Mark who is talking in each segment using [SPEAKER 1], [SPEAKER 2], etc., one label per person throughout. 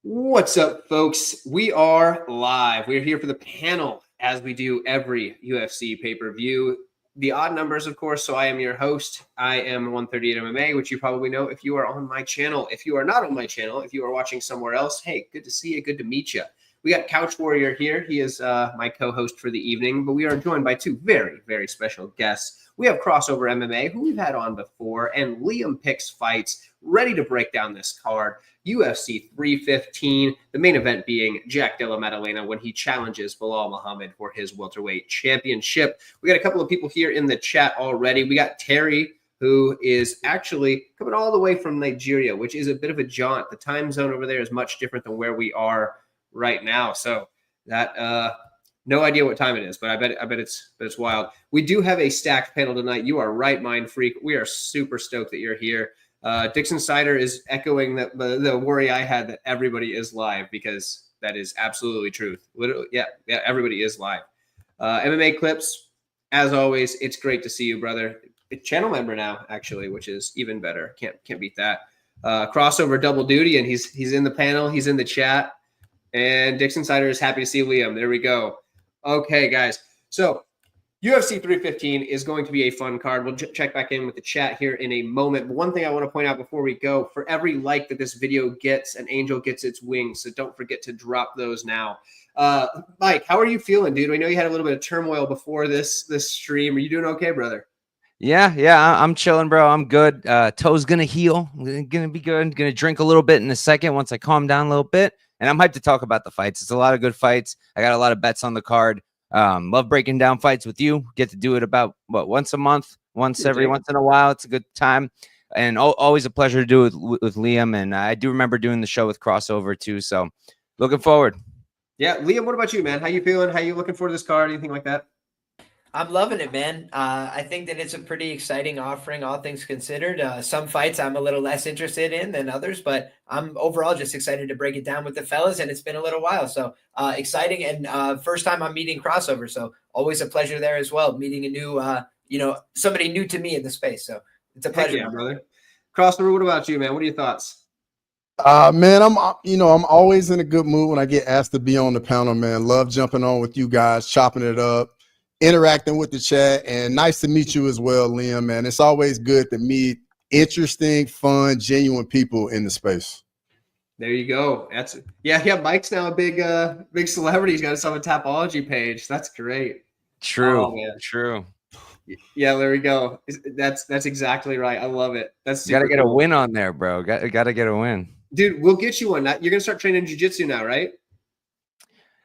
[SPEAKER 1] What's up, folks? We are live. We're here for the panel, as we do every UFC pay-per-view. The odd numbers, of course, so I am your host. I am 138 MMA, which you probably know if you are on my channel. If you are not on my channel, if you are watching somewhere else, hey, good to see you, good to meet you. We got Couch Warrior here. He is my co-host for the evening, but we are joined by two very, very special guests. We have Crossover MMA, who we've had on before, and Liam Picks Fights, ready to break down this card. UFC 315, the main event being Jack Della Maddalena when he challenges Belal Muhammad for his welterweight championship. We got a couple of people here in the chat already. We got Terry, who is actually coming all the way from Nigeria, which is a bit of a jaunt. The time zone over there is much different than where we are right now. So that no idea what time it is, but I bet it's wild. We do have a stacked panel tonight. You are right, Mind Freak. We are super stoked that you're here. Dixon Sider is echoing the worry I had that everybody is live, because that is absolutely truth. Literally, yeah, everybody is live. MMA Clips, as always, it's great to see you, brother. A channel member now, actually, which is even better. Can't beat that. Crossover double duty, and he's in the panel. He's in the chat. And Dixon Sider is happy to see Liam. There we go. Okay, guys. So UFC 315 is going to be a fun card. We'll check back in with the chat here in a moment. But one thing I want to point out before we go, for every like that this video gets, an angel gets its wings. So don't forget to drop those now. Mike, how are you feeling, dude? I know you had a little bit of turmoil before this stream. Are you doing okay, brother?
[SPEAKER 2] Yeah, I'm chilling, bro. I'm good. Toe's gonna heal. I'm gonna be good. I'm gonna drink a little bit in a second once I calm down a little bit. And I'm hyped to talk about the fights. It's a lot of good fights. I got a lot of bets on the card. Love breaking down fights with you. Get to do it about once a month, once in a while. It's a good time, and always a pleasure to do it with Liam. And I do remember doing the show with Crossover too. So looking forward.
[SPEAKER 1] Yeah, Liam, what about you, man? How you feeling? How you looking forward to this card? Anything like that?
[SPEAKER 3] I'm loving it, man. I think that it's a pretty exciting offering, all things considered. Some fights I'm a little less interested in than others, but I'm overall just excited to break it down with the fellas, and it's been a little while. So exciting, and first time I'm meeting Crossover, so always a pleasure there as well, meeting a new, somebody new to me in the space. So it's a pleasure.
[SPEAKER 1] Yeah, brother. Crossover, what about you, man? What are your thoughts?
[SPEAKER 4] Man, I'm always in a good mood when I get asked to be on the panel, man. Love jumping on with you guys, chopping it up, interacting with the chat, and nice to meet you as well, Liam, man. It's always good to meet interesting, fun, genuine people in the space.
[SPEAKER 1] There you go. Yeah, Mike's now a big celebrity. He's got himself a Tapology page. That's great.
[SPEAKER 2] True.
[SPEAKER 1] Oh, man.
[SPEAKER 2] True.
[SPEAKER 1] Yeah, there we go. That's exactly right. I love it. That's
[SPEAKER 2] you gotta get a win on there, bro. Gotta get a win.
[SPEAKER 1] Dude, we'll get you one. You're gonna start training jiu-jitsu now, right?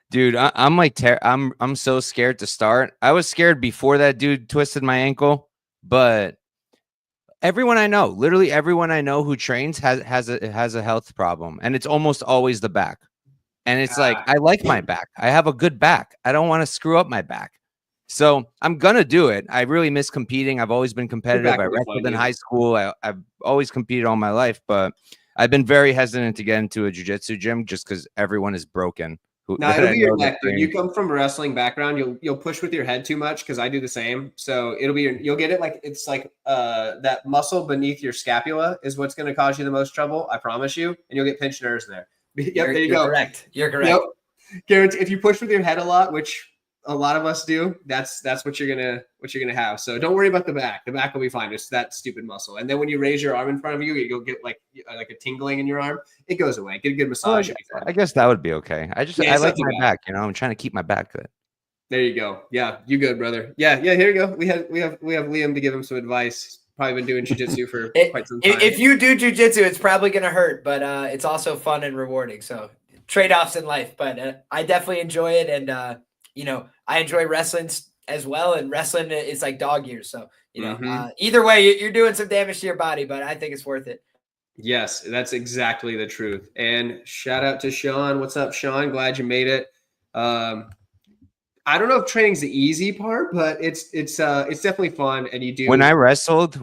[SPEAKER 2] Dude, I'm so scared to start. I was scared before that dude twisted my ankle, but everyone I know, literally everyone I know who trains has a health problem, and it's almost always the back. And it's like, I like my back. I have a good back. I don't want to screw up my back. So I'm gonna do it. I really miss competing. I've always been competitive. I wrestled in high school. I've always competed all my life, but I've been very hesitant to get into a jiu-jitsu gym just because everyone is broken.
[SPEAKER 1] No, it'll be your neck, dude. You come from a wrestling background, you'll push with your head too much, because I do the same. So you'll get it like it's like that muscle beneath your scapula is what's going to cause you the most trouble. I promise you, and you'll get pinched nerves there. Yep, there you go.
[SPEAKER 3] Correct. You're correct.
[SPEAKER 1] Yep. Guarantee, if you push with your head a lot, which a lot of us do, that's what you're gonna have. So don't worry about the back. The back will be fine. It's that stupid muscle. And then when you raise your arm in front of you, you'll get like a tingling in your arm. It goes away. Get a good massage.
[SPEAKER 2] I guess that would be okay. I like my back. I'm trying to keep my back good.
[SPEAKER 1] There you go. Yeah, you good, brother. Yeah. Here you go. We have Liam to give him some advice. Probably been doing jiu-jitsu for quite some time.
[SPEAKER 3] If you do jiu-jitsu, it's probably gonna hurt, but it's also fun and rewarding. So trade-offs in life. But I definitely enjoy it, and I enjoy wrestling as well, and wrestling is like dog years. So, either way, you're doing some damage to your body, but I think it's worth it.
[SPEAKER 1] Yes, that's exactly the truth. And shout out to Sean. What's up, Sean? Glad you made it. I don't know if training's the easy part, but it's definitely fun. And you do.
[SPEAKER 2] When I wrestled,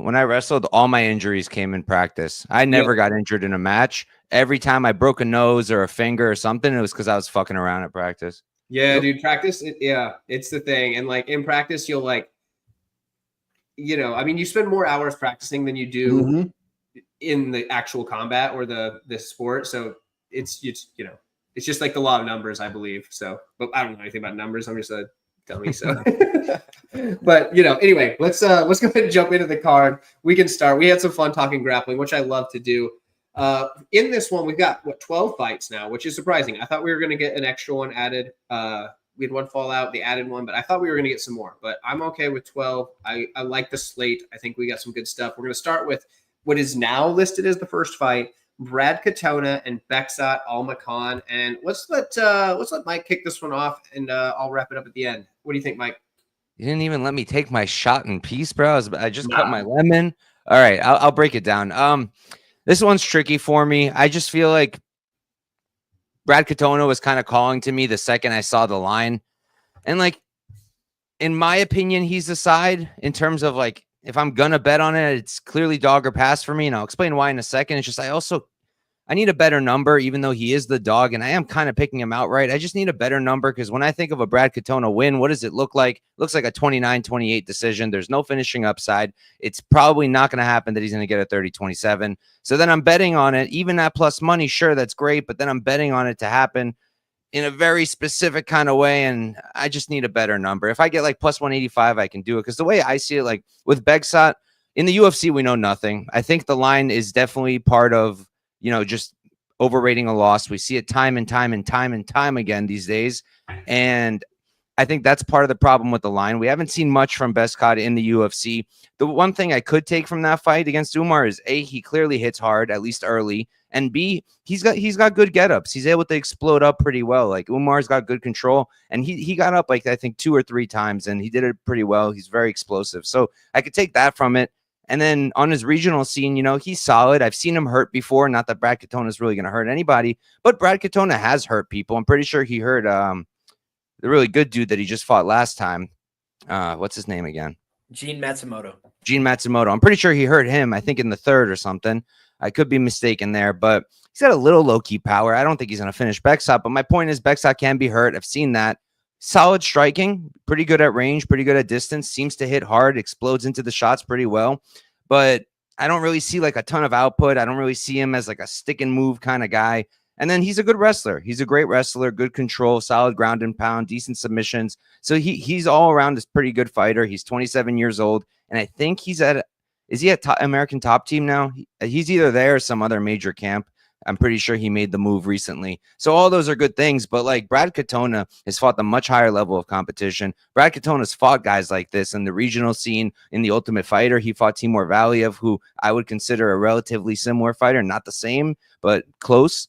[SPEAKER 2] all my injuries came in practice. I never got injured in a match. Every time I broke a nose or a finger or something, it was because I was fucking around at practice.
[SPEAKER 1] Yeah, dude, practice. It's the thing. And like in practice, you'll like, you spend more hours practicing than you do in the actual combat or the sport. So it's it's just like the law of numbers, I believe. So, but I don't know anything about numbers. I'm just a dummy. So, but anyway, let's go ahead and jump into the card. We can start. We had some fun talking grappling, which I love to do. In this one, we've got 12 fights now, which is surprising. I thought we were going to get an extra one added. We had one fall out, the added one, but I thought we were going to get some more. But I'm okay with 12. I like the slate. I think we got some good stuff. We're going to start with what is now listed as the first fight: Brad Katona and Beksat Almakhan. And let's let Mike kick this one off, and I'll wrap it up at the end. What do you think, Mike?
[SPEAKER 2] You didn't even let me take my shot in peace, bro. I just cut my lemon. All right, I'll break it down. This one's tricky for me. I just feel like Brad Katona was kind of calling to me the second I saw the line. And like, in my opinion, he's the side in terms of like, if I'm going to bet on it, it's clearly dog or pass for me. And I'll explain why in a second. It's just, I need a better number, even though he is the dog. And I am kind of picking him outright. I just need a better number because when I think of a Brad Katona win, what does it look like? It looks like a 29-28 decision. There's no finishing upside. It's probably not going to happen that he's going to get a 30-27. So then I'm betting on it. Even at plus money, sure, that's great. But then I'm betting on it to happen in a very specific kind of way. And I just need a better number. If I get like plus 185, I can do it. Because the way I see it, like with Beksat, in the UFC, we know nothing. I think the line is definitely part of, just overrating a loss. We see it time and time again these days. And I think that's part of the problem with the line. We haven't seen much from Beksat in the UFC. The one thing I could take from that fight against Umar is A, he clearly hits hard, at least early. And B, he's got good get-ups. He's able to explode up pretty well. Like Umar's got good control. And he got up like I think 2 or 3 times and he did it pretty well. He's very explosive. So I could take that from it. And then on his regional scene, he's solid. I've seen him hurt before. Not that Brad Katona is really going to hurt anybody, but Brad Katona has hurt people. I'm pretty sure he hurt the really good dude that he just fought last time. What's his name again?
[SPEAKER 3] Gene Matsumoto.
[SPEAKER 2] I'm pretty sure he hurt him, I think in the 3rd or something. I could be mistaken there, but he's got a little low-key power. I don't think he's going to finish Beksat, but my point is Beksat can be hurt. I've seen that. Solid striking, pretty good at range, pretty good at distance, seems to hit hard, explodes into the shots pretty well. But I don't really see like a ton of output. I don't really see him as like a stick and move kind of guy. And then he's a good wrestler. He's a great wrestler, good control, solid ground and pound, decent submissions. So he's all around a pretty good fighter. He's 27 years old. And I think is he at American Top Team now? He's either there or some other major camp. I'm pretty sure he made the move recently. So all those are good things. But like Brad Katona has fought the much higher level of competition. Brad Katona's fought guys like this in the regional scene, in the Ultimate Fighter. He fought Timur Valiev, who I would consider a relatively similar fighter, not the same, but close.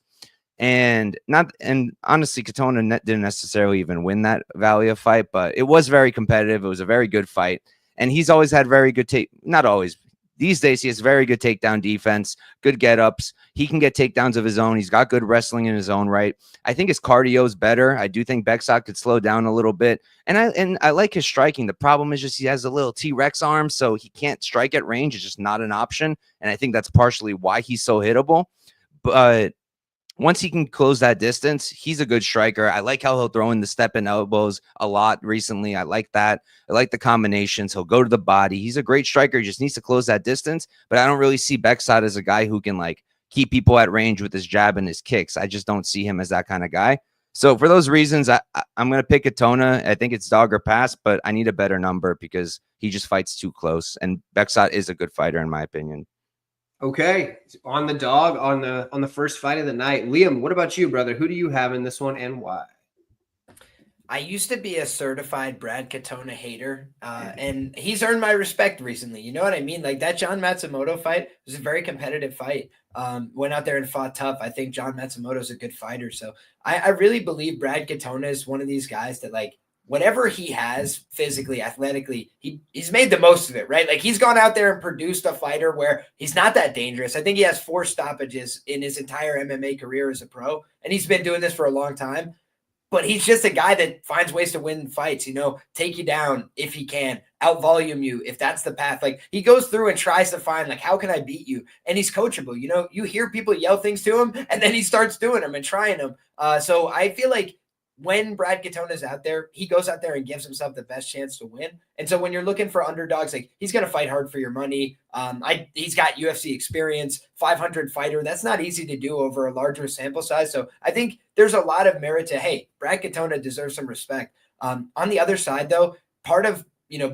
[SPEAKER 2] And honestly, Katona didn't necessarily even win that Valiev fight, but it was very competitive. It was a very good fight. And he's always had very good not always. These days, he has very good takedown defense, good get-ups. He can get takedowns of his own. He's got good wrestling in his own right. I think his cardio is better. I do think Beksat could slow down a little bit. And I like his striking. The problem is just he has a little T-Rex arm, so he can't strike at range. It's just not an option. And I think that's partially why he's so hittable. But once he can close that distance, he's a good striker. I like how he'll throw in the step and elbows a lot recently. I like that. I like the combinations. He'll go to the body. He's a great striker. He just needs to close that distance. But I don't really see Beksat as a guy who can like keep people at range with his jab and his kicks. I just don't see him as that kind of guy. So for those reasons, I'm going to pick Katona. I think it's dog or pass, but I need a better number because he just fights too close. And Beksat is a good fighter, in my opinion.
[SPEAKER 1] Okay, on the dog on the first fight of the night. Liam, what about you, brother? Who do you have in this one and why?
[SPEAKER 3] I used to be a certified Brad Katona hater, and he's earned my respect recently. You know what I mean? Like that John Matsumoto fight was a very competitive fight. Went out there and fought tough. I think John Matsumoto is a good fighter. So I really believe Brad Katona is one of these guys that like whatever he has physically, athletically, he's made the most of it, right? Like he's gone out there and produced a fighter where he's not that dangerous. I think he has 4 stoppages in his entire MMA career as a pro, and he's been doing this for a long time. But he's just a guy that finds ways to win fights, take you down if he can, out-volume you if that's the path. Like he goes through and tries to find, like, how can I beat you? And he's coachable. You hear people yell things to him, and then he starts doing them and trying them. So I feel like when Brad Katona's out there, he goes out there and gives himself the best chance to win. And so when you're looking for underdogs, like he's going to fight hard for your money. He's got UFC experience, 500 fighter. That's not easy to do over a larger sample size. So I think there's a lot of merit to, hey, Brad Katona deserves some respect. On the other side, though, part of,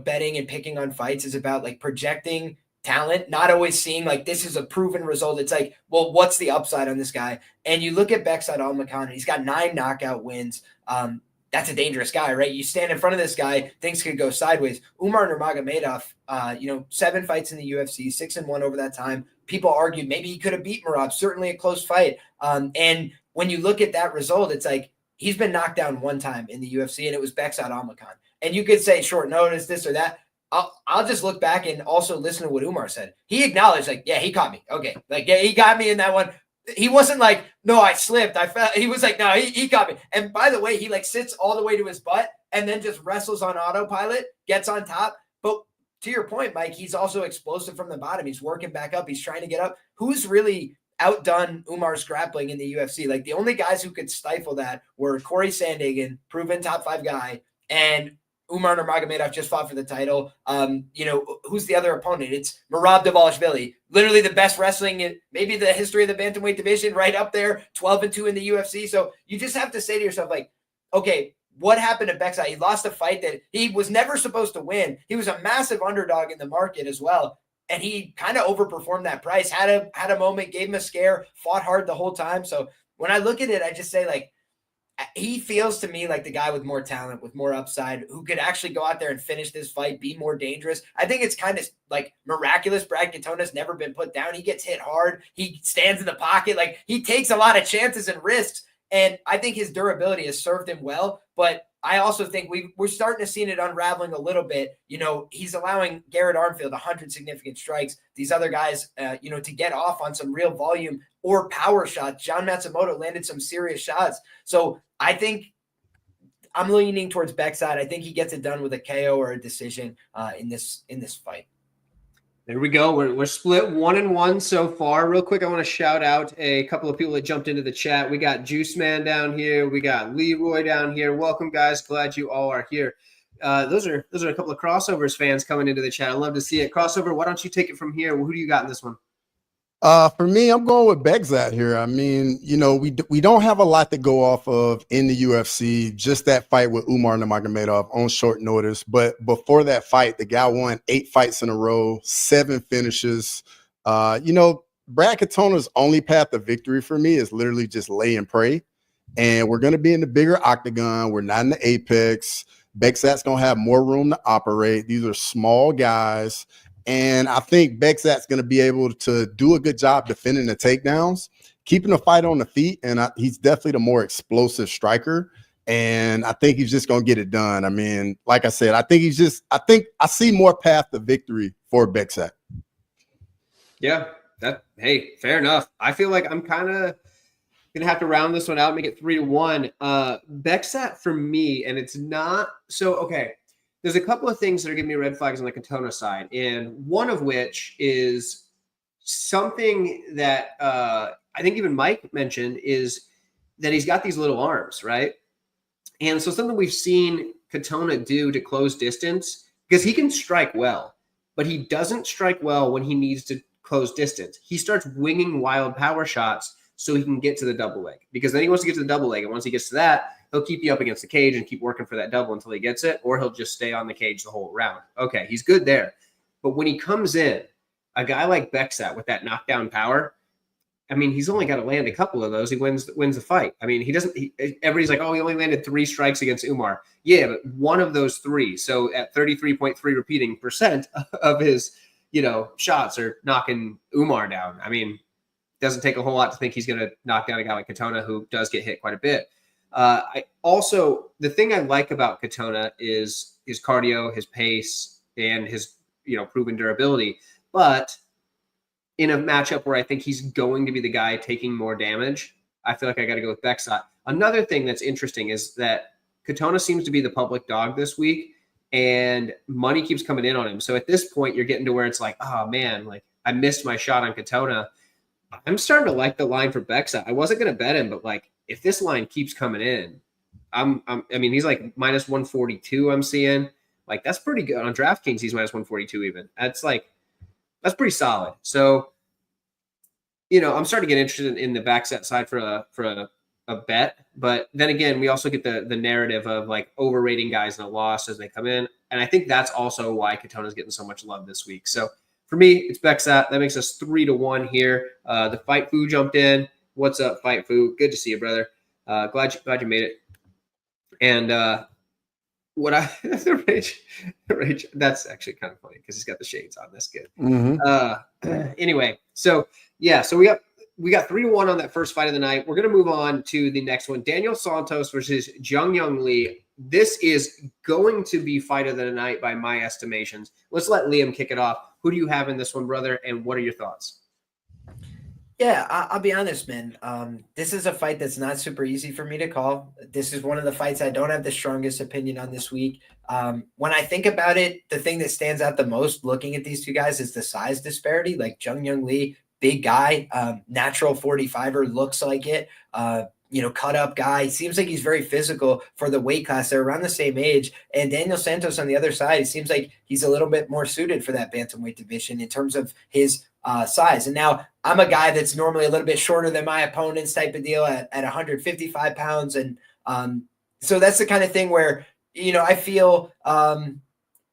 [SPEAKER 3] betting and picking on fights is about like projecting talent, not always seeing like this is a proven result. It's like, well, what's the upside on this guy? And you look at Bekzat Almakhan, he's got 9 knockout wins. That's a dangerous guy, right? You stand in front of this guy, things could go sideways. Umar Nurmagomedov, 7 fights in the UFC, 6-1 over that time. People argued maybe he could have beat Merab, certainly a close fight. And when you look at that result, it's like he's been knocked down 1 time in the UFC, and it was Bekzat Almakhan. And you could say short notice, this or that. I'll just look back and also listen to what Umar said. He acknowledged, like, yeah, he caught me. Okay. Like, yeah, he got me in that one. He wasn't like, no, I slipped. I fell. He was like, no, he got me. And by the way, he like sits all the way to his butt and then just wrestles on autopilot, gets on top. But to your point, Mike, he's also explosive from the bottom. He's working back up. He's trying to get up. Who's really outdone Umar's grappling in the UFC? Like the only guys who could stifle that were Corey Sandhagen, proven top 5 guy, and Umar Nurmagomedov just fought for the title. Who's the other opponent? It's Merab Dvalishvili, literally the best wrestling in maybe the history of the bantamweight division, right up there, 12-2 in the UFC. So you just have to say to yourself, like, okay, what happened to Bekzat? He lost a fight that he was never supposed to win. He was a massive underdog in the market as well. And he kind of overperformed that price, had a moment, gave him a scare, fought hard the whole time. So when I look at it, I just say, like, he feels to me like the guy with more talent, with more upside, who could actually go out there and finish this fight, be more dangerous. I think it's kind of like miraculous. Brad Katona's never been put down. He gets hit hard. He stands in the pocket. Like he takes a lot of chances and risks. And I think his durability has served him well. But I also think we're starting to see it unraveling a little bit. He's allowing Garrett Armfield 100 significant strikes. These other guys, to get off on some real volume or power shots. John Matsumoto landed some serious shots. So I think I'm leaning towards Bekzat. I think he gets it done with a KO or a decision in this fight.
[SPEAKER 1] There we go. We're split 1-1 so far. Real quick, I want to shout out a couple of people that jumped into the chat. We got Juice Man down here. We got Leroy down here. Welcome, guys. Glad you all are here. Those are a couple of Crossovers fans coming into the chat. I'd love to see it. Crossover, why don't you take it from here? Who do you got in this one?
[SPEAKER 4] For me, I'm going with Bekzat here. I mean, we don't have a lot to go off of in the UFC, just that fight with Umar Nurmagomedov on short notice. But before that fight, the guy won 8 fights in a row, 7 finishes. Brad Katona's only path to victory for me is literally just lay and pray. And we're going to be in the bigger octagon. We're not in the apex. Bekzat's going to have more room to operate. These are small guys. And I think Bekzat's going to be able to do a good job defending the takedowns, keeping the fight on the feet. And he's definitely the more explosive striker. And I think he's just going to get it done. I mean, like I said, I think I see more path to victory for Bekzat.
[SPEAKER 1] Yeah, hey, fair enough. I feel like I'm kind of going to have to round this one out, make it 3-1. Bekzat for me, and it's not so, okay. There's a couple of things that are giving me red flags on the Katona side, and one of which is something that I think even Mike mentioned is that he's got these little arms, right? And so something we've seen Katona do to close distance, because he can strike well, but he doesn't strike well when he needs to close distance. He starts winging wild power shots so he can get to the double leg, because then he wants to get to the double leg, and once he gets to that, he'll keep you up against the cage and keep working for that double until he gets it, or he'll just stay on the cage the whole round. Okay, he's good there. But when he comes in, a guy like Bekzat with that knockdown power, I mean, he's only got to land a couple of those. He wins the fight. I mean, everybody's like, oh, he only landed 3 strikes against Umar. Yeah, but one of those 3. So at 33.3 repeating % of his, shots are knocking Umar down. I mean, it doesn't take a whole lot to think he's going to knock down a guy like Katona, who does get hit quite a bit. The thing I like about Katona is his cardio, his pace, and his, proven durability. But in a matchup where I think he's going to be the guy taking more damage, I feel like I got to go with Bekzat. Another thing that's interesting is that Katona seems to be the public dog this week, and money keeps coming in on him. So at this point, you're getting to where it's like, oh man, like I missed my shot on Katona. I'm starting to like the line for Bekzat. I wasn't going to bet him, but like if this line keeps coming in, I mean, he's like minus 142. I'm seeing like that's pretty good on DraftKings. He's minus 142 even. That's pretty solid. So, I'm starting to get interested in the back set side for a bet. But then again, we also get the narrative of like overrating guys in a loss as they come in. And I think that's also why Katona is getting so much love this week. So for me, it's Bexat. That makes us 3-1 here. The Fight Foo jumped in. What's up, Fight Foo? Good to see you, brother. Glad you made it. And the rage, that's actually kind of funny because he's got the shades on. That's good. Anyway, so we got 3-1 on that first fight of the night. We're going to move on to the next one. Daniel Santos versus Jung Young Lee. This is going to be fight of the night by my estimations. Let's let Liam kick it off. Who do you have in this one, brother? And what are your thoughts?
[SPEAKER 3] Yeah, I'll be honest, man. This is a fight that's not super easy for me to call. This is one of the fights I don't have the strongest opinion on this week. When I think about it, the thing that stands out the most looking at these two guys is the size disparity. Like Jung Young Lee, big guy, natural 45er, looks like it. Cut up guy. Seems like he's very physical for the weight class. They're around the same age. And Daniel Santos on the other side, it seems like he's a little bit more suited for that bantamweight division in terms of his size. And now I'm a guy that's normally a little bit shorter than my opponents type of deal at 155 pounds. And so that's the kind of thing where, I feel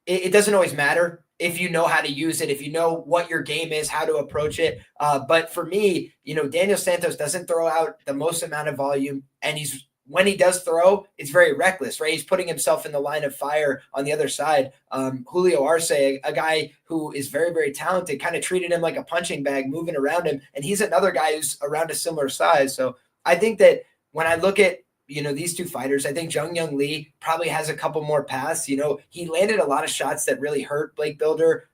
[SPEAKER 3] it doesn't always matter if you know how to use it, if you know what your game is, how to approach it. But for me, Daniel Santos doesn't throw out the most amount of volume. And when he does throw, it's very reckless, right? He's putting himself in the line of fire on the other side. Julio Arce, a guy who is very, very talented, kind of treated him like a punching bag, moving around him. And he's another guy who's around a similar size. So I think that when I look at these two fighters, I think Jung Young Lee probably has a couple more paths. He landed a lot of shots that really hurt Blake Builder.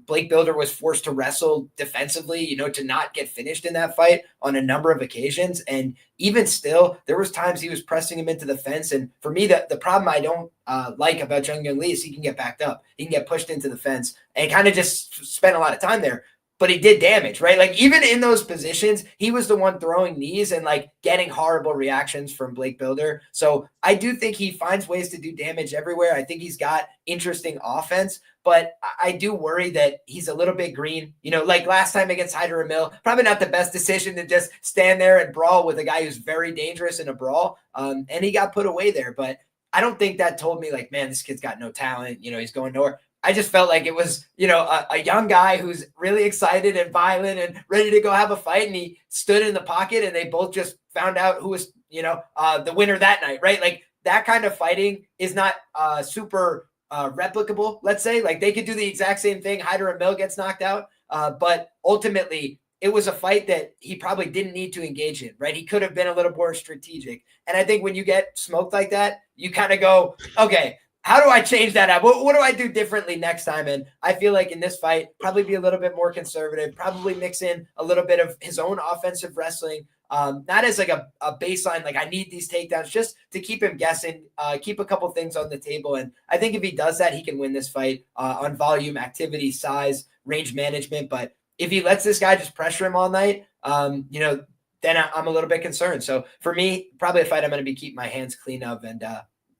[SPEAKER 3] Blake Builder was forced to wrestle defensively, to not get finished in that fight on a number of occasions. And even still, there was times he was pressing him into the fence. And for me, the problem I don't like about Jung Young Lee is he can get backed up. He can get pushed into the fence and kind of just spend a lot of time there. But he did damage, right? Like even in those positions, he was the one throwing knees and like getting horrible reactions from Blake Builder. So I do think he finds ways to do damage everywhere. I think he's got interesting offense, but I do worry that he's a little bit green. Like last time against Hyder Emil, probably not the best decision to just stand there and brawl with a guy who's very dangerous in a brawl. And he got put away there, but I don't think that told me like, man, this kid's got no talent. He's going nowhere. I just felt like it was, a young guy who's really excited and violent and ready to go have a fight. And he stood in the pocket and they both just found out who was, the winner that night, right? Like that kind of fighting is not super replicable, let's say. Like they could do the exact same thing. Hyder Emil gets knocked out. But ultimately, it was a fight that he probably didn't need to engage in, right? He could have been a little more strategic. And I think when you get smoked like that, you kind of go, okay, how do I change that up? What do I do differently next time? And I feel like in this fight, probably be a little bit more conservative, probably mix in a little bit of his own offensive wrestling, not as like a baseline, like I need these takedowns, just to keep him guessing, keep a couple things on the table. And I think if he does that, he can win this fight on volume, activity, size, range management. But if he lets this guy just pressure him all night, then I'm a little bit concerned. So for me, probably a fight I'm going to be keeping my hands clean of. And,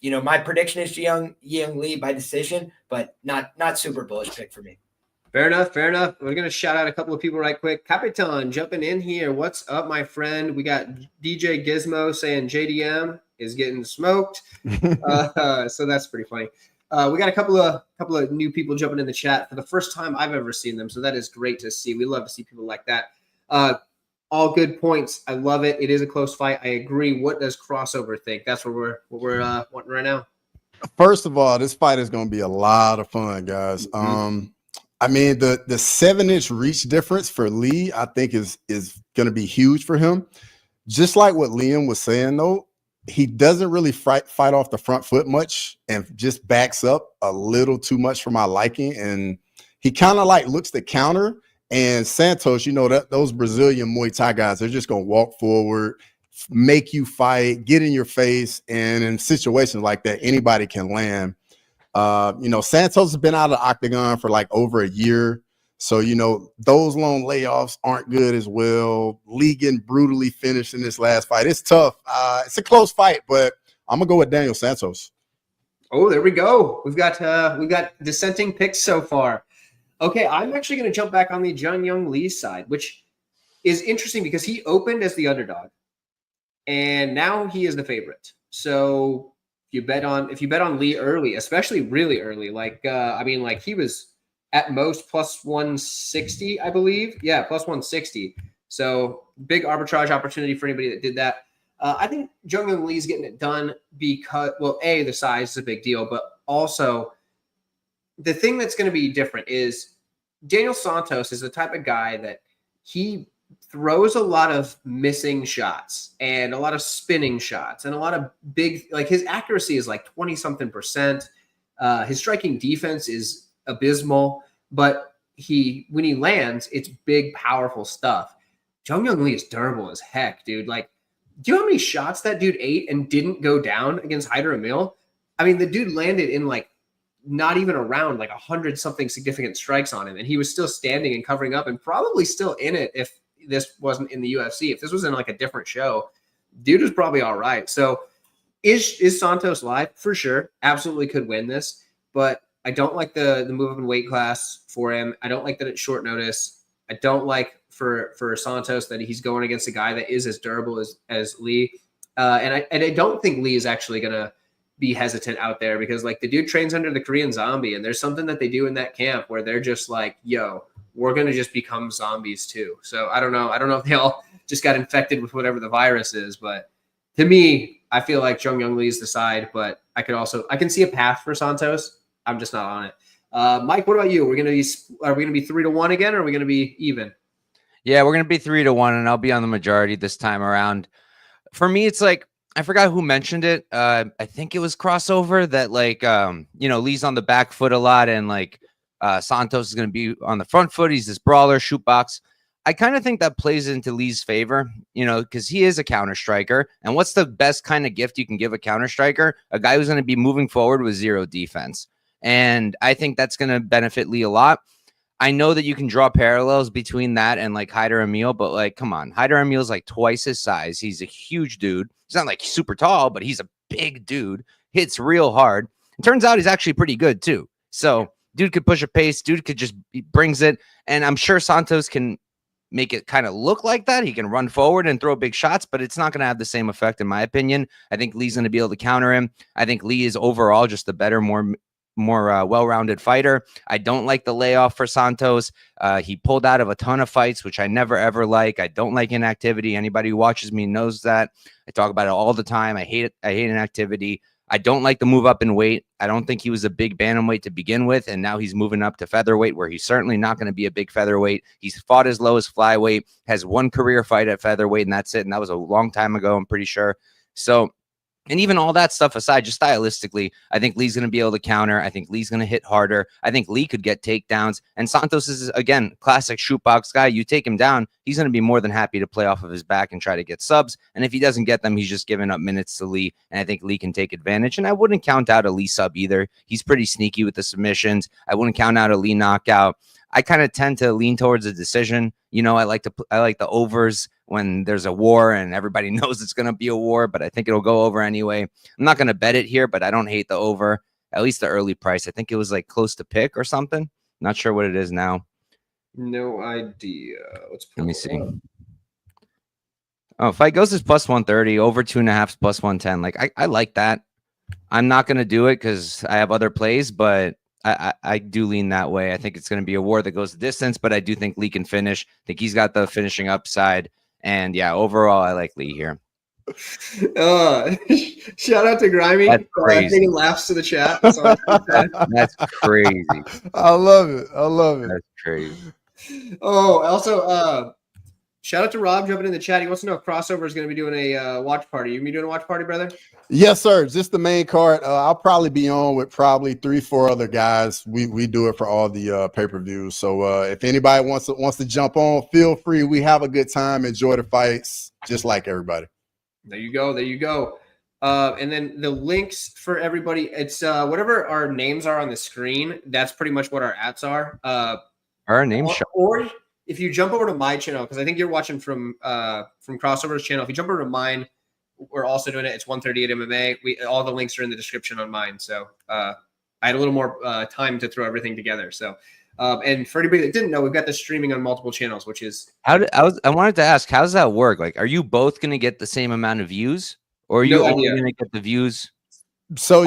[SPEAKER 3] my prediction is Young Lee by decision, but not super bullish pick for me.
[SPEAKER 1] Fair enough. We're going to shout out a couple of people right quick. Capitan jumping in here. What's up, my friend? We got DJ Gizmo saying JDM is getting smoked. So that's pretty funny. We got a couple of new people jumping in the chat for the first time I've ever seen them. So that is great to see. We love to see people like that. All good points. I love it. It is a close fight. I agree. What does Crossover think? That's what we're wanting right now.
[SPEAKER 4] First of all, this fight is going to be a lot of fun, guys. I mean, the 7-inch reach difference for Lee, I think is going to be huge for him. Just like what Liam was saying, though, he doesn't really fight off the front foot much and just backs up a little too much for my liking. And he kind of like looks to counter. And Santos, those Brazilian Muay Thai guys, they're just going to walk forward, make you fight, get in your face. And in situations like that, anybody can land. Santos has been out of the octagon for like over a year. So, those long layoffs aren't good as well. Lee getting brutally finished in this last fight. It's tough. It's a close fight, but I'm gonna go with Daniel Santos.
[SPEAKER 1] Oh, there we go. We've got dissenting picks so far. Okay, I'm actually going to jump back on the Jung Young Lee side, which is interesting because he opened as the underdog, and now he is the favorite. So if you bet on Lee early, especially really early, like he was at most plus 160, I believe. Yeah, plus 160. So big arbitrage opportunity for anybody that did that. I think Jung Young Lee's getting it done because, well, A, the size is a big deal, but also the thing that's going to be different is Daniel Santos is the type of guy that he throws a lot of missing shots and a lot of spinning shots and a lot of big, like his accuracy is like 20-something%. His striking defense is abysmal, but when he lands, it's big, powerful stuff. Jung Young Lee is durable as heck, dude. Like, do you know how many shots that dude ate and didn't go down against Hyder Emil? I mean, the dude landed in like not even around like 100-something significant strikes on him, and he was still standing and covering up and probably still in it if this wasn't in the UFC. If this was in like a different show, dude was probably all right. So is Santos live? For sure. Absolutely could win this, but I don't like the move up in weight class for him. I don't like that it's short notice. I don't like for Santos that he's going against a guy that is as durable as Lee. And I don't think Lee is actually going to be hesitant out there because like the dude trains under the Korean Zombie, and there's something that they do in that camp where they're just like, yo, we're going to just become zombies too. So I don't know if they all just got infected with whatever the virus is, but to me, I feel like Jung Young Lee is the side, but I can see a path for Santos. I'm just not on it. Mike, what about you? Are we going to be 3-1 again, or are we going to be even?
[SPEAKER 2] Yeah, we're going to be 3-1, and I'll be on the majority this time around. For me, it's like, I forgot who mentioned it. I think it was Crossover that like, Lee's on the back foot a lot, and like Santos is going to be on the front foot. He's this brawler, shoot box. I kind of think that plays into Lee's favor, because he is a counter striker. And what's the best kind of gift you can give a counter striker? A guy who's going to be moving forward with zero defense. And I think that's going to benefit Lee a lot. I know that you can draw parallels between that and like Hyder Emil, but like, come on, Hyder Emil's like twice his size. He's a huge dude. He's not like super tall, but he's a big dude. Hits real hard. It turns out he's actually pretty good too. So dude could push a pace. Dude could he brings it. And I'm sure Santos can make it kind of look like that. He can run forward and throw big shots, but it's not going to have the same effect in my opinion. I think Lee's going to be able to counter him. I think Lee is overall just a better, more well-rounded fighter. I don't like the layoff for Santos. He pulled out of a ton of fights, which I never, ever like. I don't like inactivity. Anybody who watches me knows that. I talk about it all the time. I hate it. I hate inactivity. I don't like the move up in weight. I don't think he was a big bantamweight to begin with, and now he's moving up to featherweight, where he's certainly not going to be a big featherweight. He's fought as low as flyweight, has one career fight at featherweight, and that's it. And that was a long time ago, I'm pretty sure. So, and even all that stuff aside, just stylistically, I think Lee's going to be able to counter. I think Lee's going to hit harder. I think Lee could get takedowns. And Santos is, again, classic shoot box guy. You take him down, he's going to be more than happy to play off of his back and try to get subs. And if he doesn't get them, he's just giving up minutes to Lee. And I think Lee can take advantage. And I wouldn't count out a Lee sub either. He's pretty sneaky with the submissions. I wouldn't count out a Lee knockout. I kind of tend to lean towards a decision. I like the overs when there's a war and everybody knows it's going to be a war, but I think it'll go over anyway. I'm not going to bet it here, but I don't hate the over, at least the early price. I think it was like close to pick or something. Not sure what it is now.
[SPEAKER 1] No idea.
[SPEAKER 2] Let me see. Oh, fight goes is plus 130, over 2.5 plus 110. Like I like that. I'm not going to do it because I have other plays, but I do lean that way. I think it's going to be a war that goes the distance, but I do think Lee can finish. I think he's got the finishing upside. And yeah, overall, I like Lee here.
[SPEAKER 1] Shout out to Grimy.
[SPEAKER 2] That's crazy.
[SPEAKER 1] Taking laughs to the chat. That's all
[SPEAKER 2] That's crazy.
[SPEAKER 4] I love it. I love it.
[SPEAKER 2] That's crazy.
[SPEAKER 1] Oh, also, shout out to Rob jumping in the chat. He wants to know if Crossover is going to be doing a watch party. You be doing a watch party, brother?
[SPEAKER 4] Yes, sir. Just the main card. I'll probably be on with probably 3-4 other guys. We do it for all the pay-per-views. So if anybody wants to jump on, feel free. We have a good time. Enjoy the fights, just like everybody.
[SPEAKER 1] There you go. There you go. And then the links for everybody. It's whatever our names are on the screen. That's pretty much what our ats are.
[SPEAKER 2] Our names.
[SPEAKER 1] Or if you jump over to my channel, because I think you're watching from Crossover's channel. If you jump over to mine, we're also doing it. It's 138 MMA. All the links are in the description on mine. So I had a little more time to throw everything together. So and for anybody that didn't know, we've got this streaming on multiple channels, which is
[SPEAKER 2] I wanted to ask, how does that work? Like, are you both going to get the same amount of views, or are you only going to get the views?
[SPEAKER 4] So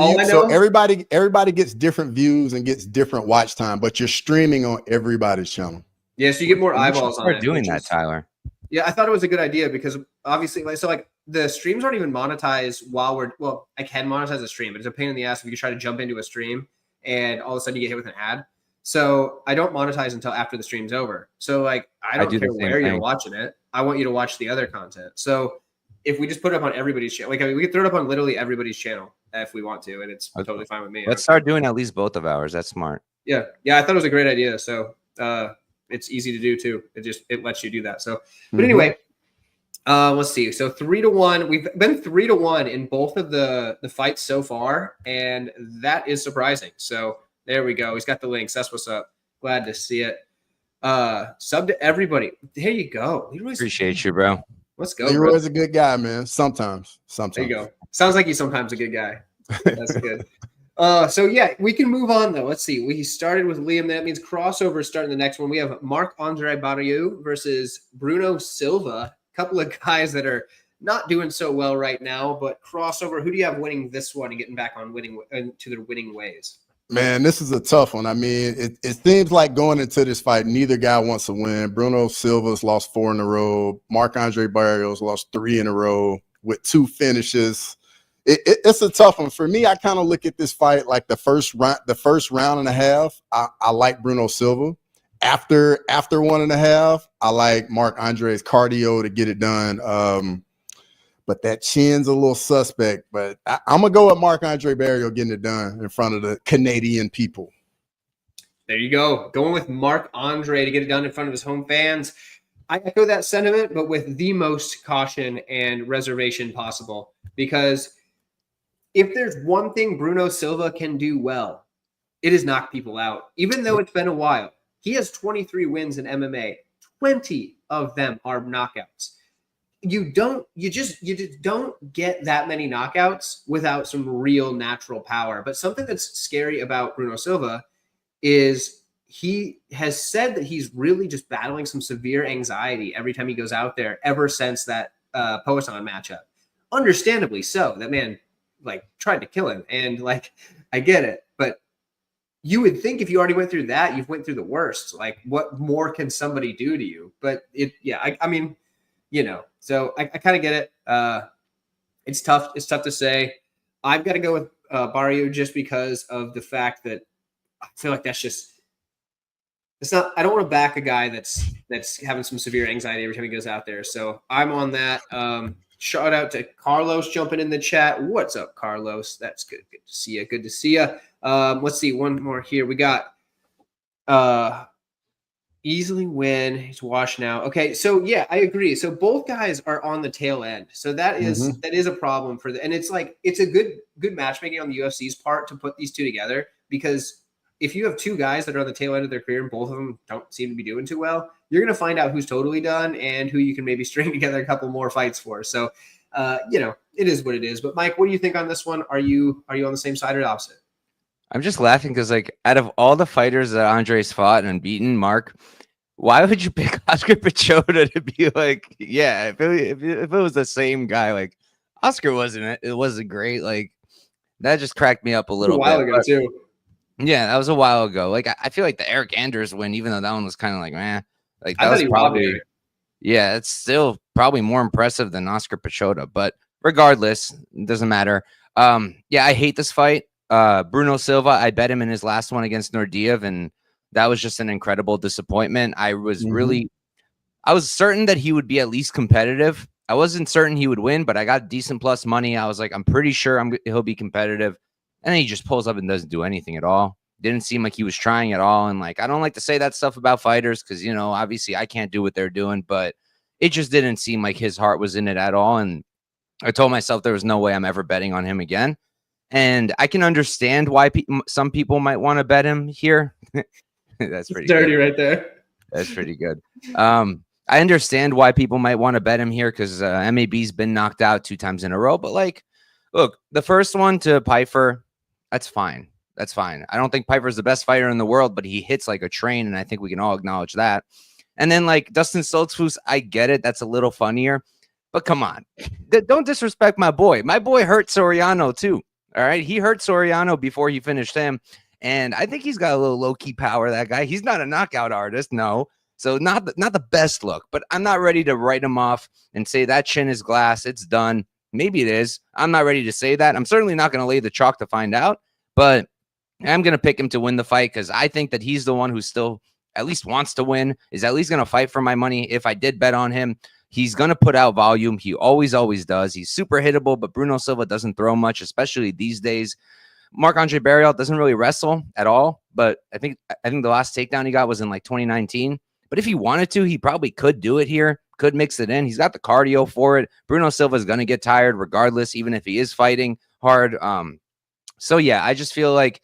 [SPEAKER 4] everybody gets different views and gets different watch time, but you're streaming on everybody's channel.
[SPEAKER 1] Yeah, so you get more eyeballs on it.
[SPEAKER 2] Doing that, Tyler.
[SPEAKER 1] Yeah, I thought it was a good idea because obviously, like the streams aren't even monetized I can monetize a stream, but it's a pain in the ass if you try to jump into a stream and all of a sudden you get hit with an ad. So I don't monetize until after the stream's over. So like, I don't care where you're watching it. I want you to watch the other content. So if we just put it up on everybody's channel, we could throw it up on literally everybody's channel if we want to, and it's totally fine with me.
[SPEAKER 2] Let's start doing at least both of ours. That's smart.
[SPEAKER 1] Yeah. I thought it was a great idea. So it's easy to do too. It lets you do that. So, but anyway, let's see. So 3-1. We've been 3-1 in both of the fights so far, and that is surprising. So there we go. He's got the links. That's what's up. Glad to see it. Sub to everybody. There you go. Leroy's
[SPEAKER 2] appreciate you, bro.
[SPEAKER 1] Let's go.
[SPEAKER 4] Leroy's a good guy, man. Sometimes.
[SPEAKER 1] There you go. Sounds like he's sometimes a good guy. That's good. So yeah, we can move on though. Let's see. We started with Liam. That means crossover is starting the next one. We have Marc-Andre Barriault versus Bruno Silva. A couple of guys that are not doing so well right now, but crossover. Who do you have winning this one and getting back on winning to their winning ways?
[SPEAKER 4] Man, this is a tough one. I mean, it seems like going into this fight, neither guy wants to win. Bruno Silva's lost 4 in a row. Marc-Andre Barriault's lost 3 in a row with 2 finishes. It's a tough one. For me, I kind of look at this fight like the first round and a half, I like Bruno Silva. After 1.5, I like Marc-Andre's cardio to get it done. But that chin's a little suspect. But I'm going to go with Marc-Andre Barriault getting it done in front of the Canadian people.
[SPEAKER 1] There you go. Going with Marc-Andre to get it done in front of his home fans. I echo that sentiment, but with the most caution and reservation possible. Because if there's one thing Bruno Silva can do well, it is knock people out. Even though it's been a while. He has 23 wins in MMA. 20 of them are knockouts. You just don't get that many knockouts without some real natural power. But something that's scary about Bruno Silva is he has said that he's really just battling some severe anxiety every time he goes out there ever since that Poisson matchup. Understandably so. That man tried to kill him, and I get it, but you would think if you already went through that, you've went through the worst. What more can somebody do to you? But I mean, so I kind of get it. It's tough. It's tough to say. I've got to go with Barriault just because of the fact that I feel like it's not, I don't want to back a guy that's having some severe anxiety every time he goes out there. So I'm on that. Shout out to Carlos jumping in the chat. What's up, Carlos? That's good. Good to see you. Good to see you. Let's see. One more here. We got easily win. He's washed now. Okay, so yeah, I agree. So both guys are on the tail end. So that is a problem for and it's a good matchmaking on the UFC's part to put these two together, because if you have two guys that are on the tail end of their career and both of them don't seem to be doing too well, you're going to find out who's totally done and who you can maybe string together a couple more fights for. So, it is what it is. But Mike, what do you think on this one? Are you on the same side or the opposite?
[SPEAKER 2] I'm just laughing because, out of all the fighters that Andre's fought and beaten, Mark, why would you pick Oscar Pichota to be if it was the same guy, Oscar it wasn't great. That just cracked me up a little bit.
[SPEAKER 1] A while ago, too.
[SPEAKER 2] Yeah, that was a while ago. I feel like the Eric Anders win, even though that one was kind of that
[SPEAKER 1] I
[SPEAKER 2] was probably, yeah, it's still probably more impressive than Oscar Pichota. But regardless, it doesn't matter. Yeah, I hate this fight. Bruno Silva, I bet him in his last one against Nordiev, and that was just an incredible disappointment. I was I was certain that he would be at least competitive. I wasn't certain he would win, but I got decent plus money. I was I'm pretty sure he'll be competitive. And then he just pulls up and doesn't do anything at all. Didn't seem like he was trying at all. And I don't like to say that stuff about fighters because, obviously I can't do what they're doing, but it just didn't seem like his heart was in it at all. And I told myself there was no way I'm ever betting on him again. And I can understand why some people might want to bet him here. That's pretty
[SPEAKER 1] dirty
[SPEAKER 2] good.
[SPEAKER 1] Right there.
[SPEAKER 2] That's pretty good. I understand why people might want to bet him here because MAB's been knocked out 2 times in a row. But like, look, the first one to Pyfer, that's fine. That's fine. I don't think Piper's the best fighter in the world, but he hits like a train, and I think we can all acknowledge that. And then like Dustin Stoltzfus, I get it. That's a little funnier. But come on. Don't disrespect my boy. My boy hurt Soriano too. All right. He hurt Soriano before he finished him. And I think he's got a little low-key power, that guy. He's not a knockout artist, no. So not the best look, but I'm not ready to write him off and say that chin is glass. It's done. Maybe it is. I'm not ready to say that. I'm certainly not going to lay the chalk to find out, but I'm going to pick him to win the fight because I think that he's the one who still at least wants to win, is at least going to fight for my money. If I did bet on him, he's going to put out volume. He always does. He's super hittable, but Bruno Silva doesn't throw much, especially these days. Marc-Andre Barriault doesn't really wrestle at all, but I think the last takedown he got was in like 2019. But if he wanted to, he probably could do it here, could mix it in. He's got the cardio for it. Bruno Silva is going to get tired regardless, even if he is fighting hard. So, yeah, I just feel like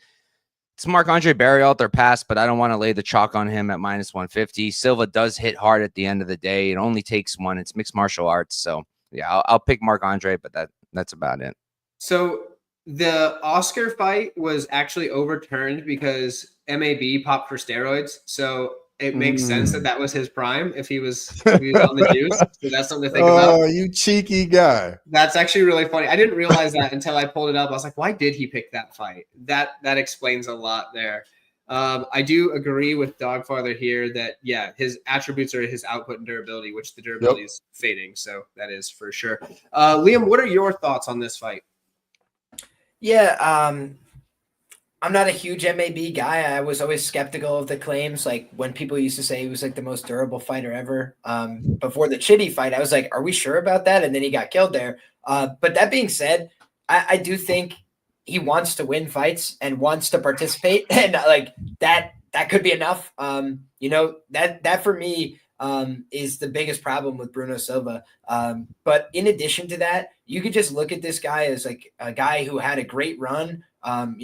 [SPEAKER 2] it's Marc-Andre Barriault their pass, but I don't want to lay the chalk on him at -150. Silva does hit hard at the end of the day. It only takes one. It's mixed martial arts. So, yeah, I'll pick Marc-Andre, but that's about it.
[SPEAKER 1] So the Oscar fight was actually overturned because MAB popped for steroids. So it makes sense that was his prime if he was on the juice. So that's something to think about.
[SPEAKER 4] Oh, you cheeky guy.
[SPEAKER 1] That's actually really funny. I didn't realize that until I pulled it up. I was like, why did he pick that fight? That explains a lot there. I do agree with Dogfather here that, yeah, his attributes are his output and durability, which the durability is fading. So that is for sure. Liam, what are your thoughts on this fight?
[SPEAKER 3] Yeah, I'm not a huge MAB guy. I was always skeptical of the claims. Like when people used to say he was like the most durable fighter ever. Before the Chitty fight, I was like, are we sure about that? And then he got killed there. But that being said, I do think he wants to win fights and wants to participate. And like that could be enough. That for me is the biggest problem with Bruno Silva. But in addition to that, you could just look at this guy as like a guy who had a great run, from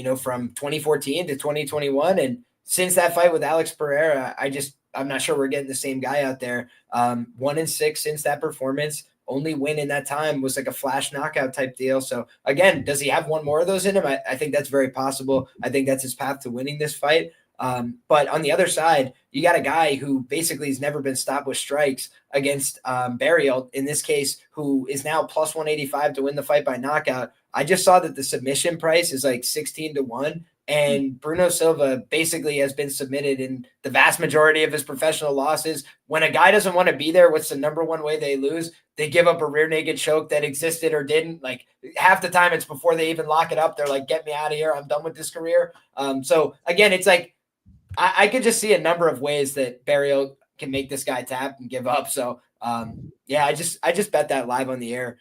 [SPEAKER 3] 2014 to 2021. And since that fight with Alex Pereira, I'm not sure we're getting the same guy out there. 1-6 since that performance. Only win in that time was like a flash knockout type deal. So again, does he have one more of those in him? I think that's very possible. I think that's his path to winning this fight. But on the other side, you got a guy who basically has never been stopped with strikes against Barriault, in this case, who is now +185 to win the fight by knockout. I just saw that the submission price is like 16-1. And Bruno Silva basically has been submitted in the vast majority of his professional losses. When a guy doesn't want to be there, what's the number one way they lose? They give up a rear naked choke that existed or didn't. Like half the time it's before they even lock it up. They're like, get me out of here. I'm done with this career. So again, it's like, I could just see a number of ways that Barriault can make this guy tap and give up. So I just bet that live on the air.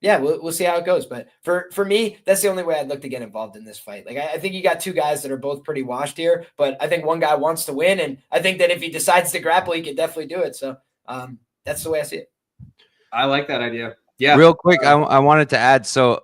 [SPEAKER 3] We'll see how it goes. But for me, that's the only way I'd look to get involved in this fight. Like I think you got two guys that are both pretty washed here, but I think one guy wants to win, and I think that if he decides to grapple, he can definitely do it. So that's the way I see it.
[SPEAKER 1] I like that idea. Yeah.
[SPEAKER 2] Real quick, I wanted to add. So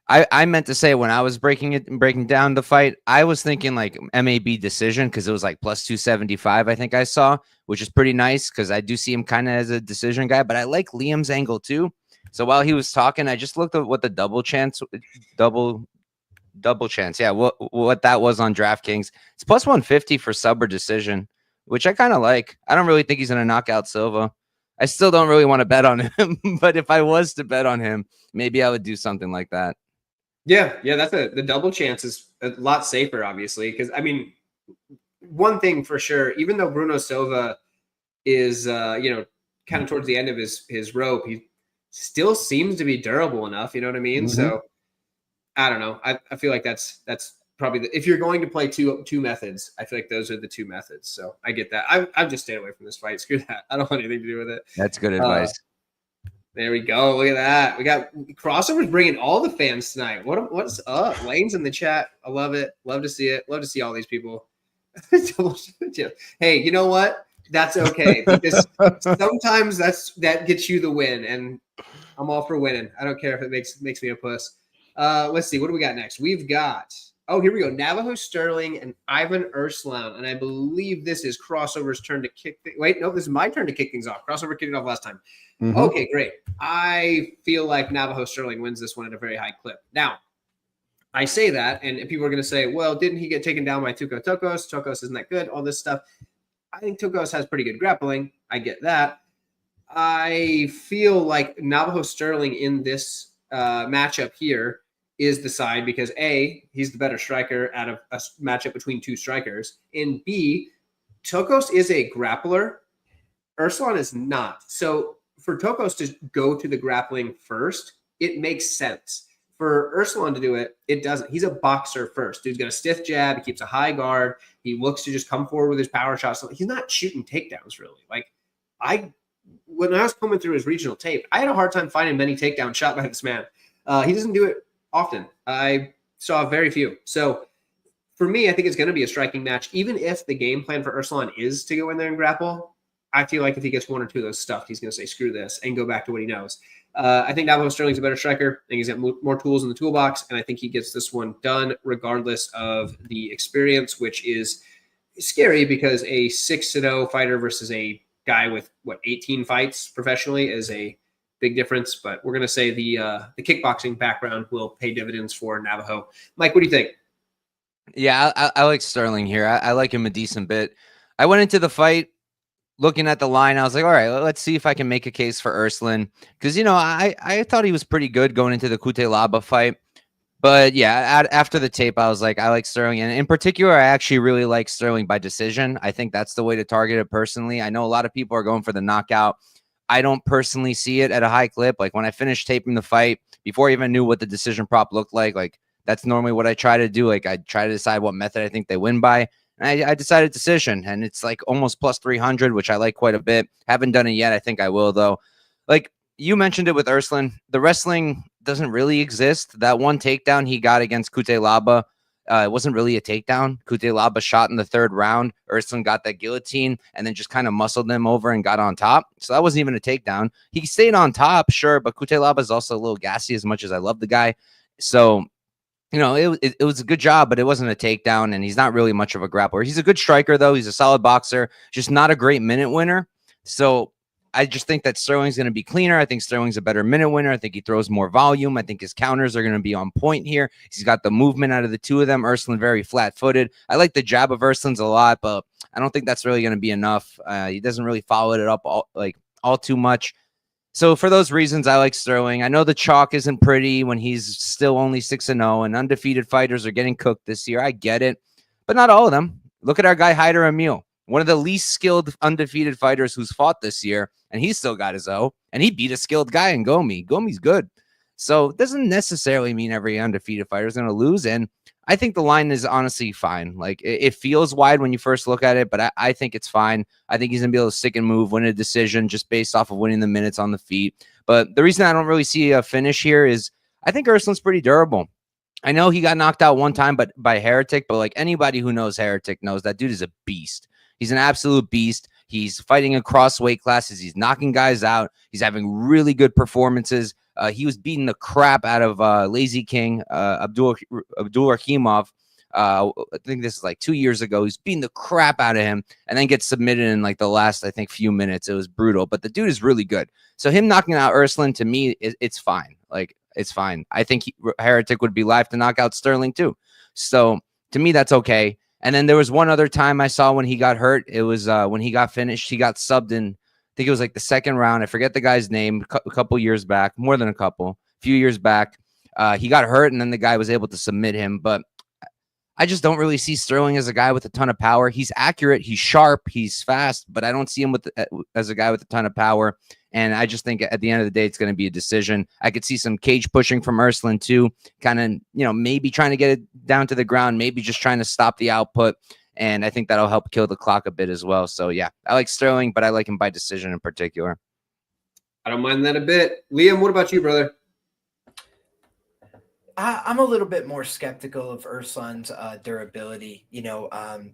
[SPEAKER 2] I meant to say when I was breaking down the fight, I was thinking like MAB decision because it was like +275. I think I saw, which is pretty nice because I do see him kind of as a decision guy. But I like Liam's angle too. So while he was talking, I just looked at what the double chance. Yeah, what that was on DraftKings. It's +150 for sub or decision, which I kind of like. I don't really think he's gonna knock out Silva. I still don't really want to bet on him, but if I was to bet on him, maybe I would do something like that.
[SPEAKER 1] Yeah, that's the double chance is a lot safer, obviously, because I mean, one thing for sure, even though Bruno Silva is kind of towards the end of his rope, he still seems to be durable enough. You know what I mean?
[SPEAKER 4] Mm-hmm.
[SPEAKER 1] So I don't know. I feel like that's probably if you're going to play two methods, I feel like those are the two methods. So I get that. I've just stayed away from this fight. Screw that. I don't want anything to do with it.
[SPEAKER 2] That's good advice.
[SPEAKER 1] There we go. Look at that. We got crossovers bringing all the fans tonight. What's up? Lane's in the chat. I love it. Love to see it. Love to see all these people. Hey, you know what? That's okay because sometimes that gets you the win, and I'm all for winning. I don't care if it makes me a puss. Let's see. What do we got next? We've got Oh, here we go. Navajo Sterling and Ivan Urslan. And I believe this is Crossover's turn to kick. Wait, no, this is my turn to kick things off. Crossover kicked it off last time.
[SPEAKER 4] Mhm.
[SPEAKER 1] Okay, great. I feel like Navajo Sterling wins this one at a very high clip. Now, I say that, and people are going to say, well, didn't he get taken down by Tuco Tokos? Tokos isn't that good, all this stuff. I think Tokos has pretty good grappling. I get that. I feel like Navajo Sterling in this matchup here is the side because A, he's the better striker out of a matchup between two strikers, and B, Tokos is a grappler. Urslan is not. So for Tokos to go to the grappling first, it makes sense. For Urslan to do it, it doesn't. He's a boxer first. Dude's got a stiff jab. He keeps a high guard. He looks to just come forward with his power shots. So he's not shooting takedowns really. Like when I was combing through his regional tape, I had a hard time finding many takedowns shot by this man. He doesn't do it often. I saw very few. So for me, I think it's going to be a striking match. Even if the game plan for Urslan is to go in there and grapple, I feel like if he gets one or two of those stuffed, he's going to say, screw this, and go back to what he knows. I think Navajo Sterling's a better striker. I think he's got more tools in the toolbox, and I think he gets this one done regardless of the experience, which is scary because a 6-0 fighter versus a guy with, 18 fights professionally is a big difference. But we're going to say the kickboxing background will pay dividends for Navajo. Mike, what do you think?
[SPEAKER 2] Yeah, I like Sterling here. I like him a decent bit. I went into the fight looking at the line. I was like, all right, let's see if I can make a case for Urslan. Because, I thought he was pretty good going into the Cutelaba fight. But, yeah, after the tape, I was like, I like Sterling. And in particular, I actually really like Sterling by decision. I think that's the way to target it personally. I know a lot of people are going for the knockout. I don't personally see it at a high clip. Like, when I finished taping the fight, before I even knew what the decision prop looked like that's normally what I try to do. Like, I try to decide what method I think they win by. And I decided decision, and it's like almost plus 300, which I like quite a bit. Haven't done it yet. I think I will, though. Like you mentioned it with Urslan, the wrestling doesn't really exist. That one takedown he got against Cutelaba, it wasn't really a takedown. Cutelaba shot in the third round. Urslan got that guillotine and then just kind of muscled them over and got on top. So that wasn't even a takedown. He stayed on top, sure, but Cutelaba is also a little gassy as much as I love the guy. So it was a good job, but it wasn't a takedown, and he's not really much of a grappler. He's a good striker, though. He's a solid boxer, just not a great minute winner. So I just think that Sterling's going to be cleaner. I think Sterling's a better minute winner. I think he throws more volume. I think his counters are going to be on point here. He's got the movement out of the two of them. Urslan very flat-footed. I like the jab of Urslan's a lot, but I don't think that's really going to be enough. He doesn't really follow it up all too much. So for those reasons, I like Sterling. I know the chalk isn't pretty when he's still only 6-0 and undefeated fighters are getting cooked this year. I get it, but not all of them. Look at our guy, Hyder Emil, one of the least skilled undefeated fighters who's fought this year, and he's still got his O, and he beat a skilled guy in Gomi. Gomi's good. So it doesn't necessarily mean every undefeated fighter is going to lose, and I think the line is honestly fine. Like, it feels wide when you first look at it, but I think it's fine. I think he's going to be able to stick and move, win a decision just based off of winning the minutes on the feet. But the reason I don't really see a finish here is I think Urslan's pretty durable. I know he got knocked out one time by Heretic, but like anybody who knows Heretic knows that dude is a beast. He's an absolute beast. He's fighting across weight classes. He's knocking guys out. He's having really good performances. He was beating the crap out of Lazy King, Abdul Rakhimov. I think this is like 2 years ago. He's beating the crap out of him and then gets submitted in like the last, I think, few minutes. It was brutal, but the dude is really good. So him knocking out Urslan, to me, it's fine. Like, it's fine. I think Heretic would be live to knock out Sterling too. So to me, that's okay. And then there was one other time I saw when he got hurt. It was when he got finished. He got subbed in, I think it was like the second round. I forget the guy's name. A couple years back, more than a few years back. He got hurt, and then the guy was able to submit him. But I just don't really see Sterling as a guy with a ton of power. He's accurate. He's sharp. He's fast. But I don't see him as a guy with a ton of power. And I just think at the end of the day, it's going to be a decision. I could see some cage pushing from Urslan too, kind of, maybe trying to get it down to the ground, maybe just trying to stop the output. And I think that'll help kill the clock a bit as well. So, yeah, I like Sterling, but I like him by decision in particular.
[SPEAKER 1] I don't mind that a bit. Liam, what about you, brother?
[SPEAKER 3] I'm a little bit more skeptical of Urslan's durability.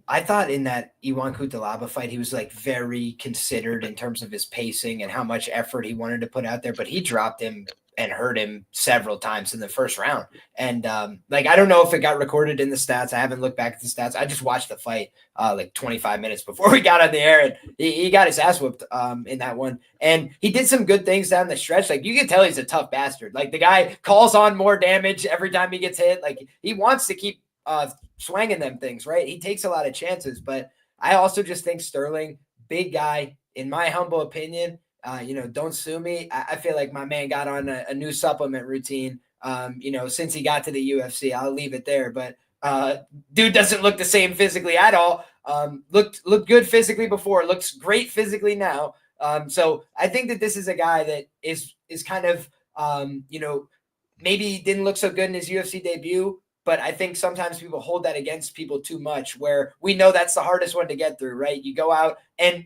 [SPEAKER 3] I thought in that Iwan Cutelaba fight, he was like very considered in terms of his pacing and how much effort he wanted to put out there, but he dropped him and hurt him several times in the first round. And like, I don't know if it got recorded in the stats. I haven't looked back at the stats. I just watched the fight like 25 minutes before we got on the air, and he got his ass whooped in that one. And he did some good things down the stretch. Like, you can tell he's a tough bastard. Like, the guy calls on more damage every time he gets hit. Like, he wants to keep swinging them things, right? He takes a lot of chances. But I also just think Sterling, big guy, in my humble opinion, don't sue me. I feel like my man got on a new supplement routine, since he got to the UFC. I'll leave it there. But dude doesn't look the same physically at all. Looked good physically before, looks great physically now. So I think that this is a guy that is kind of, maybe he didn't look so good in his UFC debut, but I think sometimes people hold that against people too much, where we know that's the hardest one to get through, right? You go out, and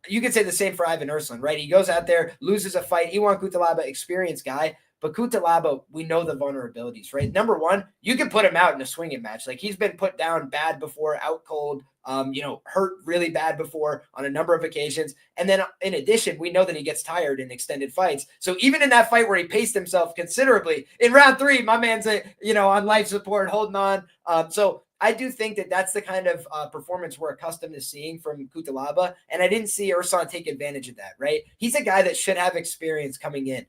[SPEAKER 3] you could say the same for Ivan Urslan, right? He goes out there, loses a fight. Iwan Cutelaba, experienced guy. But Cutelaba, we know the vulnerabilities, right? Number one, you can put him out in a swinging match. Like, he's been put down bad before, out cold, hurt really bad before on a number of occasions. And then in addition, we know that he gets tired in extended fights. So even in that fight where he paced himself considerably, in round 3, my man's on life support, holding on. So I do think that that's the kind of performance we're accustomed to seeing from Cutelaba. And I didn't see Urslan take advantage of that, right? He's a guy that should have experience coming in.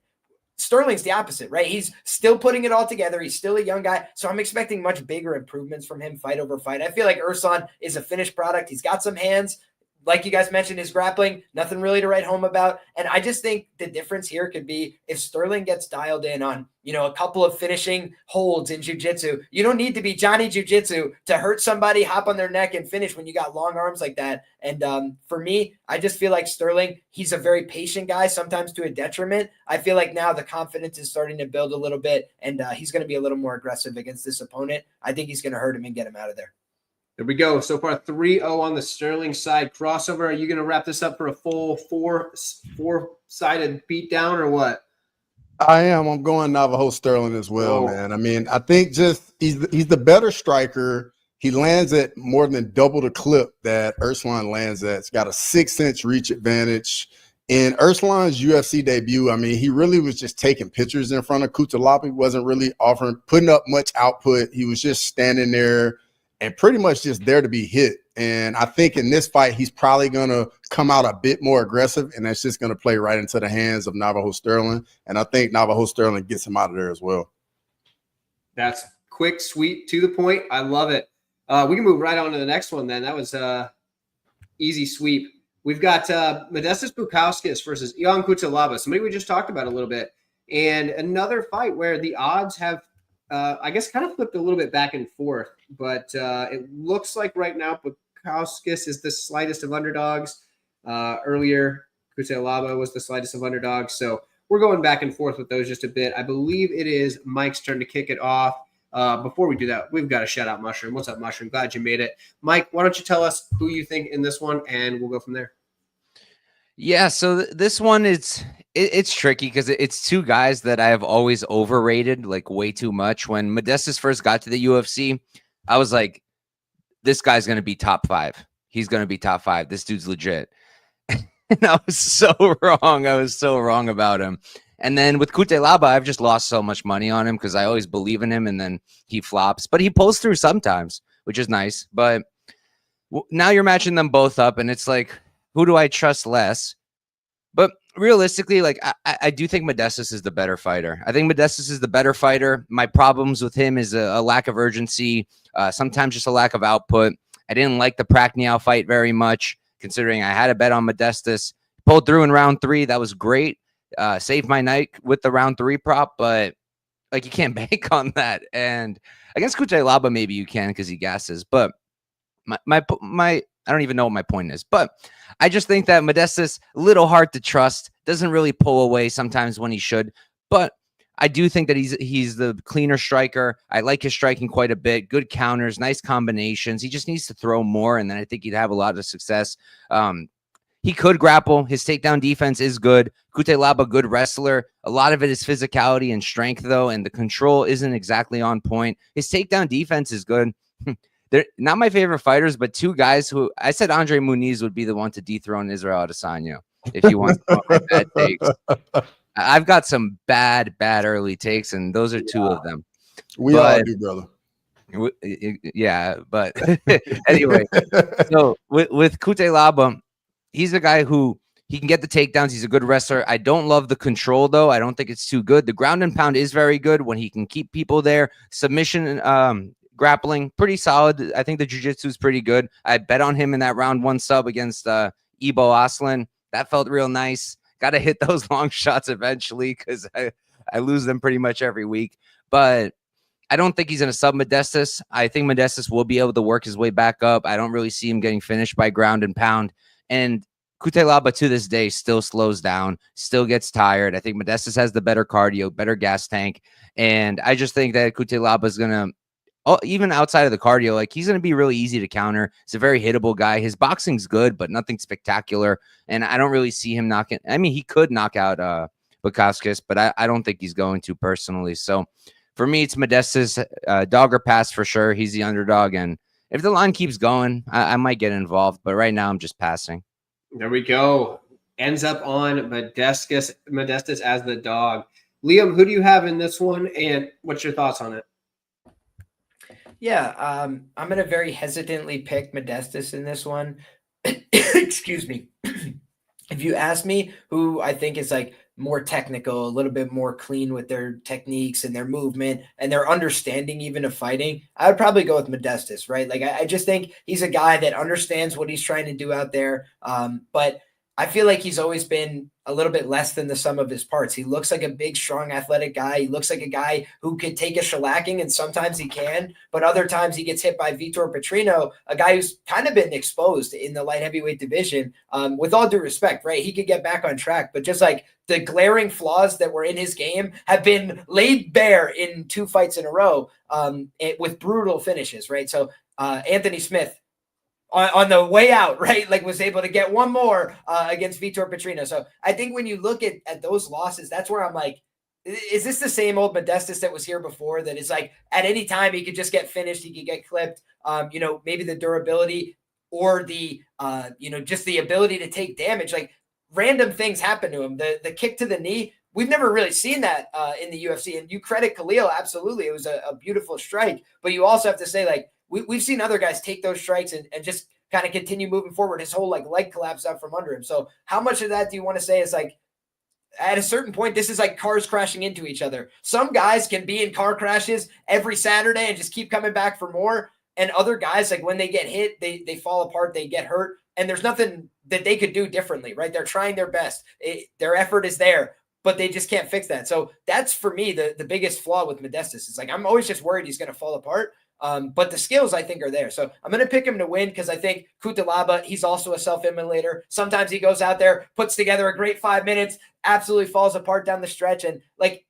[SPEAKER 3] Sterling's the opposite, right? He's still putting it all together. He's still a young guy. So I'm expecting much bigger improvements from him fight over fight. I feel like Urslan is a finished product. He's got some hands. Like you guys mentioned, his grappling, nothing really to write home about. And I just think the difference here could be if Sterling gets dialed in on, a couple of finishing holds in jiu-jitsu. You don't need to be Johnny Jiu-Jitsu to hurt somebody, hop on their neck, and finish when you got long arms like that. And for me, I just feel like Sterling, he's a very patient guy, sometimes to a detriment. I feel like now the confidence is starting to build a little bit, and he's going to be a little more aggressive against this opponent. I think he's going to hurt him and get him out of there.
[SPEAKER 1] There we go. So far, 3-0 on the Sterling side. Crossover, are you going to wrap this up for a full four-sided beatdown or what?
[SPEAKER 4] I am. I'm going Navajo Sterling as well, man. I mean, I think just he's the better striker. He lands at more than double the clip that Urslan lands at. It's got a 6-inch reach advantage. In Urslan's UFC debut, I mean, he really was just taking pictures in front of Cutelaba. He wasn't really putting up much output. He was just standing there and pretty much just there to be hit. And I think in this fight, he's probably going to come out a bit more aggressive, and that's just going to play right into the hands of Navajo Sterling. And I think Navajo Sterling gets him out of there as well.
[SPEAKER 1] That's quick, sweet, to the point. I love it. We can move right on to the next one then. That was easy sweep. We've got Modestas Bukauskas versus Ion Cutelaba, somebody we just talked about a little bit. And another fight where the odds have I guess kind of flipped a little bit back and forth, but it looks like right now Bukauskas is the slightest of underdogs. Earlier, Cutelaba was the slightest of underdogs. So we're going back and forth with those just a bit. I believe it is Mike's turn to kick it off. Before we do that, we've got to shout out Mushroom. What's up, Mushroom? Glad you made it. Mike, why don't you tell us who you think in this one, and we'll go from there.
[SPEAKER 2] Yeah, so this one it's tricky because it's two guys that I have always overrated like way too much. When Modestas first got to the UFC, I was like, this guy's going to be top 5. He's going to be top 5. This dude's legit. And I was so wrong. I was so wrong about him. And then with Cutelaba, I've just lost so much money on him because I always believe in him, and then he flops. But he pulls through sometimes, which is nice. But now you're matching them both up, and it's like, who do I trust less? But realistically, like I do think Modestas is the better fighter. I think Modestas is the better fighter. My problems with him is a lack of urgency, sometimes just a lack of output. I didn't like the Prachniow fight very much, considering I had a bet on Modestas. Pulled through in round 3. That was great. Saved my night with the round 3 prop, but like you can't bank on that. And against Cutelaba, maybe you can because he gasses. But my I don't even know what my point is, but I just think that Modestas, a little hard to trust, doesn't really pull away sometimes when he should, but I do think that he's the cleaner striker. I like his striking quite a bit. Good counters, nice combinations. He just needs to throw more, and then I think he'd have a lot of success. He could grapple. His takedown defense is good. Cutelaba, good wrestler. A lot of it is physicality and strength, though, and the control isn't exactly on point. His takedown defense is good. They're not my favorite fighters, but two guys who I said Andre Muniz would be the one to dethrone Israel Adesanya if you want my bad takes. I've got some bad early takes, and those are two of them.
[SPEAKER 4] We all do, brother.
[SPEAKER 2] Yeah, but anyway, so with Cutelaba, he's a guy who he can get the takedowns. He's a good wrestler. I don't love the control, though. I don't think it's too good. The ground and pound is very good when he can keep people there. Submission, grappling, pretty solid. I think the jiu-jitsu is pretty good. I bet on him in that round 1 sub against Urslan. That felt real nice. Got to hit those long shots eventually because I lose them pretty much every week. But I don't think he's going to sub Modestas. I think Modestas will be able to work his way back up. I don't really see him getting finished by ground and pound. And Cutelaba to this day still slows down, still gets tired. I think Modestas has the better cardio, better gas tank. And I just think that Cutelaba is going to, even outside of the cardio, like he's going to be really easy to counter. He's a very hittable guy. His boxing's good, but nothing spectacular. And I don't really see him knocking. I mean, he could knock out Bukauskas, but I don't think he's going to personally. So for me, it's Modestas, dog or pass for sure. He's the underdog. And if the line keeps going, I might get involved. But right now, I'm just passing.
[SPEAKER 1] There we go. Ends up on Modestas as the dog. Liam, who do you have in this one? And what's your thoughts on it?
[SPEAKER 3] Yeah, I'm going to very hesitantly pick Modestas in this one. Excuse me. If you ask me who I think is like more technical, a little bit more clean with their techniques and their movement and their understanding even of fighting, I would probably go with Modestas, right? Like I just think he's a guy that understands what he's trying to do out there. But I feel like he's always been a little bit less than the sum of his parts. He looks like a big, strong, athletic guy. He looks like a guy who could take a shellacking, and sometimes he can, but other times he gets hit by Vitor Petrino, a guy who's kind of been exposed in the light heavyweight division. With all due respect, right? He could get back on track, but just like the glaring flaws that were in his game have been laid bare in 2 fights in a row with brutal finishes, right? So Anthony Smith, on the way out, right, like was able to get one more against Vitor Petrino. So I think when you look at those losses, that's where I'm like, is this the same old Modestas that was here before that is like at any time he could just get finished, he could get clipped, maybe the durability or the, just the ability to take damage, like random things happen to him. The kick to the knee, we've never really seen that in the UFC, and you credit Khalil, absolutely. It was a beautiful strike, but you also have to say like, we've seen other guys take those strikes and just kind of continue moving forward. His whole like leg collapsed out from under him. So how much of that do you want to say is like, at a certain point, this is like cars crashing into each other. Some guys can be in car crashes every Saturday and just keep coming back for more. And other guys, like when they get hit, they fall apart, they get hurt, and there's nothing that they could do differently, right? They're trying their best. Their effort is there, but they just can't fix that. So that's for me, the biggest flaw with Modestas. It's like, I'm always just worried he's going to fall apart. But the skills, I think, are there. So I'm going to pick him to win because I think Cutelaba, he's also a self-immolator. Sometimes he goes out there, puts together a great 5 minutes, absolutely falls apart down the stretch. And like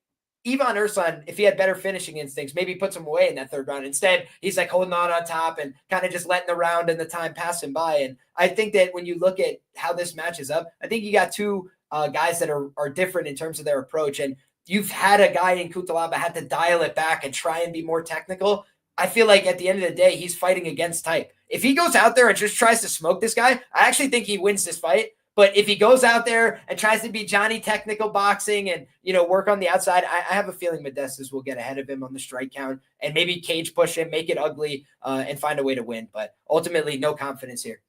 [SPEAKER 3] Ivan Urslan, if he had better finishing instincts, maybe puts him away in that 3rd round. Instead, he's like holding on top and kind of just letting the round and the time pass him by. And I think that when you look at how this matches up, I think you got 2 guys that are different in terms of their approach. And you've had a guy in Cutelaba had to dial it back and try and be more technical. I feel like at the end of the day, he's fighting against type. If he goes out there and just tries to smoke this guy, I actually think he wins this fight. But if he goes out there and tries to be Johnny technical boxing and, work on the outside, I have a feeling Modestas will get ahead of him on the strike count and maybe cage push him, make it ugly, and find a way to win. But ultimately, no confidence here.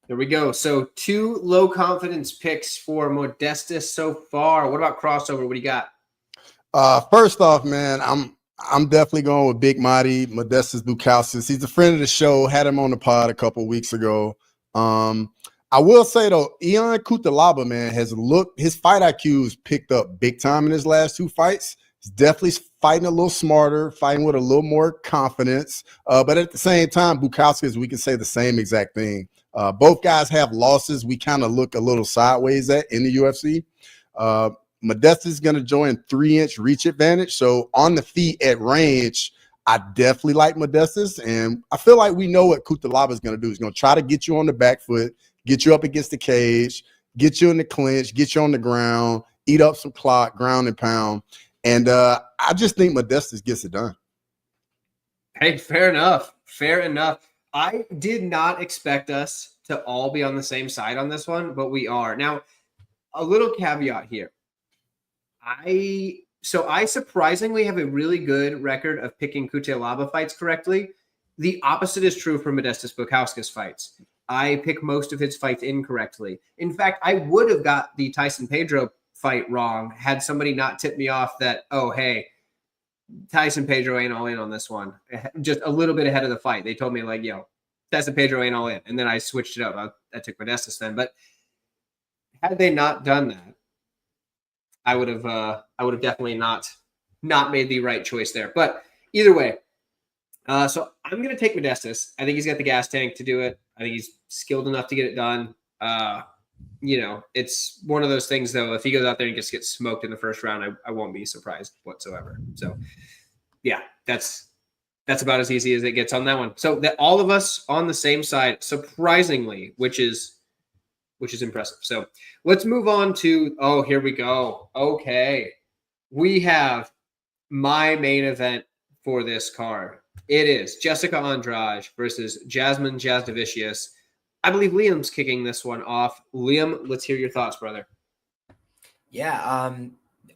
[SPEAKER 1] There we go. So 2 low confidence picks for Modestas so far. What about crossover? What do you got?
[SPEAKER 4] First off, man, I'm definitely going with Big Mighty, Modestas Bukauskas. He's a friend of the show. Had him on the pod a couple weeks ago. I will say, though, Ion Cutelaba, man, his fight IQ has picked up big time in his last 2 fights. He's definitely fighting a little smarter, fighting with a little more confidence. But at the same time, Bukauskas, we can say the same exact thing. Both guys have losses we kind of look a little sideways at in the UFC. Modestas is going to join 3-inch reach advantage. So on the feet at range, I definitely like Modestas. And I feel like we know what Cutelaba is going to do. He's going to try to get you on the back foot, get you up against the cage, get you in the clinch, get you on the ground, eat up some clock, ground and pound. And I just think Modestas gets it done.
[SPEAKER 1] Hey, fair enough. Fair enough. I did not expect us to all be on the same side on this one, but we are. Now, a little caveat here. I surprisingly have a really good record of picking Cutelaba fights correctly. The opposite is true for Modestas Bukauskas fights. I pick most of his fights incorrectly. In fact, I would have got the Tyson Pedro fight wrong had somebody not tipped me off that, oh, hey, Tyson Pedro ain't all in on this one. Just a little bit ahead of the fight. They told me, like, yo, Tyson Pedro ain't all in. And then I switched it up. I took Modestas then. But had they not done that, I would have definitely not made the right choice there. But either way, so I'm going to take Modestas. I think he's got the gas tank to do it. I think he's skilled enough to get it done. It's one of those things, though. If he goes out there and just gets smoked in the first round, I won't be surprised whatsoever. So, yeah, that's about as easy as it gets on that one. So that all of us on the same side, surprisingly, which is impressive. So let's move on to, oh, here we go. Okay. We have my main event for this card. It is Jessica Andrade versus Jasmine Jazudicius. I believe Liam's kicking this one off. Liam, let's hear your thoughts, brother.
[SPEAKER 3] Yeah,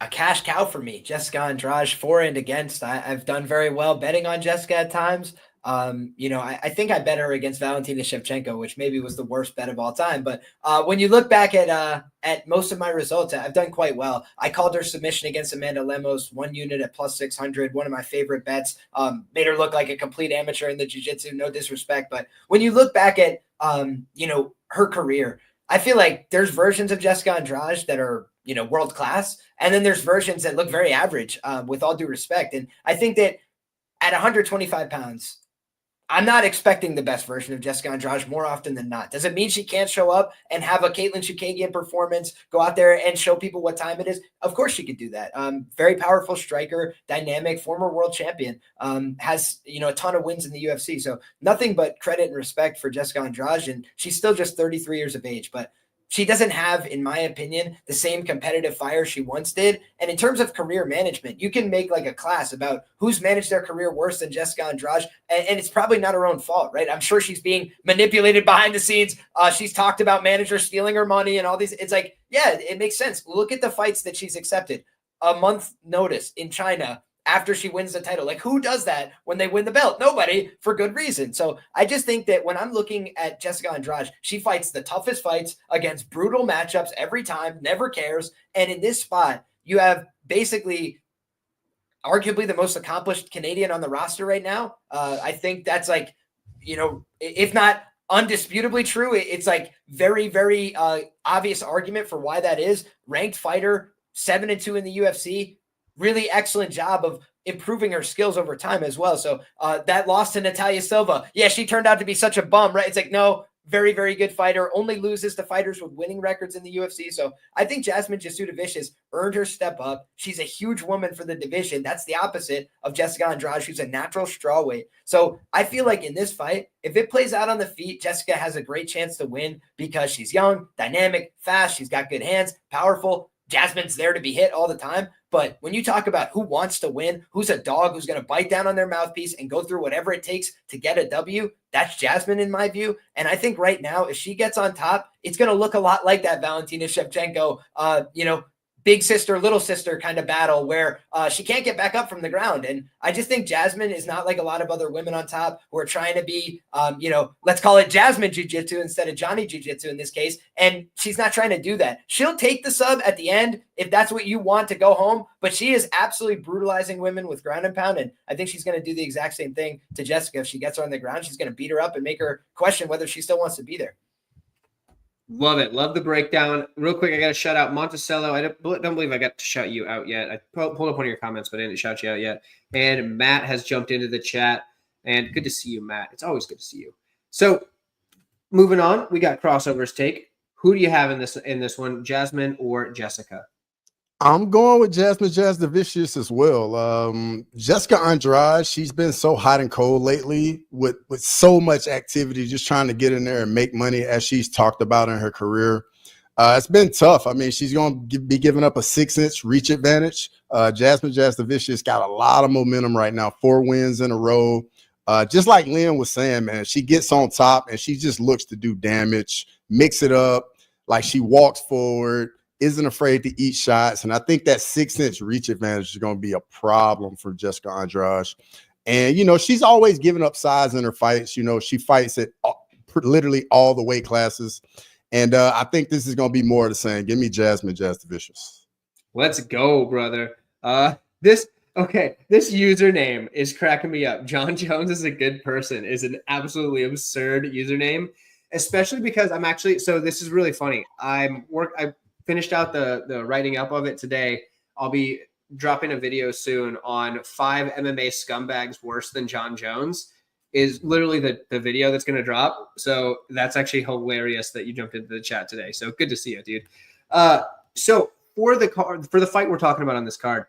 [SPEAKER 3] a cash cow for me. Jessica Andrade, for and against. I've done very well betting on Jessica at times. I think I bet her against Valentina Shevchenko, which maybe was the worst bet of all time. But when you look back at most of my results, I've done quite well. I called her submission against Amanda Lemos, 1 unit at plus 600, one of my favorite bets. Made her look like a complete amateur in the jiu-jitsu, no disrespect. But when you look back at, her career, I feel like there's versions of Jessica Andrade that are, world class. And then there's versions that look very average, with all due respect. And I think that at 125 pounds, I'm not expecting the best version of Jessica Andrade more often than not. Does it mean she can't show up and have a Caitlin Chukagian performance, go out there and show people what time it is? Of course she could do that. Very powerful striker, dynamic, former world champion, has, a ton of wins in the UFC. So nothing but credit and respect for Jessica Andrade. And she's still just 33 years of age, but she doesn't have, in my opinion, the same competitive fire she once did. And in terms of career management, you can make like a class about who's managed their career worse than Jessica Andrade. And it's probably not her own fault, right? I'm sure she's being manipulated behind the scenes. She's talked about managers stealing her money and all these. It's like, yeah, it makes sense. Look at the fights that she's accepted. A month notice in China after she wins the title. Like, who does that when they win the belt? Nobody, for good reason. So I just think that when I'm looking at Jessica Andrade, she fights the toughest fights against brutal matchups every time, never cares. And in this spot, you have basically arguably the most accomplished Canadian on the roster right now. I think that's like, if not undisputably true, it's like very, very obvious argument for why that is. Ranked fighter, 7-2 in the UFC. Really excellent job of improving her skills over time as well. So that loss to Natalia Silva, yeah, she turned out to be such a bum, right? It's like, no, very, very good fighter, only loses to fighters with winning records in the UFC. So I think Jasmine Jazudicius earned her step up. She's a huge woman for the division. That's the opposite of Jessica Andrade. She's a natural strawweight. So I feel like in this fight, if it plays out on the feet, Jessica has a great chance to win because she's young, dynamic, fast. She's got good hands, powerful. Jasmine's there to be hit all the time. But when you talk about who wants to win, who's a dog who's going to bite down on their mouthpiece and go through whatever it takes to get a W, that's Jasmine in my view. And I think right now, if she gets on top, it's going to look a lot like that Valentina Shevchenko, big sister, little sister kind of battle where she can't get back up from the ground. And I just think Jasmine is not like a lot of other women on top who are trying to be, let's call it Jasmine Jiu-Jitsu instead of Johnny Jiu-Jitsu in this case. And she's not trying to do that. She'll take the sub at the end if that's what you want to go home. But she is absolutely brutalizing women with ground and pound. And I think she's going to do the exact same thing to Jessica. If she gets her on the ground, she's going to beat her up and make her question whether she still wants to be there.
[SPEAKER 1] Love it. Love the breakdown. Real quick, I got to shout out Monticello. I don't believe I got to shout you out yet. I pulled up one of your comments, but I didn't shout you out yet. And Matt has jumped into the chat. And good to see you, Matt. It's always good to see you. So moving on, we got crossovers take. Who do you have in this one, Jasmine or Jessica?
[SPEAKER 4] I'm going with Jasmine Jazudicius as well. Jessica Andrade, she's been so hot and cold lately with so much activity, just trying to get in there and make money, as she's talked about in her career. It's been tough. I mean, she's going to be giving up a 6-inch reach advantage. Jasmine Jazudicius got a lot of momentum right now, 4 wins in a row. Just like Lynn was saying, man, she gets on top and she just looks to do damage, mix it up, like she walks forward, isn't afraid to eat shots. And I think that 6-inch reach advantage is going to be a problem for Jessica Andrade. And, she's always giving up size in her fights. She fights at literally all the weight classes. And I think this is going to be more of the same. Give me Jasmine Jazudicius.
[SPEAKER 1] Let's go, brother. This username is cracking me up. John Jones is a good person is an absolutely absurd username, especially because I'm actually, so this is really funny. I finished out the writing up of it today. I'll be dropping a video soon on 5 MMA scumbags worse than John Jones is literally the video that's going to drop. So that's actually hilarious that you jumped into the chat today. So good to see you, dude. So for the fight we're talking about on this card,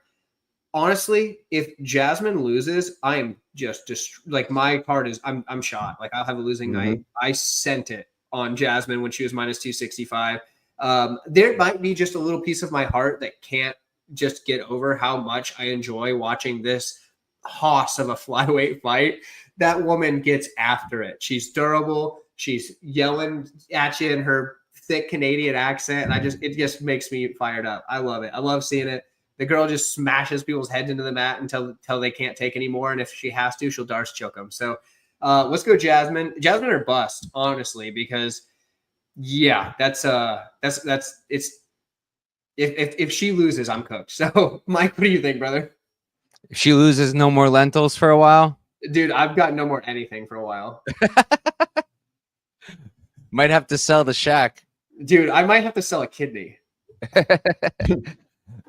[SPEAKER 1] honestly, if Jasmine loses, I am just like my card is I'm shot. Like I'll have a losing night. I sent it on Jasmine when she was minus 265. There might be just a little piece of my heart that can't just get over how much I enjoy watching this hoss of a flyweight fight. That woman gets after it. She's durable. She's yelling at you in her thick Canadian accent. And it just makes me fired up. I love it. I love seeing it. The girl just smashes people's heads into the mat until they can't take anymore. And if she has to, she'll Darce choke them. So let's go Jasmine. Jasmine or bust, honestly, because yeah, that's it's if she loses, I'm cooked. So Mike, what do you think, brother?
[SPEAKER 2] If she loses, no more lentils for a while.
[SPEAKER 1] Dude, I've got no more anything for a while.
[SPEAKER 2] Might have to sell the shack.
[SPEAKER 1] Dude, I might have to sell a kidney.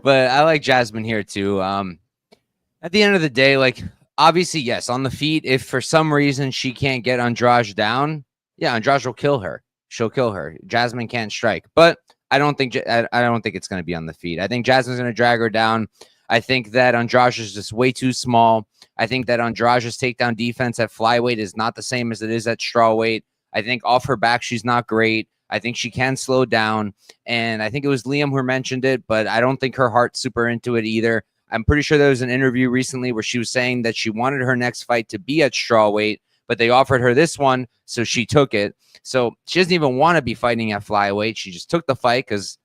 [SPEAKER 2] But I like Jasmine here too. At the end of the day, like obviously, yes, on the feet, if for some reason she can't get Andrade down, yeah, Andrade will kill her. She'll kill her. Jasmine can't strike. But I don't think it's going to be on the feet. I think Jasmine's going to drag her down. I think that Andrade is just way too small. I think that Andrade's takedown defense at flyweight is not the same as it is at strawweight. I think off her back, she's not great. I think she can slow down. And I think it was Liam who mentioned it, but I don't think her heart's super into it either. I'm pretty sure there was an interview recently where she was saying that she wanted her next fight to be at strawweight, but they offered her this one, so she took it. So she doesn't even want to be fighting at flyweight. She just took the fight because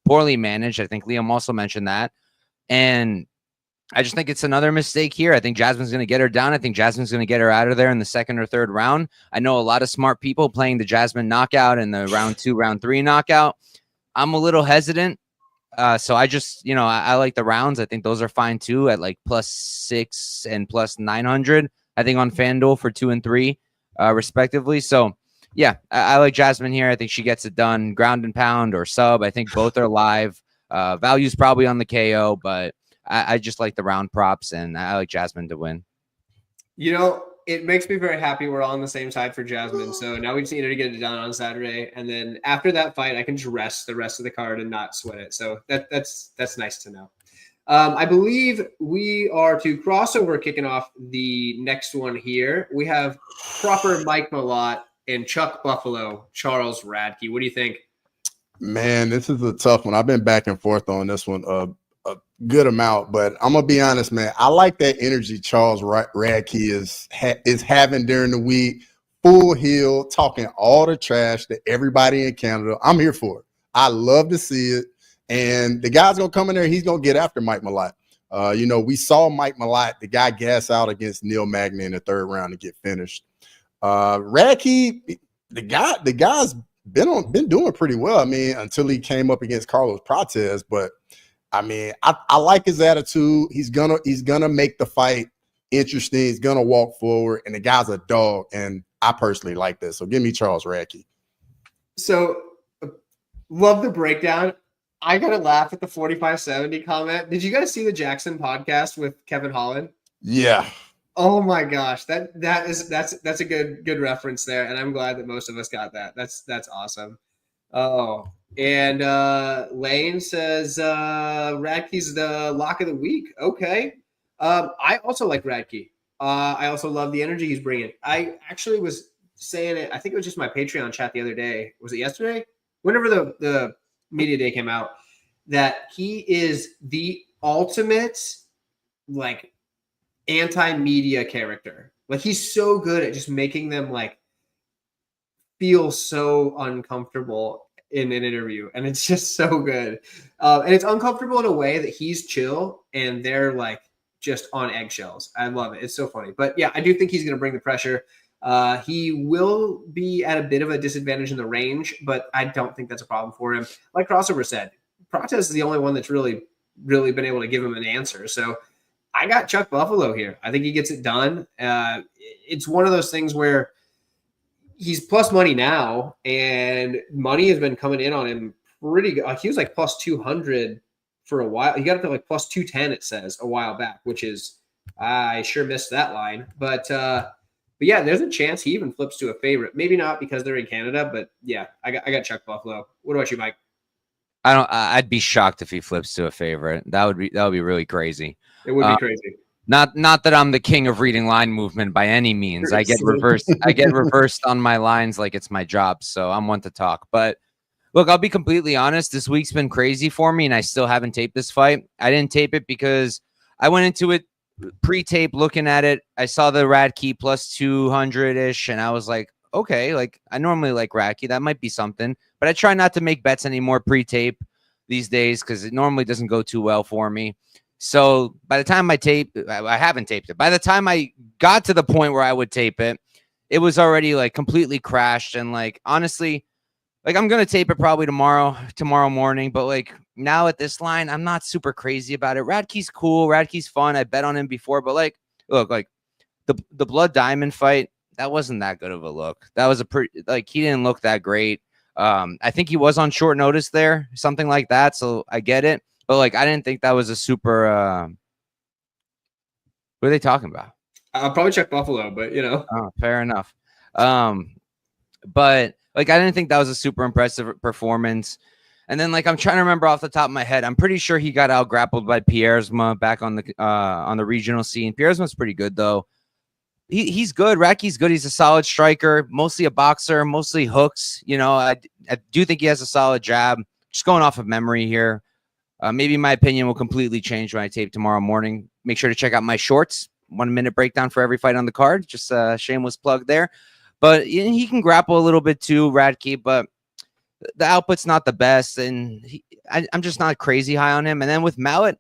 [SPEAKER 2] poorly managed. I think Liam also mentioned that. And I just think it's another mistake here. I think Jasmine's going to get her down. I think Jasmine's going to get her out of there in the second or third round. I know a lot of smart people playing the Jasmine knockout and the round 2, round 3 knockout. I'm a little hesitant. So I just, I like the rounds. I think those are fine too at like +6 and +900. I think on FanDuel for 2 and 3, respectively. So yeah, I like Jasmine here. I think she gets it done. Ground and pound or sub. I think both are live. Value's probably on the KO, but I just like the round props, and I like Jasmine to win.
[SPEAKER 1] It makes me very happy we're all on the same side for Jasmine. So now we just need her to get it done on Saturday. And then after that fight, I can just rest the rest of the card and not sweat it. So that's nice to know. I believe we are to crossover kicking off the next one here. We have proper Mike Malott and Chuck Buffalo, Charles Radtke. What do you think?
[SPEAKER 4] Man, this is a tough one. I've been back and forth on this one a good amount, but I'm gonna be honest, man. I like that energy Charles Radtke is having during the week. Full heel, talking all the trash to everybody in Canada. I'm here for it. I love to see it. And the guy's gonna come in there. He's gonna get after Mike Malott. We saw Mike Malott, the guy, gas out against Neil Magny in the third round to get finished. Radtke, the guy's been doing pretty well. I mean, until he came up against Carlos Prates, but I mean, I like his attitude. He's gonna make the fight interesting. He's gonna walk forward, and the guy's a dog. And I personally like this. So give me Charles Radtke.
[SPEAKER 1] So love the breakdown. I gotta laugh at the 4570 comment. Did you guys see the Jackson podcast with Kevin Holland?
[SPEAKER 4] Yeah.
[SPEAKER 1] Oh my gosh, that's a good reference there, and I'm glad that most of us got that. That's awesome. Oh, and Lane says Radtke's the lock of the week. Okay, I also like Radtke. I also love the energy he's bringing. I actually was saying it. I think it was just my Patreon chat the other day. Was it yesterday? Whenever the media day came out, that he is the ultimate like anti-media character. Like he's so good at just making them like feel so uncomfortable. in an interview, and it's just so good. And it's uncomfortable in a way that he's chill and they're like just on eggshells. I love it. It's so funny. But yeah, I do think he's going to bring the pressure. He will be at a bit of a disadvantage in the range, but I don't think that's a problem for him. Like Crossover said, Prates is the only one that's really been able to give him an answer. So I got Chuck Buffalo here. I think he gets it done. It's one of those things where he's plus money now, and money has been coming in on him pretty good. He was like plus 200 for a while. He got up to like plus 210, it says, a while back, which is, I sure missed that line. But yeah, there's a chance he even flips to a favorite. Maybe not because they're in Canada, but yeah, I got Chuck Buffalo. What about you, Mike?
[SPEAKER 2] I'd be shocked if he flips to a favorite. That would be really crazy.
[SPEAKER 1] It would be crazy.
[SPEAKER 2] Not that I'm the king of reading line movement by any means. I get reversed on my lines like it's my job. So I'm one to talk. But look, I'll be completely honest. This week's been crazy for me, and I still haven't taped this fight. I didn't tape it because I went into it pre-tape looking at it. I saw the Radtke plus 200-ish, and I was like, okay, like I normally like Radtke. That might be something. But I try not to make bets anymore pre-tape these days because it normally doesn't go too well for me. So by the time I haven't taped it. By the time I got to the point where I would tape it, it was already like completely crashed. And like, honestly, like I'm going to tape it probably tomorrow morning. But like now at this line, I'm not super crazy about it. Radtke's cool. Radtke's fun. I bet on him before. But like, look, like the Blood Diamond fight, that wasn't that good of a look. That was he didn't look that great. I think he was on short notice there, something like that. So I get it. But like, I didn't think that was a super. What are they talking about?
[SPEAKER 1] I'll probably check Buffalo, but you know,
[SPEAKER 2] fair enough. But like, I didn't think that was a super impressive performance. And then like, I'm trying to remember off the top of my head. I'm pretty sure he got out grappled by Pierresma back on the regional scene. Pierresma's pretty good though. He's good. Radtke's good. He's a solid striker, mostly a boxer, mostly hooks. You know, I do think he has a solid jab. Just going off of memory here. Maybe my opinion will completely change when I tape tomorrow morning. Make sure to check out my shorts. 1 minute breakdown for every fight on the card. Just a shameless plug there. But he can grapple a little bit too, Radtke, but the output's not the best. And I'm just not crazy high on him. And then with Malott,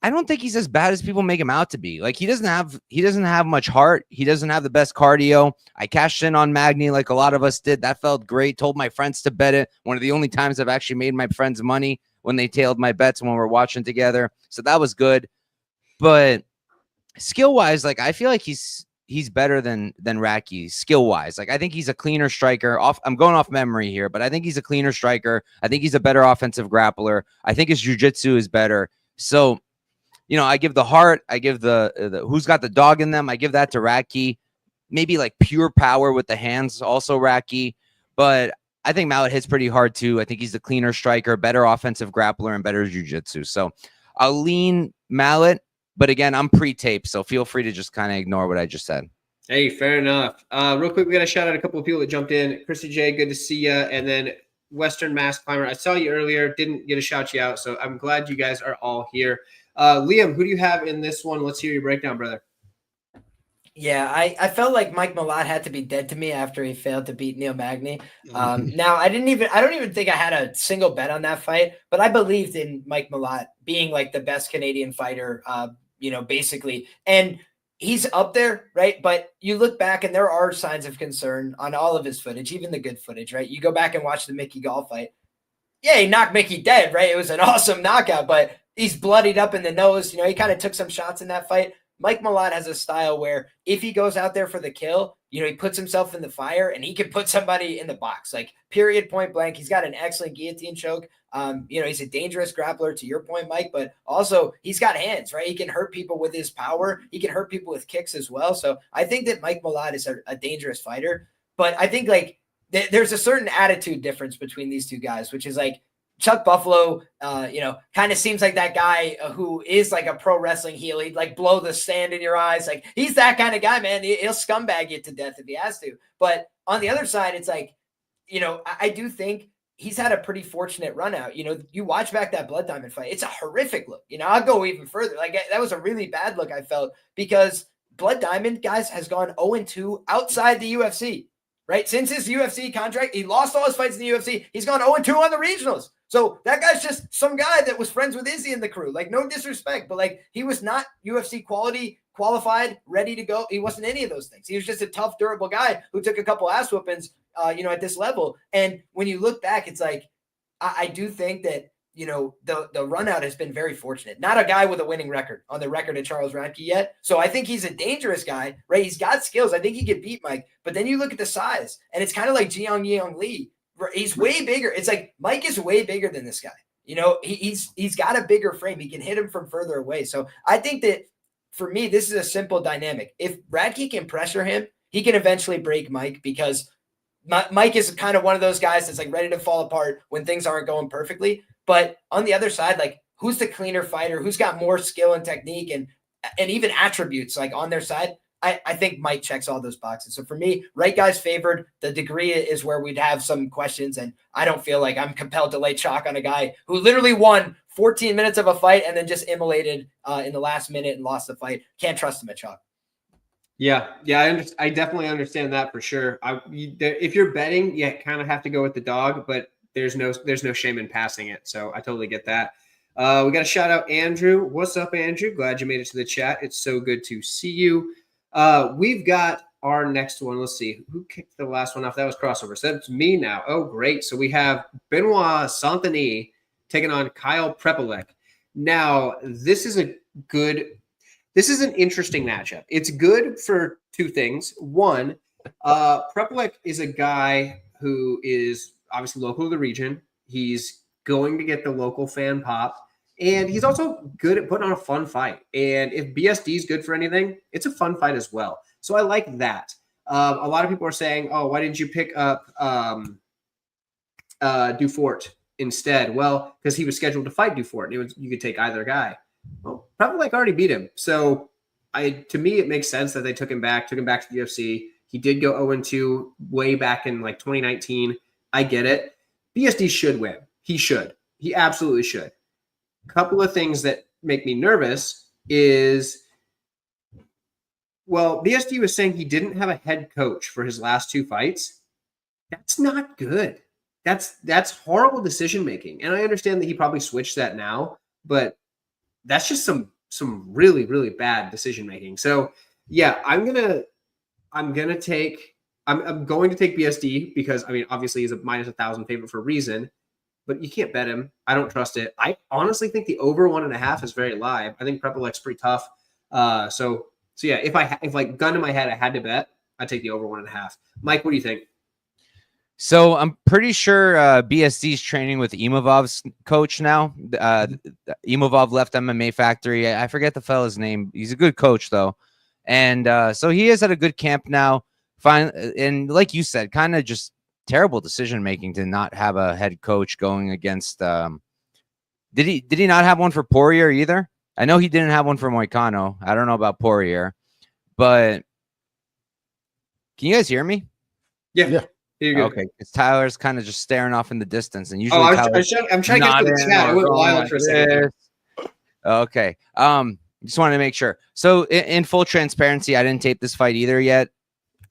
[SPEAKER 2] I don't think he's as bad as people make him out to be. Like he doesn't have much heart. He doesn't have the best cardio. I cashed in on Magny like a lot of us did. That felt great. Told my friends to bet it. One of the only times I've actually made my friends money when they tailed my bets when we're watching together. So that was good. But skill-wise, like I feel like he's better than Radtke skill-wise. Like I think he's a cleaner striker. I'm going off memory here, but I think he's a cleaner striker. I think he's a better offensive grappler. I think his jiu-jitsu is better. So, you know, I give the heart, I give the who's got the dog in them, I give that to Radtke. Maybe like pure power with the hands, also Radtke. But I think Malott hits pretty hard too. I think he's the cleaner striker, better offensive grappler, and better jiu-jitsu. So I'll lean Malott, but again, I'm pre-tape, so feel free to just kind of ignore what I just said.
[SPEAKER 1] Hey, fair enough. Real quick, we got to shout out a couple of people that jumped in. Chrissy J, good to see you. And then Western Mass Climber, I saw you earlier, didn't get to shout you out, so I'm glad you guys are all here. Liam, who do you have in this one? Let's hear your breakdown, brother.
[SPEAKER 3] Yeah, I felt like Mike Malott had to be dead to me after he failed to beat Neil Magny. Now I don't even think I had a single bet on that fight, but I believed in Mike Malott being like the best Canadian fighter, basically. And he's up there, right? But you look back and there are signs of concern on all of his footage, even the good footage, right? You go back and watch the Mickey Gall fight. Yeah, he knocked Mickey dead, right? It was an awesome knockout, but he's bloodied up in the nose. You know, he kind of took some shots in that fight. Mike Malott has a style where if he goes out there for the kill, you know, he puts himself in the fire and he can put somebody in the box, like period, point blank. He's got an excellent guillotine choke. He's a dangerous grappler to your point, Mike, but also he's got hands, right? He can hurt people with his power. He can hurt people with kicks as well. So I think that Mike Malott is a dangerous fighter, but I think like there's a certain attitude difference between these two guys, which is like, Chuck Buffalo, kind of seems like that guy who is like a pro wrestling heel. He'd like blow the sand in your eyes. Like he's that kind of guy, man. He'll scumbag you to death if he has to. But on the other side, it's like, I do think he's had a pretty fortunate run out. You watch back that Blood Diamond fight. It's a horrific look. I'll go even further. Like that was a really bad look I felt because Blood Diamond, guys, has gone 0-2 outside the UFC. right? Since his UFC contract, he lost all his fights in the UFC. He's gone 0-2 on the regionals. So that guy's just some guy that was friends with Izzy and the crew. Like, no disrespect, but like, he was not UFC qualified, ready to go. He wasn't any of those things. He was just a tough, durable guy who took a couple ass whoopings, at this level. And when you look back, it's like, I do think that, the run out has been very fortunate. Not a guy with a winning record on the record of Charles Radtke yet. So I think he's a dangerous guy, right? He's got skills. I think he could beat Mike. But then you look at the size, and it's kind of like Jiang Yeong Lee. He's way bigger. It's like Mike is way bigger than this guy. He's got a bigger frame. He can hit him from further away. So I think that for me, this is a simple dynamic. If Radtke can pressure him, he can eventually break Mike, because Mike is kind of one of those guys that's like ready to fall apart when things aren't going perfectly. But on the other side, like, who's the cleaner fighter? Who's got more skill and technique and even attributes like on their side? I think Mike checks all those boxes. So for me, right guy's favored. The degree is where we'd have some questions, and I don't feel like I'm compelled to lay chalk on a guy who literally won 14 minutes of a fight and then just immolated in the last minute and lost the fight. Can't trust him at chalk.
[SPEAKER 1] Yeah, I definitely understand that for sure. If you're betting, you kind of have to go with the dog, but there's no shame in passing it. So I totally get that. We got to shout out Andrew. What's up, Andrew? Glad you made it to the chat. It's so good to see you. We've got our next one. Let's see who kicked the last one off. That was crossover. So that's me now. Oh, great. So we have Benoit Saint-Denis taking on Kyle Prepolec. Now, this is an interesting matchup. It's good for two things. One, Prepolec is a guy who is obviously local to the region. He's going to get the local fan pop. And he's also good at putting on a fun fight. And if BSD is good for anything, it's a fun fight as well. So I like that. A lot of people are saying, oh, why didn't you pick up Dufort instead? Well, because he was scheduled to fight Dufort. You could take either guy. Well, Prepolec already beat him. So to me, it makes sense that they took him back to the UFC. He did go 0-2 way back in like 2019. I get it. BSD should win. He should. He absolutely should. Couple of things that make me nervous is, well, BSD was saying he didn't have a head coach for his last two fights. That's not good. That's horrible decision making. And I understand that he probably switched that now, but that's just some really, really bad decision making. So yeah, I'm going to take BSD because, I mean, obviously he's a -1,000 favorite for a reason, but you can't bet him. I don't trust it. I honestly think the over 1.5 is very live. I think Prepolec's pretty tough. So yeah, if like gun to my head, I had to bet, I'd take the over 1.5. Mike, what do you think?
[SPEAKER 2] So I'm pretty sure BSD's training with Imovov's coach now. Imovov left MMA Factory. I forget the fella's name. He's a good coach though. And so he is at a good camp now. Fine. And like you said, kind of just terrible decision making to not have a head coach going against. Did he not have one for Poirier either? I know he didn't have one for Moicano. I don't know about Poirier, but can you guys hear me?
[SPEAKER 1] Yeah.
[SPEAKER 2] Okay, because Tyler's kind of just staring off in the distance, and usually
[SPEAKER 1] I'm trying to get to the chat. I went wild for a second.
[SPEAKER 2] Okay, just wanted to make sure. So in full transparency, I didn't tape this fight either yet,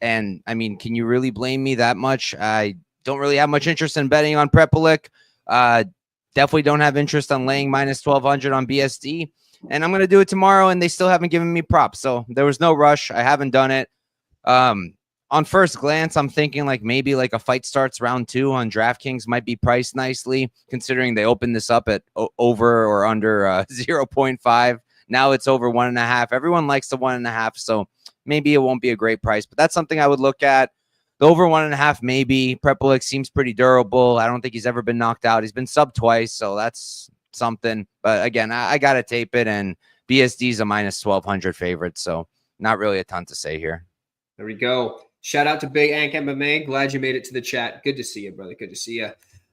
[SPEAKER 2] and I mean, can you really blame me that much? I don't really have much interest in betting on Prepolec. Definitely don't have interest on laying -1,200 on BSD, and I'm gonna do it tomorrow, and they still haven't given me props, so there was no rush. I haven't done it. On first glance, I'm thinking like maybe like a fight starts round 2 on DraftKings might be priced nicely, considering they opened this up at over or under 0.5. Now it's over 1.5. Everyone likes the 1.5, so maybe it won't be a great price, but that's something I would look at. The over 1.5, maybe. Prepolec seems pretty durable. I don't think he's ever been knocked out. He's been subbed twice, so that's something. But again, I got to tape it, and BSD's a -1,200 favorite, so not really a ton to say here.
[SPEAKER 1] There we go. Shout out to Big Ank MMA. Glad you made it to the chat. Good to see you, brother. Good to see you.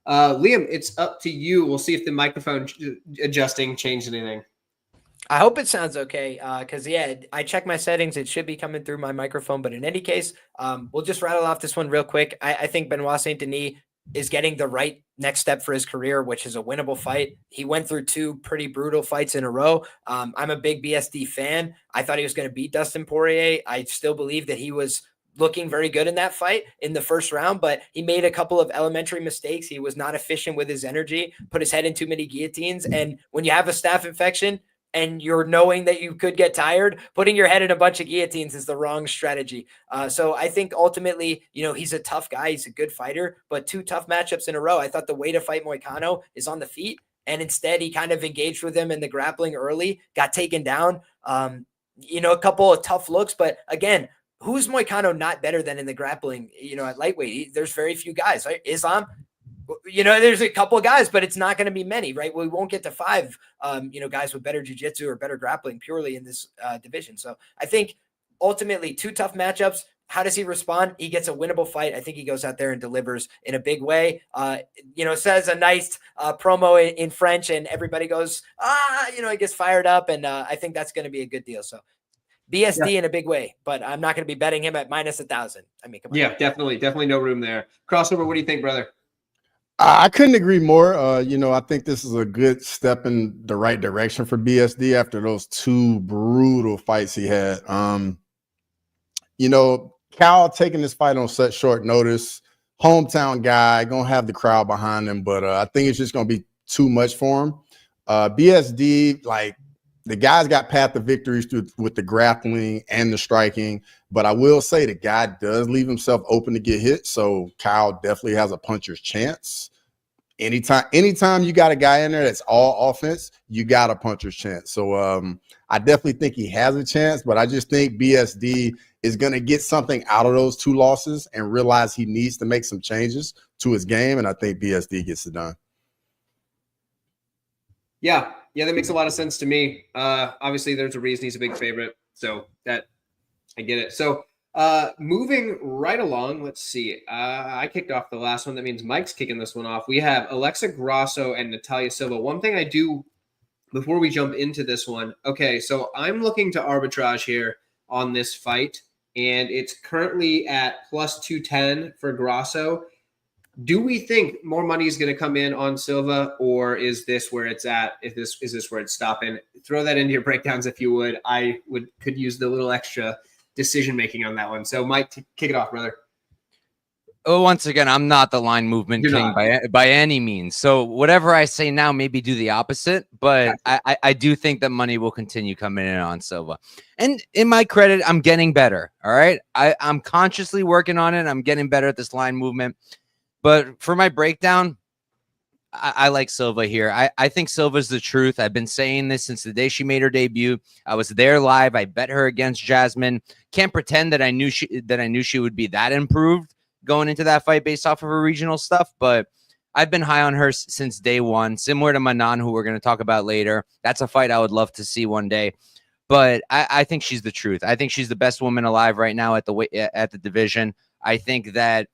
[SPEAKER 1] Liam, it's up to you. We'll see if the microphone adjusting changed anything.
[SPEAKER 3] I hope it sounds okay. Because, yeah, I checked my settings. It should be coming through my microphone. But in any case, we'll just rattle off this one real quick. I think Benoit Saint-Denis is getting the right next step for his career, which is a winnable fight. He went through 2 pretty brutal fights in a row. I'm a big BSD fan. I thought he was going to beat Dustin Poirier. I still believe that he was looking very good in that fight in the first round, but he made a couple of elementary mistakes. He was not efficient with his energy, put his head in too many guillotines. And when you have a staph infection and you're knowing that you could get tired, putting your head in a bunch of guillotines is the wrong strategy. So I think ultimately, he's a tough guy. He's a good fighter, but 2 tough matchups in a row. I thought the way to fight Moicano is on the feet. And instead he kind of engaged with him in the grappling early, got taken down. A couple of tough looks, but again, who's Moicano not better than in the grappling, at lightweight? There's very few guys, right? Islam, there's a couple of guys, but it's not going to be many, right? We won't get to 5, guys with better jiu-jitsu or better grappling purely in this division. So I think ultimately 2 tough matchups. How does he respond? He gets a winnable fight. I think he goes out there and delivers in a big way. Says a nice promo in French, and everybody goes, he gets fired up, and I think that's going to be a good deal. So BSD in a big way, but I'm not going to be betting him at -1,000. I mean, come on.
[SPEAKER 1] Yeah, definitely no room there. Crossover, what do you think, brother?
[SPEAKER 4] I couldn't agree more. I think this is a good step in the right direction for BSD after those 2 brutal fights he had. Cal taking this fight on such short notice, hometown guy, gonna have the crowd behind him, but I think it's just gonna be too much for him. BSD, like, the guy's got path to victories with the grappling and the striking, but I will say the guy does leave himself open to get hit. So Kyle definitely has a puncher's chance. Anytime you got a guy in there that's all offense, you got a puncher's chance. So I definitely think he has a chance, but I just think BSD is going to get something out of those 2 losses and realize he needs to make some changes to his game. And I think BSD gets it done.
[SPEAKER 1] Yeah, that makes a lot of sense to me. Obviously, there's a reason he's a big favorite, so that I get it. So moving right along, let's see. I kicked off the last one. That means Mike's kicking this one off. We have Alexa Grasso and Natalia Silva. One thing I do before we jump into this one, okay, so I'm looking to arbitrage here on this fight, and it's currently at +210 for Grasso. Do we think more money is going to come in on Silva, or is this where it's at? Is this where it's stopping? Throw that into your breakdowns if you would. I could use the little extra decision making on that one. So, Mike, kick it off, brother.
[SPEAKER 2] Oh, once again, I'm not the line movement
[SPEAKER 1] You're
[SPEAKER 2] king
[SPEAKER 1] not.
[SPEAKER 2] by any means. So whatever I say now, maybe do the opposite. But I do think that money will continue coming in on Silva. And in my credit, I'm getting better. All right. I'm consciously working on it. I'm getting better at this line movement. But for my breakdown, I like Silva here. I think Silva's the truth. I've been saying this since the day she made her debut. I was there live. I bet her against Jasmine. Can't pretend that I knew she would be that improved going into that fight based off of her regional stuff, but I've been high on her since day one, similar to Manon, who we're going to talk about later. That's a fight I would love to see one day, but I think she's the truth. I think she's the best woman alive right now at the division. I think that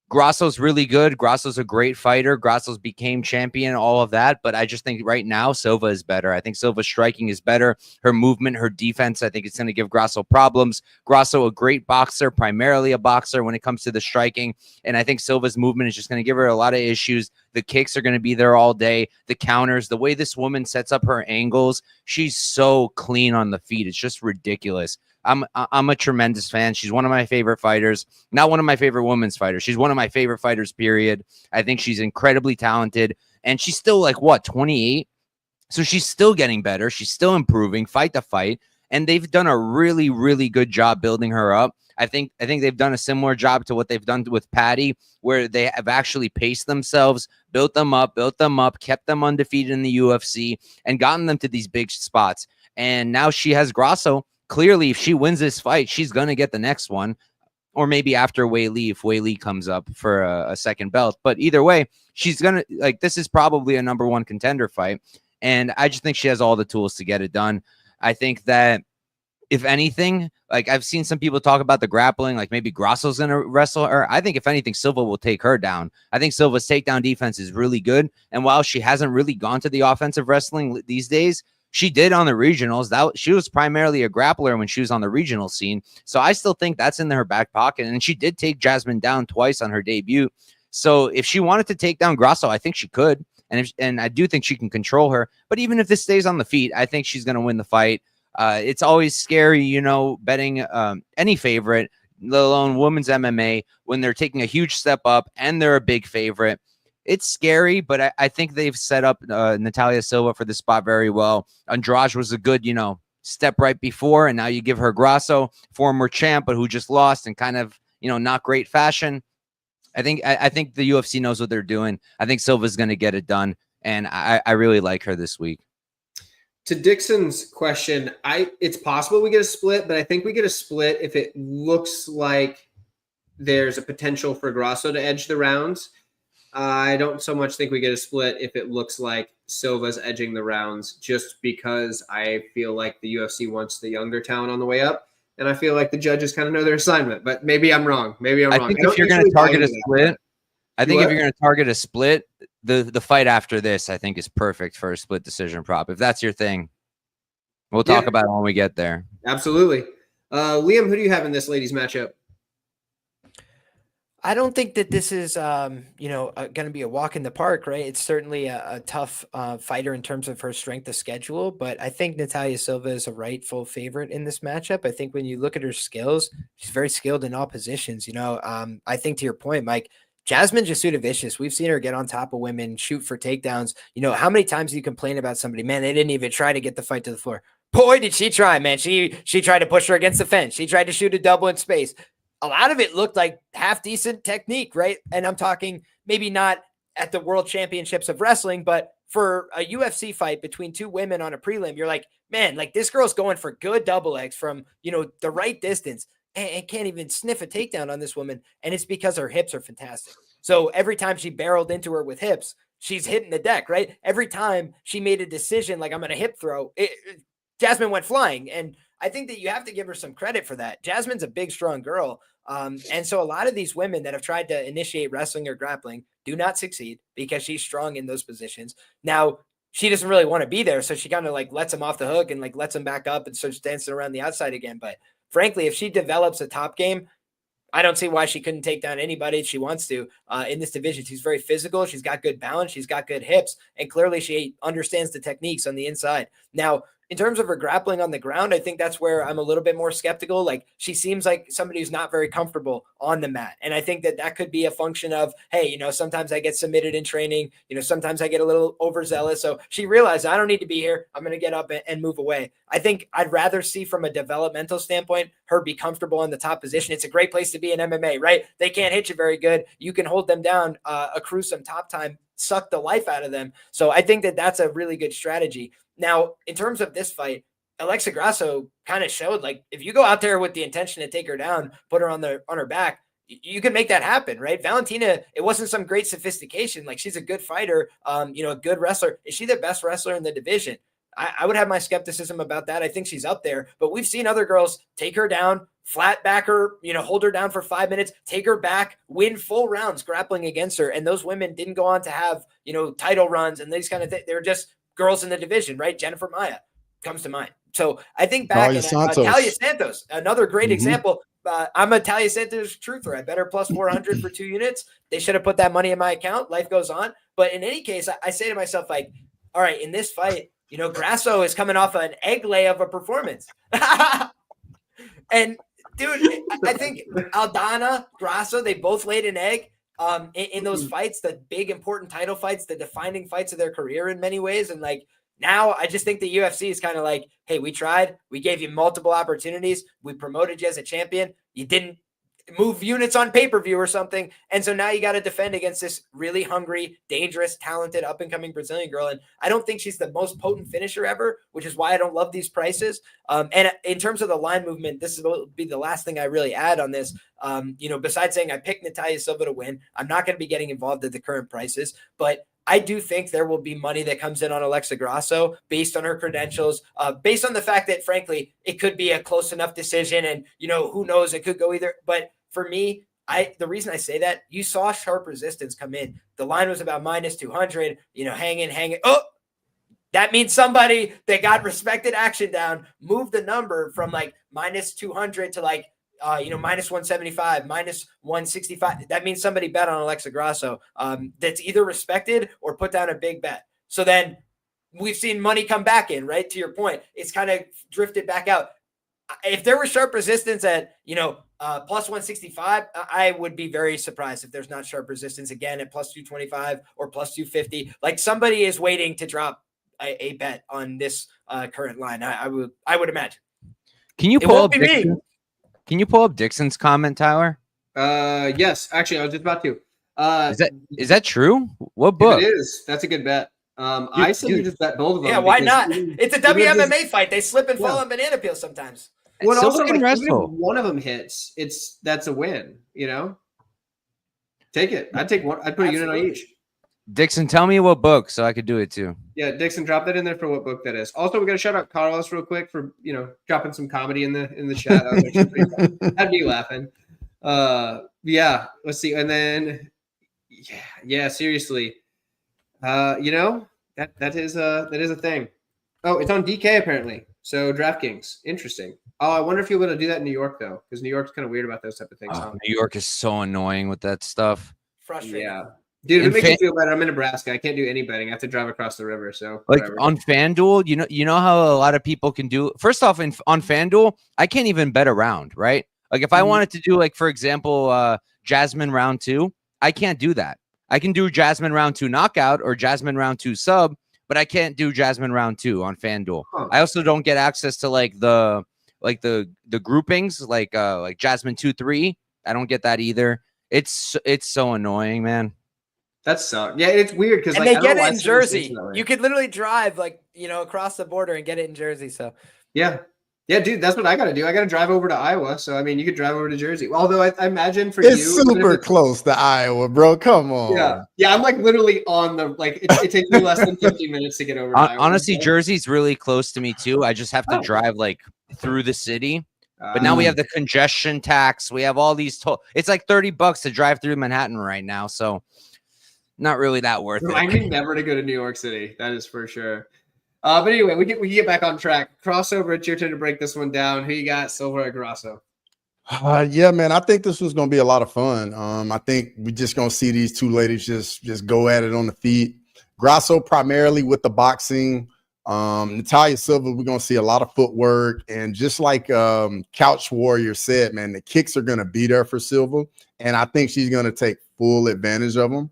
[SPEAKER 2] Grasso's really good. Grasso's a great fighter. Grasso's became champion, all of that. But I just think right now Silva is better. I think Silva's striking is better. Her movement, her defense, I think it's going to give Grasso problems. Grasso, a great boxer, primarily a boxer when it comes to the striking. And I think Silva's movement is just going to give her a lot of issues. The kicks are going to be there all day. The counters, the way this woman sets up her angles, she's so clean on the feet. It's just ridiculous. I'm a tremendous fan. She's one of my favorite fighters, not one of my favorite women's fighters. She's one of my favorite fighters, period. I think she's incredibly talented, and she's still like, what, 28? So she's still getting better. She's still improving fight to fight, and they've done a really, really good job building her up. I think they've done a similar job to what they've done with Patty, where they have actually paced themselves, built them up, kept them undefeated in the UFC, and gotten them to these big spots. And now she has Grasso. Clearly, if she wins this fight, she's going to get the next one, or maybe after Wei Li, if Wei Li comes up for a second belt. But either way, she's going to, like, this is probably a #1 contender fight. And I just think she has all the tools to get it done. I think that if anything, like, I've seen some people talk about the grappling, like maybe Grasso's going to wrestle her. I think if anything, Silva will take her down. I think Silva's takedown defense is really good. And while she hasn't really gone to the offensive wrestling these days, she did on the regionals. She was primarily a grappler when she was on the regional scene. So I still think that's in her back pocket. And she did take Jasmine down twice on her debut. So if she wanted to take down Grasso, I think she could. And I do think she can control her. But even if this stays on the feet, I think she's going to win the fight. It's always scary, betting any favorite. let alone women's MMA, when they're taking a huge step up and they're a big favorite. It's scary, but I think they've set up Natalia Silva for the spot very well. Andrade was a good, step right before, and now you give her Grasso, former champ, but who just lost in kind of, not great fashion. I think the UFC knows what they're doing. I think Silva's going to get it done, and I really like her this week.
[SPEAKER 1] To Dixon's question, it's possible we get a split, but I think we get a split if it looks like there's a potential for Grasso to edge the rounds. I don't so much think we get a split if it looks like Silva's edging the rounds, just because I feel like the UFC wants the younger talent on the way up, and I feel like the judges kind of know their assignment. But maybe I'm wrong.
[SPEAKER 2] I think if you're going to target a split, if you're going to target a split, the fight after this, I think, is perfect for a split decision prop. If that's your thing, we'll talk about it when we get there.
[SPEAKER 1] Absolutely. Liam, who do you have in this ladies matchup?
[SPEAKER 3] I don't think that this is, going to be a walk in the park, right? It's certainly a tough fighter in terms of her strength of schedule, but I think Natalia Silva is a rightful favorite in this matchup. I think when you look at her skills, she's very skilled in all positions. I think to your point, Mike, Jasmine Jazudicius, we've seen her get on top of women, shoot for takedowns. How many times do you complain about somebody? Man, they didn't even try to get the fight to the floor. Boy, did she try, man. She tried to push her against the fence. She tried to shoot a double in space. A lot of it looked like half decent technique, right? And I'm talking maybe not at the world championships of wrestling, but for a UFC fight between two women on a prelim, you're like, man, like this girl's going for good double legs from, the right distance and can't even sniff a takedown on this woman. And it's because her hips are fantastic. So every time she barreled into her with hips, she's hitting the deck, right? Every time she made a decision, like I'm going to hip throw, Jasmine went flying. And I think that you have to give her some credit for that. Jasmine's a big, strong girl. And so a lot of these women that have tried to initiate wrestling or grappling do not succeed because she's strong in those positions. Now, she doesn't really want to be there, so she kind of like lets him off the hook and like lets him back up and starts dancing around the outside again. But frankly, if she develops a top game, I don't see why she couldn't take down anybody if she wants to in this division. She's very physical. She's got good balance. She's got good hips. And clearly she understands the techniques on the inside. Now, in terms of her grappling on the ground, I think that's where I'm a little bit more skeptical. Like she seems like somebody who's not very comfortable on the mat. And I think that that could be a function of, hey, sometimes I get submitted in training, sometimes I get a little overzealous. So she realized I don't need to be here. I'm going to get up and move away. I think I'd rather see from a developmental standpoint, her be comfortable in the top position. It's a great place to be in MMA, right? They can't hit you very good. You can hold them down, accrue some top time, suck the life out of them. So I think that that's a really good strategy. Now, in terms of this fight, Alexa Grasso kind of showed like if you go out there with the intention to take her down, put her on her back, you can make that happen, right? Valentina, it wasn't some great sophistication. Like she's a good fighter, a good wrestler. Is she the best wrestler in the division? I would have my skepticism about that. I think she's up there, but we've seen other girls take her down, flat back her, hold her down for 5 minutes, take her back, win full rounds grappling against her. And those women didn't go on to have, title runs and these kind of things. They're just girls in the division, right? Jennifer Maia comes to mind. So I think back at Talia Santos, another great example. I'm a Talia Santos truther. I bet her plus 400 for 2 units. They should have put that money in my account. Life goes on. But in any case, I say to myself, like, all right, in this fight, Grasso is coming off an egg lay of a performance. And dude, I think Aldana, Grasso, they both laid an egg in those fights, the big important title fights, the defining fights of their career in many ways. And like now I just think the UFC is kind of like, hey, we tried, we gave you multiple opportunities. We promoted you as a champion. You didn't move units on pay-per-view or something. And so now you got to defend against this really hungry, dangerous, talented, up-and-coming Brazilian girl. And I don't think she's the most potent finisher ever, which is why I don't love these prices. And in terms of the line movement, this will be the last thing I really add on this. Besides saying I picked Natalia Silva to win, I'm not going to be getting involved at the current prices, but I do think there will be money that comes in on Alexa Grasso based on her credentials, based on the fact that, frankly, it could be a close enough decision and, who knows, it could go either. But for me, the reason I say that, you saw sharp resistance come in. The line was about minus 200, hanging. Oh, that means somebody that got respected action down moved the number from like minus 200 to like, minus 175, minus 165. That means somebody bet on Alexa Grasso that's either respected or put down a big bet. So then we've seen money come back in, right? To your point, it's kind of drifted back out. if there was sharp resistance at, plus 165, I would be very surprised if there's not sharp resistance again at plus 225 or plus 250. Like somebody is waiting to drop a bet on this current line. I would imagine.
[SPEAKER 2] Can you
[SPEAKER 3] It
[SPEAKER 2] pull
[SPEAKER 3] won't
[SPEAKER 2] up
[SPEAKER 3] be me.
[SPEAKER 2] Dixon? Can you pull up Dixon's comment, Tyler?
[SPEAKER 1] Yes, actually, I was just about to.
[SPEAKER 2] Is that true? What book?
[SPEAKER 1] If it is, that's a good bet. I said you just bet both of them.
[SPEAKER 3] Yeah, why not?
[SPEAKER 1] even-
[SPEAKER 3] It's a
[SPEAKER 1] even if this-
[SPEAKER 3] WMMA fight. They slip and fall on banana peels sometimes.
[SPEAKER 1] Well,
[SPEAKER 2] Silva
[SPEAKER 1] also,
[SPEAKER 2] can
[SPEAKER 1] like, even if
[SPEAKER 2] wrestle.
[SPEAKER 1] one of them hits, that's a win. Take it. I'd take one. I'd put a unit on
[SPEAKER 3] Absolutely.
[SPEAKER 1] each.
[SPEAKER 2] Dixon, tell me what book so I could do it too.
[SPEAKER 1] Yeah, Dixon, drop that in there for what book that is. Also, we got to shout out Carlos real quick for dropping some comedy in the chat. That was actually pretty fun. Had me laughing. Yeah. Let's see, and then yeah. Seriously, that is a thing. Oh, it's on DK apparently. So DraftKings, interesting. Oh, I wonder if you'll be able to do that in New York though, because New York's kind of weird about those type of things.
[SPEAKER 2] Oh, New York is so annoying with that stuff.
[SPEAKER 3] Frustrating.
[SPEAKER 1] Yeah. Dude, if
[SPEAKER 2] In
[SPEAKER 1] it makes me feel better, I'm in Nebraska. I can't do any betting. I have to drive across the river. So
[SPEAKER 2] Like
[SPEAKER 1] whatever.
[SPEAKER 2] on FanDuel, you know how a lot of people can do. First off, on FanDuel, I can't even bet around, right? Like if I wanted to do, like for example, Jasmine round 2, I can't do that. I can do Jasmine round 2 knockout or Jasmine round 2 sub, but I can't do Jasmine round 2 on FanDuel.
[SPEAKER 1] Huh.
[SPEAKER 2] I also don't get access to like the groupings, like Jasmine 2-3. I don't get that either. It's so annoying, man.
[SPEAKER 1] That sucks. Yeah, it's weird because
[SPEAKER 3] And they get it in Jersey. You could literally drive across the border and get it in Jersey. So
[SPEAKER 1] Yeah, dude, that's what I got to do. I got to drive over to Iowa. So I mean, you could drive over to Jersey. Although I imagine for
[SPEAKER 4] It's
[SPEAKER 1] you, even if
[SPEAKER 4] super close to Iowa, bro. Come on.
[SPEAKER 1] Yeah. I'm like literally on the it takes me less than 15 minutes to get over. To Iowa.
[SPEAKER 2] Honestly, Jersey's really close to me too. I just have to
[SPEAKER 1] Oh.
[SPEAKER 2] drive like through the city. But now we have the congestion tax. We have all these it's like $30 to drive through Manhattan right now. So not really that worth it.
[SPEAKER 1] I need never to go to New York City. That is for sure. But anyway, we get back on track. Crossover, it's your turn to break this one down. Who you got, Silva or Grasso?
[SPEAKER 4] Yeah, man. I think this was gonna be a lot of fun. I think we're just gonna see these two ladies just go at it on the feet. Grasso primarily with the boxing. Natalia Silva, we're gonna see a lot of footwork, and just like Couch Warrior said, man, the kicks are gonna be there for Silva, and I think she's gonna take full advantage of them.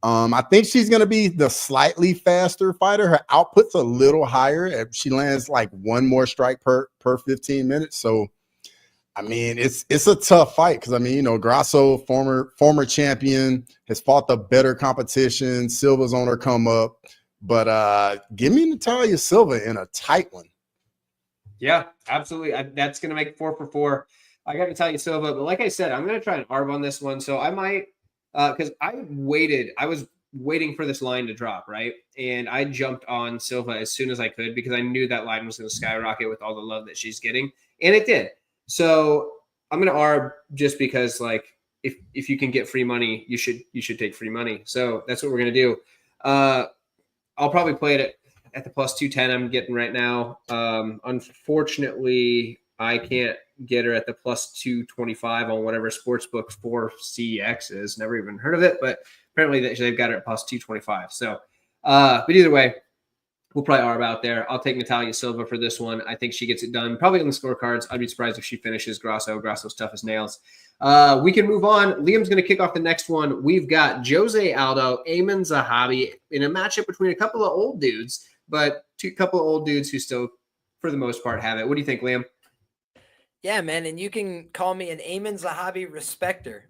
[SPEAKER 4] I think she's going to be the slightly faster fighter. Her output's a little higher if she lands like one more strike per 15 minutes. So, I mean, it's a tough fight because, I mean, Grasso, former champion, has fought the better competition. Silva's on her come up. But give me Natalia Silva in a tight one.
[SPEAKER 1] Yeah, absolutely. That's going to make 4 for 4. I got Natalia Silva, but like I said, I'm going to try and arb on this one. So I might because I was waiting for this line to drop, right? And I jumped on Silva as soon as I could because I knew that line was going to skyrocket with all the love that she's getting. And it did. So I'm going to arb just because, like, if you can get free money, you should take free money. So that's what we're going to do. I'll probably play it at the plus 210 I'm getting right now. Unfortunately, I can't get her at the plus 225 on whatever Sportsbook 4CX is. Never even heard of it, but apparently they've got her at plus 225. So, but either way, we'll probably arb out there. I'll take Natalia Silva for this one. I think she gets it done. Probably on the scorecards. I'd be surprised if she finishes Grasso. Grasso's tough as nails. We can move on. Liam's going to kick off the next one. We've got Jose Aldo, Ayman Zahabi in a matchup between a couple of old dudes, but a couple of old dudes who still, for the most part, have it. What do you think, Liam?
[SPEAKER 3] Yeah, man, and you can call me an Ayman Zahabi respecter.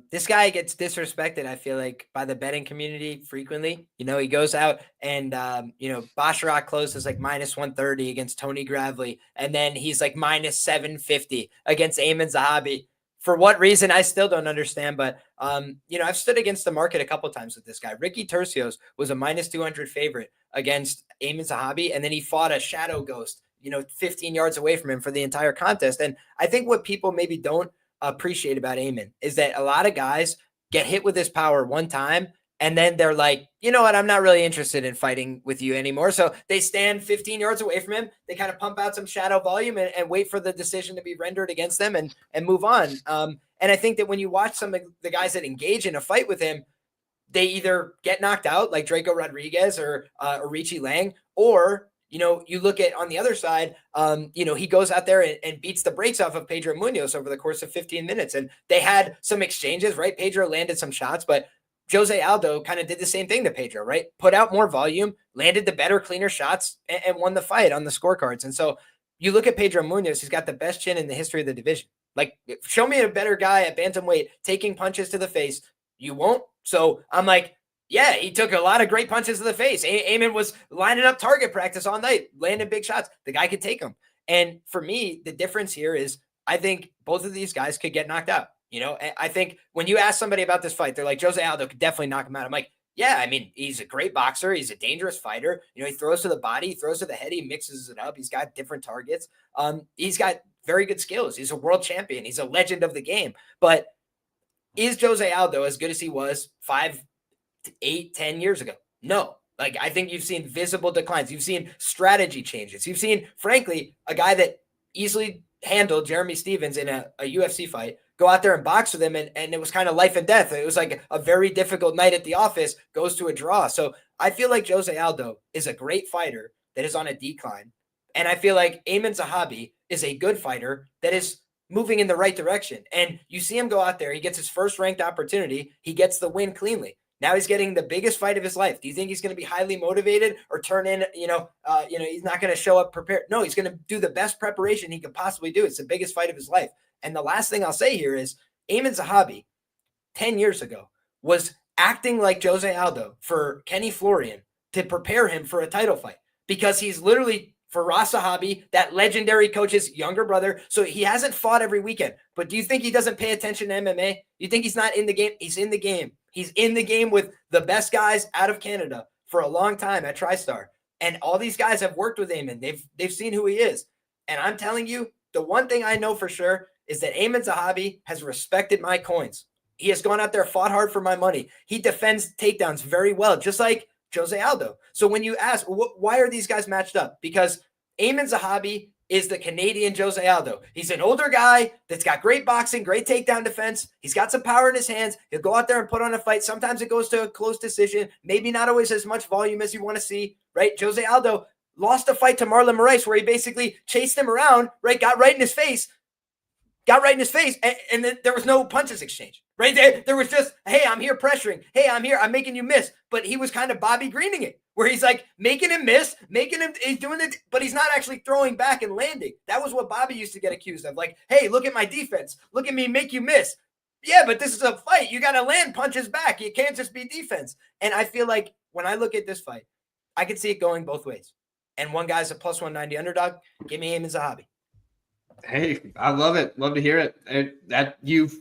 [SPEAKER 3] This guy gets disrespected, I feel like, by the betting community frequently. He goes out and, Basharat closes like minus 130 against Tony Gravely, and then he's like minus 750 against Ayman Zahabi. For what reason, I still don't understand, but, I've stood against the market a couple times with this guy. Ricky Tercios was a minus 200 favorite against Ayman Zahabi, and then he fought a shadow ghost 15 yards away from him for the entire contest. And I think what people maybe don't appreciate about Ayman is that a lot of guys get hit with his power one time, and then they're like, you know what, I'm not really interested in fighting with you anymore. So they stand 15 yards away from him. They kind of pump out some shadow volume and wait for the decision to be rendered against them and move on. And I think that when you watch some of the guys that engage in a fight with him, they either get knocked out like Draco Rodriguez or Richie Lang, or you know, you look at on the other side, you know, he goes out there and beats the brakes off of Pedro Munoz over the course of 15 minutes. And they had some exchanges, right? Pedro landed some shots, but Jose Aldo kind of did the same thing to Pedro, right? Put out more volume, landed the better, cleaner shots, and won the fight on the scorecards. And so you look at Pedro Munoz, he's got the best chin in the history of the division. Like, show me a better guy at bantamweight taking punches to the face. You won't. So I'm like, yeah, he took a lot of great punches to the face. Amin was lining up target practice all night, landing big shots. The guy could take them. And for me, the difference here is I think both of these guys could get knocked out. You know, I think when you ask somebody about this fight, they're like, Jose Aldo could definitely knock him out. I'm like, yeah, I mean, he's a great boxer. He's a dangerous fighter. You know, he throws to the body, he throws to the head, he mixes it up. He's got different targets. He's got very good skills. He's a world champion. He's a legend of the game. But is Jose Aldo as good as he was 5, 8, 10 years ago? No. Like, I think you've seen visible declines. You've seen strategy changes. You've seen, frankly, a guy that easily handled Jeremy Stevens in a UFC fight go out there and box with him, and it was kind of life and death. It was like a very difficult night at the office, goes to a draw. So I feel like Jose Aldo is a great fighter that is on a decline. And I feel like Amin Zahabi is a good fighter that is moving in the right direction. And you see him go out there, he gets his first ranked opportunity, he gets the win cleanly. Now he's getting the biggest fight of his life. Do you think he's going to be highly motivated or turn in, he's not going to show up prepared? No, he's going to do the best preparation he could possibly do. It's the biggest fight of his life. And the last thing I'll say here is Amin Zahabi 10 years ago was acting like Jose Aldo for Kenny Florian to prepare him for a title fight, because he's literally Firas Zahabi, that legendary coach's younger brother. So he hasn't fought every weekend. But do you think he doesn't pay attention to MMA? You think he's not in the game? He's in the game. He's in the game with the best guys out of Canada for a long time at TriStar. And all these guys have worked with Amin. They've seen who he is. And I'm telling you, the one thing I know for sure is that Amin Zahabi has respected my coins. He has gone out there, fought hard for my money. He defends takedowns very well, just like Jose Aldo. So when you ask, why are these guys matched up? Because Amin Zahabi is the Canadian Jose Aldo. He's an older guy that's got great boxing, great takedown defense. He's got some power in his hands. He'll go out there and put on a fight. Sometimes it goes to a close decision, maybe not always as much volume as you want to see, right? Jose Aldo lost a fight to Marlon Moraes where he basically chased him around, right? Got right in his face, and then there was no punches exchange, right? There was just, hey, I'm here pressuring. Hey, I'm here. I'm making you miss. But he was kind of Bobby Greening it, where he's like making him miss, he's doing it, but he's not actually throwing back and landing. That was what Bobby used to get accused of. Like, hey, look at my defense. Look at me make you miss. Yeah, but this is a fight. You got to land punches back. You can't just be defense. And I feel like when I look at this fight, I can see it going both ways. And one guy's a plus 190 underdog. Give me Amin Zahabi.
[SPEAKER 1] Hey, I love it. Love to hear it. That you've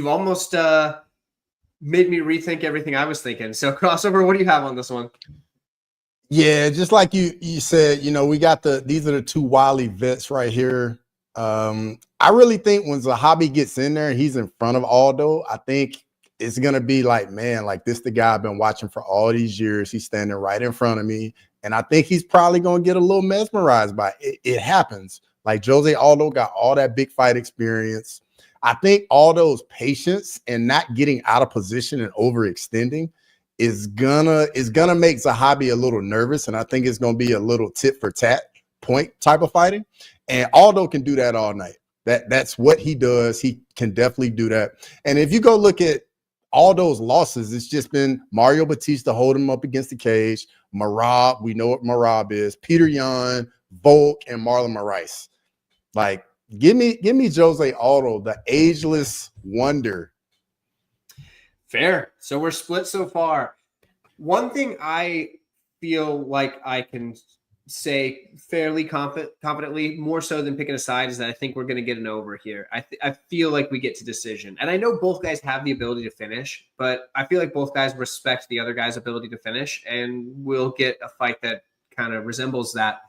[SPEAKER 1] almost made me rethink everything I was thinking. So Crossover, what do you have on this one?
[SPEAKER 4] Yeah, just like you said, we got these are the two wily vets right here. I really think when Zahabi gets in there and he's in front of Aldo, I think it's gonna be like, man, like this the guy I've been watching for all these years. He's standing right in front of me. And I think he's probably gonna get a little mesmerized by it. It happens. Like Jose Aldo got all that big fight experience. I think Aldo's patience and not getting out of position and overextending is gonna make Zahabi a little nervous, and I think it's gonna be a little tit for tat point type of fighting. And Aldo can do that all night. That's what he does. He can definitely do that. And if you go look at Aldo's losses, it's just been Mario Batista holding him up against the cage, Marab, we know what Marab is, Peter Yan, Volk, and Marlon Moraes. Like, give me Jose Aldo, the ageless wonder.
[SPEAKER 1] Fair. So we're split so far. One thing I feel like I can say fairly confidently, more so than picking a side, is that I think we're going to get an over here. I feel like we get to decision. And I know both guys have the ability to finish, but I feel like both guys respect the other guy's ability to finish, and we'll get a fight that kind of resembles that.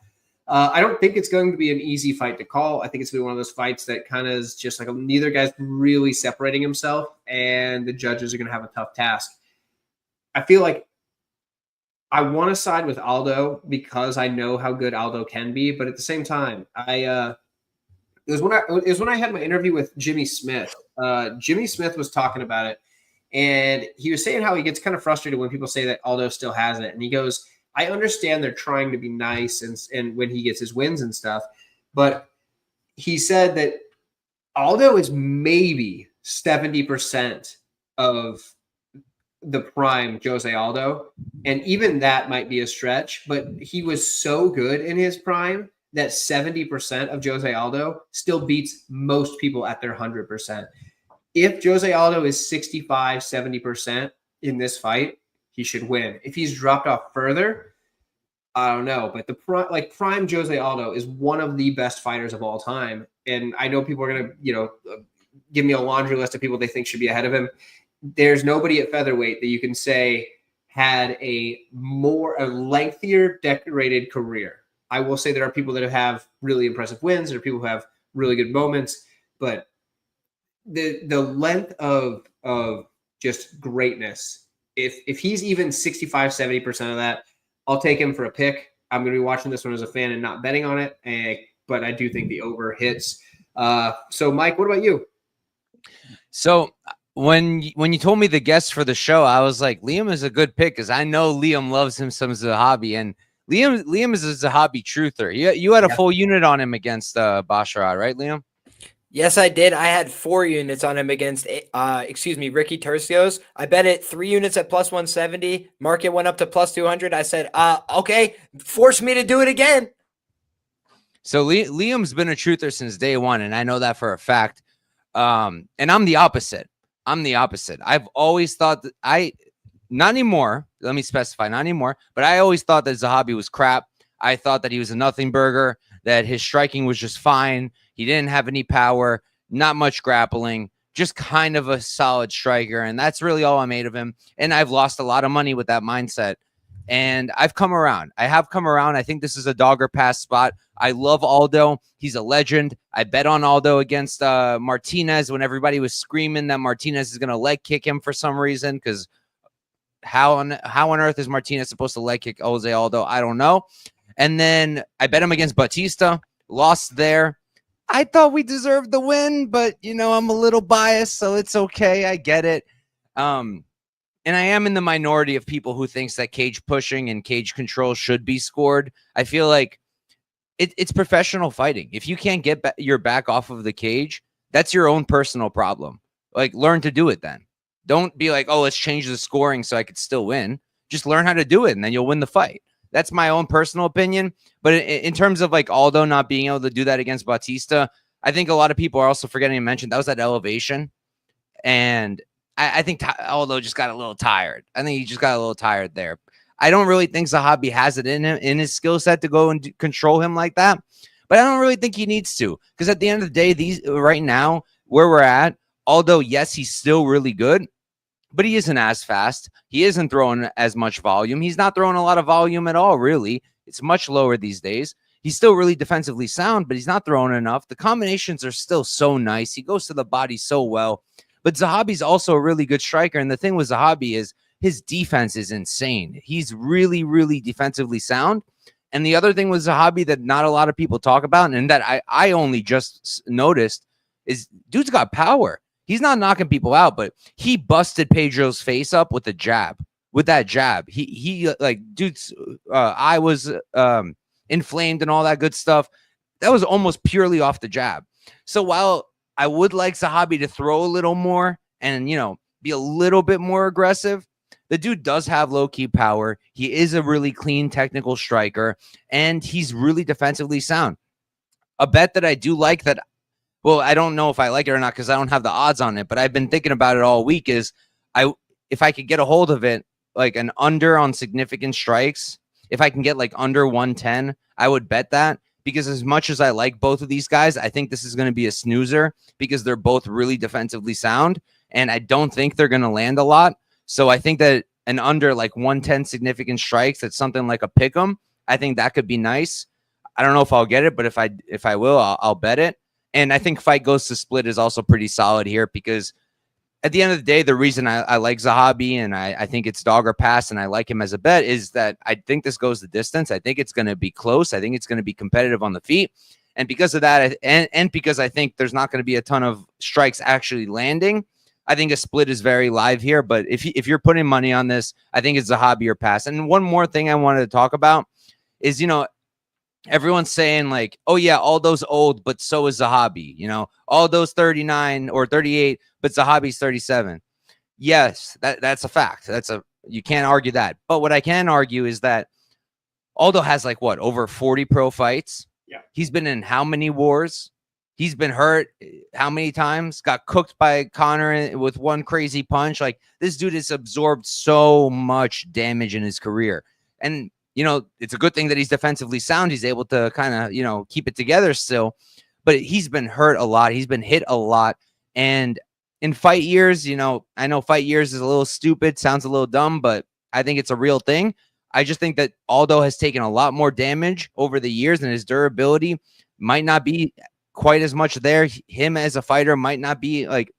[SPEAKER 1] I don't think it's going to be an easy fight to call. I think it's going to be one of those fights that kind of is just like neither guy's really separating himself, and the judges are going to have a tough task. I feel like I want to side with Aldo because I know how good Aldo can be, but at the same time, it was when I had my interview with Jimmy Smith. Jimmy Smith was talking about it, and he was saying how he gets kind of frustrated when people say that Aldo still has it, and he goes, I understand they're trying to be nice and when he gets his wins and stuff, but he said that Aldo is maybe 70% of the prime Jose Aldo. And even that might be a stretch, but he was so good in his prime that 70% of Jose Aldo still beats most people at their 100%. If Jose Aldo is 65, 70% in this fight, he should win. If he's dropped off further, I don't know. But prime Jose Aldo is one of the best fighters of all time. And I know people are going to, give me a laundry list of people they think should be ahead of him. There's nobody at featherweight that you can say had a lengthier decorated career. I will say there are people that have really impressive wins. There are people who have really good moments, but the length of just greatness, if he's even 65, 70% of that, I'll take him for a pick. I'm going to be watching this one as a fan and not betting on it, but I do think the over hits. So, Mike, what about you?
[SPEAKER 2] So when you told me the guests for the show, I was like, Liam is a good pick because I know Liam loves him some Zahabi, and Liam is a Zahabi truther. You had a full unit on him against Basharat, right, Liam?
[SPEAKER 3] Yes, I did. I had 4 units on him against, Ricky Tercios. I bet it 3 units at plus 170. Market went up to plus 200. I said, okay, force me to do it again.
[SPEAKER 2] So Liam's been a truther since day one, and I know that for a fact. And I'm the opposite. I've always thought that not anymore. Let me specify, not anymore. But I always thought that Zahabi was crap. I thought that he was a nothing burger, that his striking was just fine. He didn't have any power, not much grappling, just kind of a solid striker. And that's really all I made of him. And I've lost a lot of money with that mindset. And I've come around. I have come around. I think this is a dog or pass spot. I love Aldo. He's a legend. I bet on Aldo against Martinez when everybody was screaming that Martinez is going to leg kick him for some reason, because how on earth is Martinez supposed to leg kick Jose Aldo? I don't know. And then I bet him against Batista. Lost there. I thought we deserved the win, but, I'm a little biased, so it's okay. I get it. And I am in the minority of people who thinks that cage pushing and cage control should be scored. I feel like it's professional fighting. If you can't get your back off of the cage, that's your own personal problem. Like, learn to do it then. Don't be like, oh, let's change the scoring so I could still win. Just learn how to do it, and then you'll win the fight. That's my own personal opinion. But in terms of like Aldo not being able to do that against Batista, I think a lot of people are also forgetting to mention that was at elevation. And I think Aldo just got a little tired. I think he just got a little tired there. I don't really think Zahabi has it in him, in his skill set, to go and control him like that. But I don't really think he needs to, because at the end of the day, right now, where we're at, Aldo, yes, he's still really good, but he isn't as fast. He isn't throwing as much volume. He's not throwing a lot of volume at all, really. It's much lower these days. He's still really defensively sound, but he's not throwing enough. The combinations are still so nice. He goes to the body so well. But Zahabi's also a really good striker. And the thing with Zahabi is his defense is insane. He's really, really defensively sound. And the other thing with Zahabi that not a lot of people talk about, and that I only just noticed, is dude's got power. He's not knocking people out, but he busted Pedro's face up with a jab. With that jab, he like, dude's eye was inflamed and all that good stuff. That was almost purely off the jab. So while I would like Zahabi to throw a little more and, be a little bit more aggressive, the dude does have low-key power. He is a really clean technical striker, and he's really defensively sound. A bet that I do like that, well, I don't know if I like it or not because I don't have the odds on it, but I've been thinking about it all week, is if I could get a hold of it, like an under on significant strikes, if I can get like under 110, I would bet that, because as much as I like both of these guys, I think this is going to be a snoozer because they're both really defensively sound, and I don't think they're going to land a lot. So I think that an under like 110 significant strikes, that's something like a pick 'em. I think that could be nice. I don't know if I'll get it, but if I will, I'll bet it. And I think fight goes to split is also pretty solid here, because at the end of the day, the reason I like Zahabi and I think it's dog or pass and I like him as a bet is that I think this goes the distance. I think it's going to be close. I think it's going to be competitive on the feet. And because of that, and because I think there's not going to be a ton of strikes actually landing, I think a split is very live here, but if you're putting money on this, I think it's Zahabi or pass. And one more thing I wanted to talk about is, everyone's saying like, oh yeah, Aldo's old, but so is Zahabi. Aldo's 39 or 38, but Zahabi's 37. Yes, that's a fact. You can't argue that. But what I can argue is that Aldo has like over 40 pro fights.
[SPEAKER 1] Yeah.
[SPEAKER 2] He's been in how many wars? He's been hurt how many times? Got cooked by Conor with one crazy punch. Like, this dude has absorbed so much damage in his career. And, it's a good thing that he's defensively sound. He's able to kind of, keep it together still. But he's been hurt a lot. He's been hit a lot. And in fight years, I know fight years is a little stupid, sounds a little dumb, but I think it's a real thing. I just think that Aldo has taken a lot more damage over the years, and his durability might not be quite as much there. Him as a fighter might not be like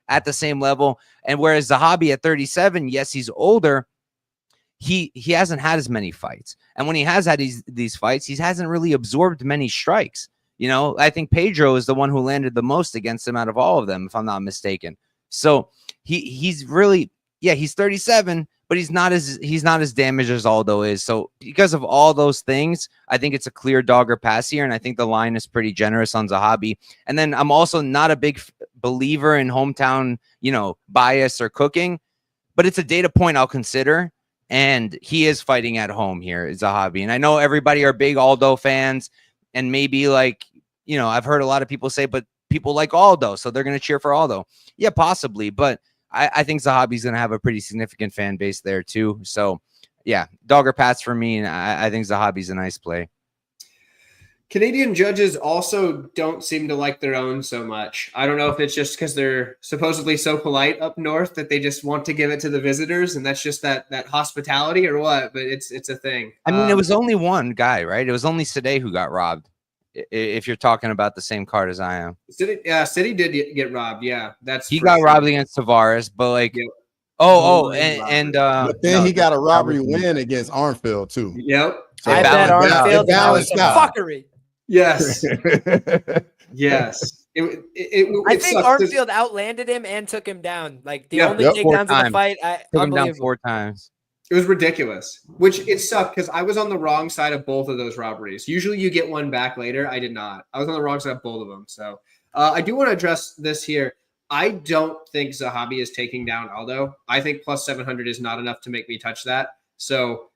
[SPEAKER 2] at the same level. And whereas Zahabi at 37, yes, he's older. He hasn't had as many fights. And when he has had these fights, he hasn't really absorbed many strikes. I think Pedro is the one who landed the most against him out of all of them, if I'm not mistaken. So he's really, he's 37, but he's not as damaged as Aldo is. So because of all those things, I think it's a clear dog or pass here, and I think the line is pretty generous on Zahabi. And then I'm also not a big believer in hometown, bias or cooking, but it's a data point I'll consider. And he is fighting at home here, Zahabi. And I know everybody are big Aldo fans, and maybe like, I've heard a lot of people say, but people like Aldo, so they're going to cheer for Aldo. Yeah, possibly. But I think Zahabi's going to have a pretty significant fan base there too. So yeah, dog or pass for me. And I think Zahabi's a nice play.
[SPEAKER 1] Canadian judges also don't seem to like their own so much. I don't know if it's just because they're supposedly so polite up north that they just want to give it to the visitors, and that's just that hospitality or what, but it's a thing.
[SPEAKER 2] I mean, it was only one guy, right? It was only Sade who got robbed, if you're talking about the same card as I am.
[SPEAKER 1] City did get robbed, yeah.
[SPEAKER 2] He got robbed against Tavares, but like
[SPEAKER 4] but then he got a robbery win against Armfield too.
[SPEAKER 1] Yep.
[SPEAKER 3] So I bet Armfield balanced out. Fuckery.
[SPEAKER 1] Yes. Yes.
[SPEAKER 3] I think Armfield outlanded him and took him down. Like the only takedowns of the fight,
[SPEAKER 2] took him down 4 times.
[SPEAKER 1] It was ridiculous, which it sucked because I was on the wrong side of both of those robberies. Usually you get one back later. I did not. I was on the wrong side of both of them. So I do want to address this here. I don't think Zahabi is taking down Aldo. I think plus 700 is not enough to make me touch that. So,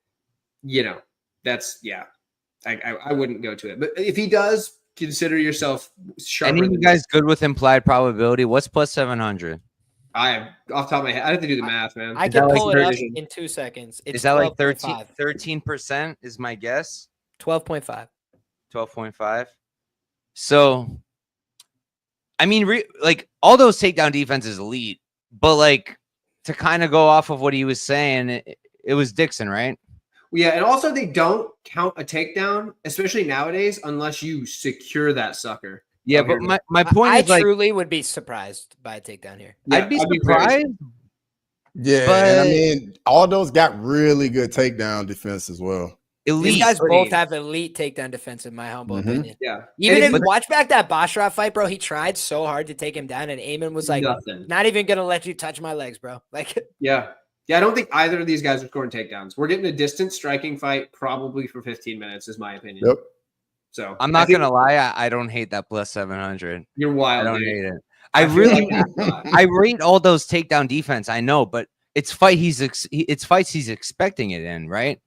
[SPEAKER 1] that's, I wouldn't go to it. But if he does, consider yourself sharp.
[SPEAKER 2] Any of you guys good with implied probability? What's plus 700?
[SPEAKER 1] I am off the top of my head. I have to do the math, man.
[SPEAKER 3] I can pull it up in 2 seconds.
[SPEAKER 2] Is that like 13% is my guess?
[SPEAKER 3] 12.5.
[SPEAKER 2] 12.5. So, I mean, like Aldo's takedown defense is elite, but like to kind of go off of what he was saying, it was Dixon, right?
[SPEAKER 1] Yeah, and also they don't count a takedown, especially nowadays, unless you secure that sucker.
[SPEAKER 2] Yeah, but my point is,
[SPEAKER 3] I truly would be surprised by a takedown here.
[SPEAKER 2] Yeah, I'd be surprised.
[SPEAKER 4] Yeah,
[SPEAKER 2] but
[SPEAKER 4] and I mean, Aldo's got really good takedown defense as well.
[SPEAKER 3] Elite. These guys both have elite takedown defense, in my humble opinion.
[SPEAKER 1] Yeah.
[SPEAKER 3] Even if watch back that Basharat fight, bro, he tried so hard to take him down, and Amin was like, not even going to let you touch my legs, bro. Like,
[SPEAKER 1] yeah. Yeah, I don't think either of these guys are scoring takedowns. We're getting a distance striking fight probably for 15 minutes, is my opinion.
[SPEAKER 4] Yep.
[SPEAKER 1] So
[SPEAKER 2] I'm not going to lie. I don't hate that plus 700.
[SPEAKER 1] You're wild.
[SPEAKER 2] I don't hate it. I really, I rate Aldo's takedown defense. I know, but it's fights he's expecting it in, right?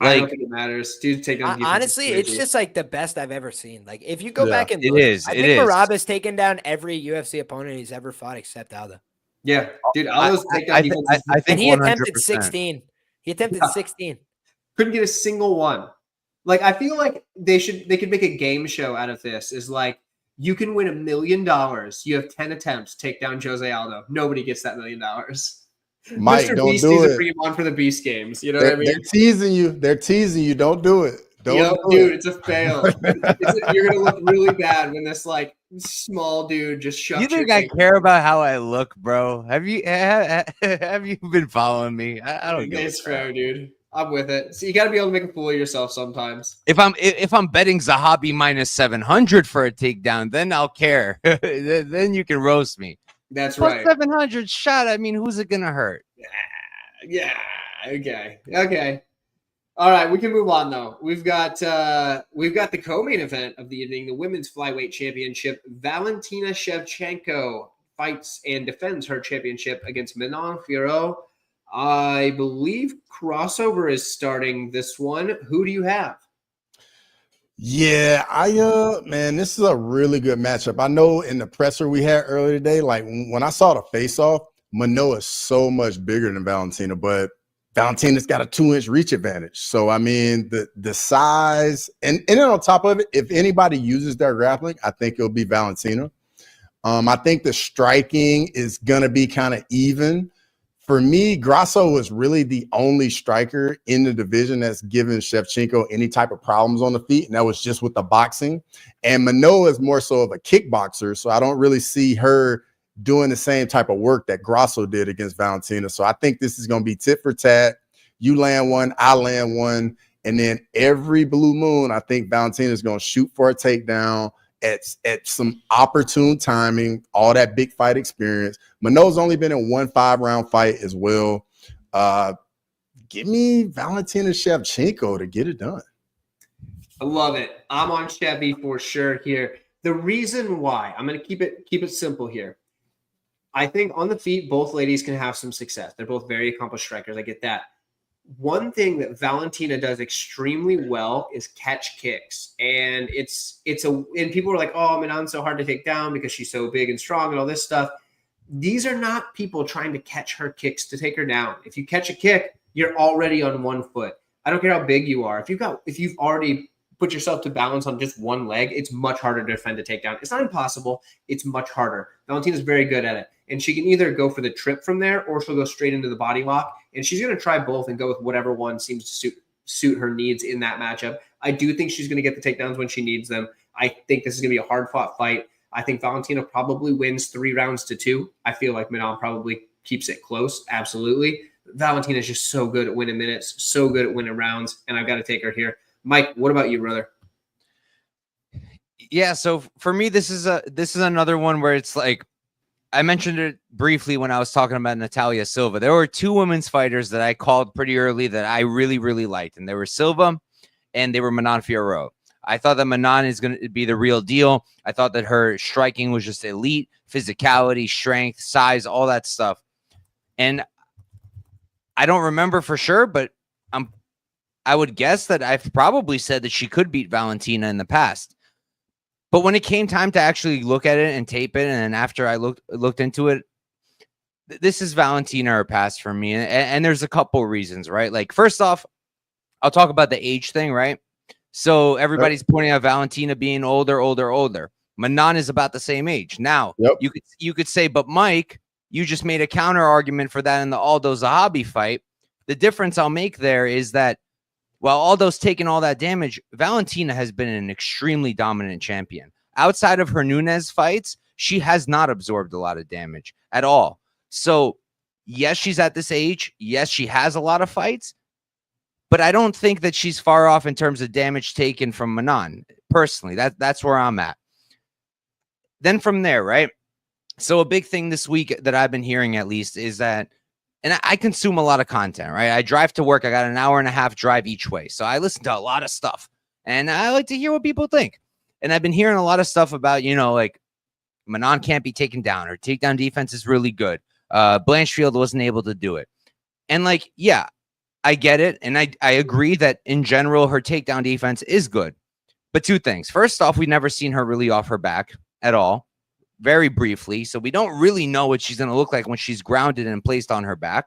[SPEAKER 1] Like, I don't think it matters. Dude, takedown
[SPEAKER 3] honestly, it's just like the best I've ever seen. Like if you go back and
[SPEAKER 2] look, I
[SPEAKER 3] think Merab has taken down every UFC opponent he's ever fought except Aldo.
[SPEAKER 1] Yeah, dude, Aldo's takedown defense.
[SPEAKER 3] I think he attempted 16. He attempted 16.
[SPEAKER 1] Couldn't get a single one. Like I feel like they could make a game show out of this. Is like you can win $1 million. You have 10 attempts, take down Jose Aldo. Nobody gets that $1 million.
[SPEAKER 4] Mike,
[SPEAKER 1] Mr.
[SPEAKER 4] don't
[SPEAKER 1] Beast
[SPEAKER 4] do
[SPEAKER 1] needs
[SPEAKER 4] it.
[SPEAKER 1] to bring him on for the Beast games. You know what I mean?
[SPEAKER 4] They're teasing you. They're teasing you. Don't do it.
[SPEAKER 1] Dude, it's a fail. You're gonna look really bad when this like small dude just shuts.
[SPEAKER 2] You think I care about how I look, bro? Have you been following me? I don't know.
[SPEAKER 1] It's fair, dude. I'm with it. So you got to be able to make a fool of yourself sometimes.
[SPEAKER 2] If I'm betting Zahabi minus 700 for a takedown, then I'll care. Then you can roast me.
[SPEAKER 1] That's
[SPEAKER 2] Plus
[SPEAKER 1] right.
[SPEAKER 2] 700 shot. I mean, who's it gonna hurt?
[SPEAKER 1] Yeah. Okay. All right, we can move on though. We've got the co-main event of the evening, the women's flyweight championship. Valentina Shevchenko fights and defends her championship against Manon Fiorot. I believe crossover is starting this one. Who do you have?
[SPEAKER 4] Yeah, man, this is a really good matchup. I know in the presser we had earlier today, like when I saw the face-off, Manoa is so much bigger than Valentina, but Valentina's got a 2-inch reach advantage. So I mean, the size and then on top of it, if anybody uses their grappling, I think it'll be Valentina. I think the striking is gonna be kind of even. For me, Grasso was really the only striker in the division that's given Shevchenko any type of problems on the feet, and that was just with the boxing. And Manoa is more so of a kickboxer, so I don't really see her doing the same type of work that Grasso did against Valentina. So I think this is going to be tit for tat. You land one, I land one, and then every blue moon, I think Valentina is going to shoot for a takedown at some opportune timing, all that big fight experience. Manoa's only been in 1 5-round fight as well. Give me Valentina Shevchenko to get it done.
[SPEAKER 1] I love it. I'm on Chevy for sure here. The reason why, I'm going to keep it simple here. I think on the feet, both ladies can have some success. They're both very accomplished strikers. I get that. One thing that Valentina does extremely well is catch kicks. And and people are like, oh, Manon's so hard to take down because she's so big and strong and all this stuff. These are not people trying to catch her kicks to take her down. If you catch a kick, you're already on one foot. I don't care how big you are. If you've already put yourself to balance on just one leg, it's much harder to defend a takedown. It's not impossible. It's much harder. Valentina's very good at it. And she can either go for the trip from there or she'll go straight into the body lock. And she's going to try both and go with whatever one seems to suit her needs in that matchup. I do think she's going to get the takedowns when she needs them. I think this is going to be a hard-fought fight. I think Valentina probably wins 3-2. I feel like Manon probably keeps it close. Absolutely. Valentina is just so good at winning minutes, so good at winning rounds, and I've got to take her here. Mike, what about you, brother?
[SPEAKER 2] Yeah, so for me, this is another one where it's like, I mentioned it briefly when I was talking about Natalia Silva. There were 2 women's fighters that I called pretty early that I really, really liked, and they were Silva and they were Manon Fiorot. I thought that Manon is going to be the real deal. I thought that her striking was just elite, physicality, strength, size, all that stuff. And I don't remember for sure, but I would guess that I've probably said that she could beat Valentina in the past. But when it came time to actually look at it and tape it, and then after I looked into it, this is Valentina or pass for me. And there's a couple reasons, right? Like, first off, I'll talk about the age thing, right? So everybody's pointing out Valentina being older. Manon is about the same age. Now, you could say, but Mike, you just made a counter argument for that in the Aldo Zahabi fight. The difference I'll make there is that while Aldo's taken all that damage, Valentina has been an extremely dominant champion. Outside of her Nunes fights, she has not absorbed a lot of damage at all. So, yes, she's at this age. Yes, she has a lot of fights. But I don't think that she's far off in terms of damage taken from Manon. Personally, that's where I'm at. Then from there, right? So a big thing this week that I've been hearing at least is that, and I consume a lot of content, right? I drive to work. I got an 1.5-hour drive each way. So I listen to a lot of stuff. And I like to hear what people think. And I've been hearing a lot of stuff about, like Manon can't be taken down. Her takedown defense is really good. Blanchfield wasn't able to do it. And yeah, I get it. And I agree that in general, her takedown defense is good. But 2 things. First off, we've never seen her really off her back at all. Very briefly. So we don't really know what she's going to look like when she's grounded and placed on her back.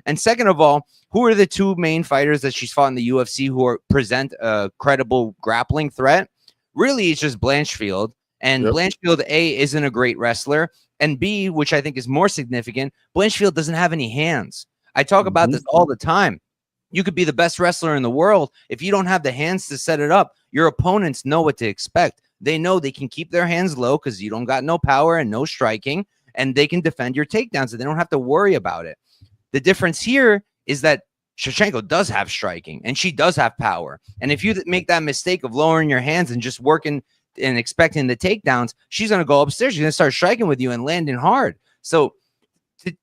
[SPEAKER 2] And second of all, who are the 2 main fighters that she's fought in the UFC who present a credible grappling threat? Really, it's just Blanchfield. And Blanchfield, A, isn't a great wrestler. And B, which I think is more significant, Blanchfield doesn't have any hands. I talk about this all the time. You could be the best wrestler in the world. If you don't have the hands to set it up, your opponents know what to expect. They know they can keep their hands low because you don't got no power and no striking, and they can defend your takedowns, and they don't have to worry about it. The difference here is that Shevchenko does have striking, and she does have power. And if you make that mistake of lowering your hands and just working and expecting the takedowns, she's going to go upstairs. She's going to start striking with you and landing hard. So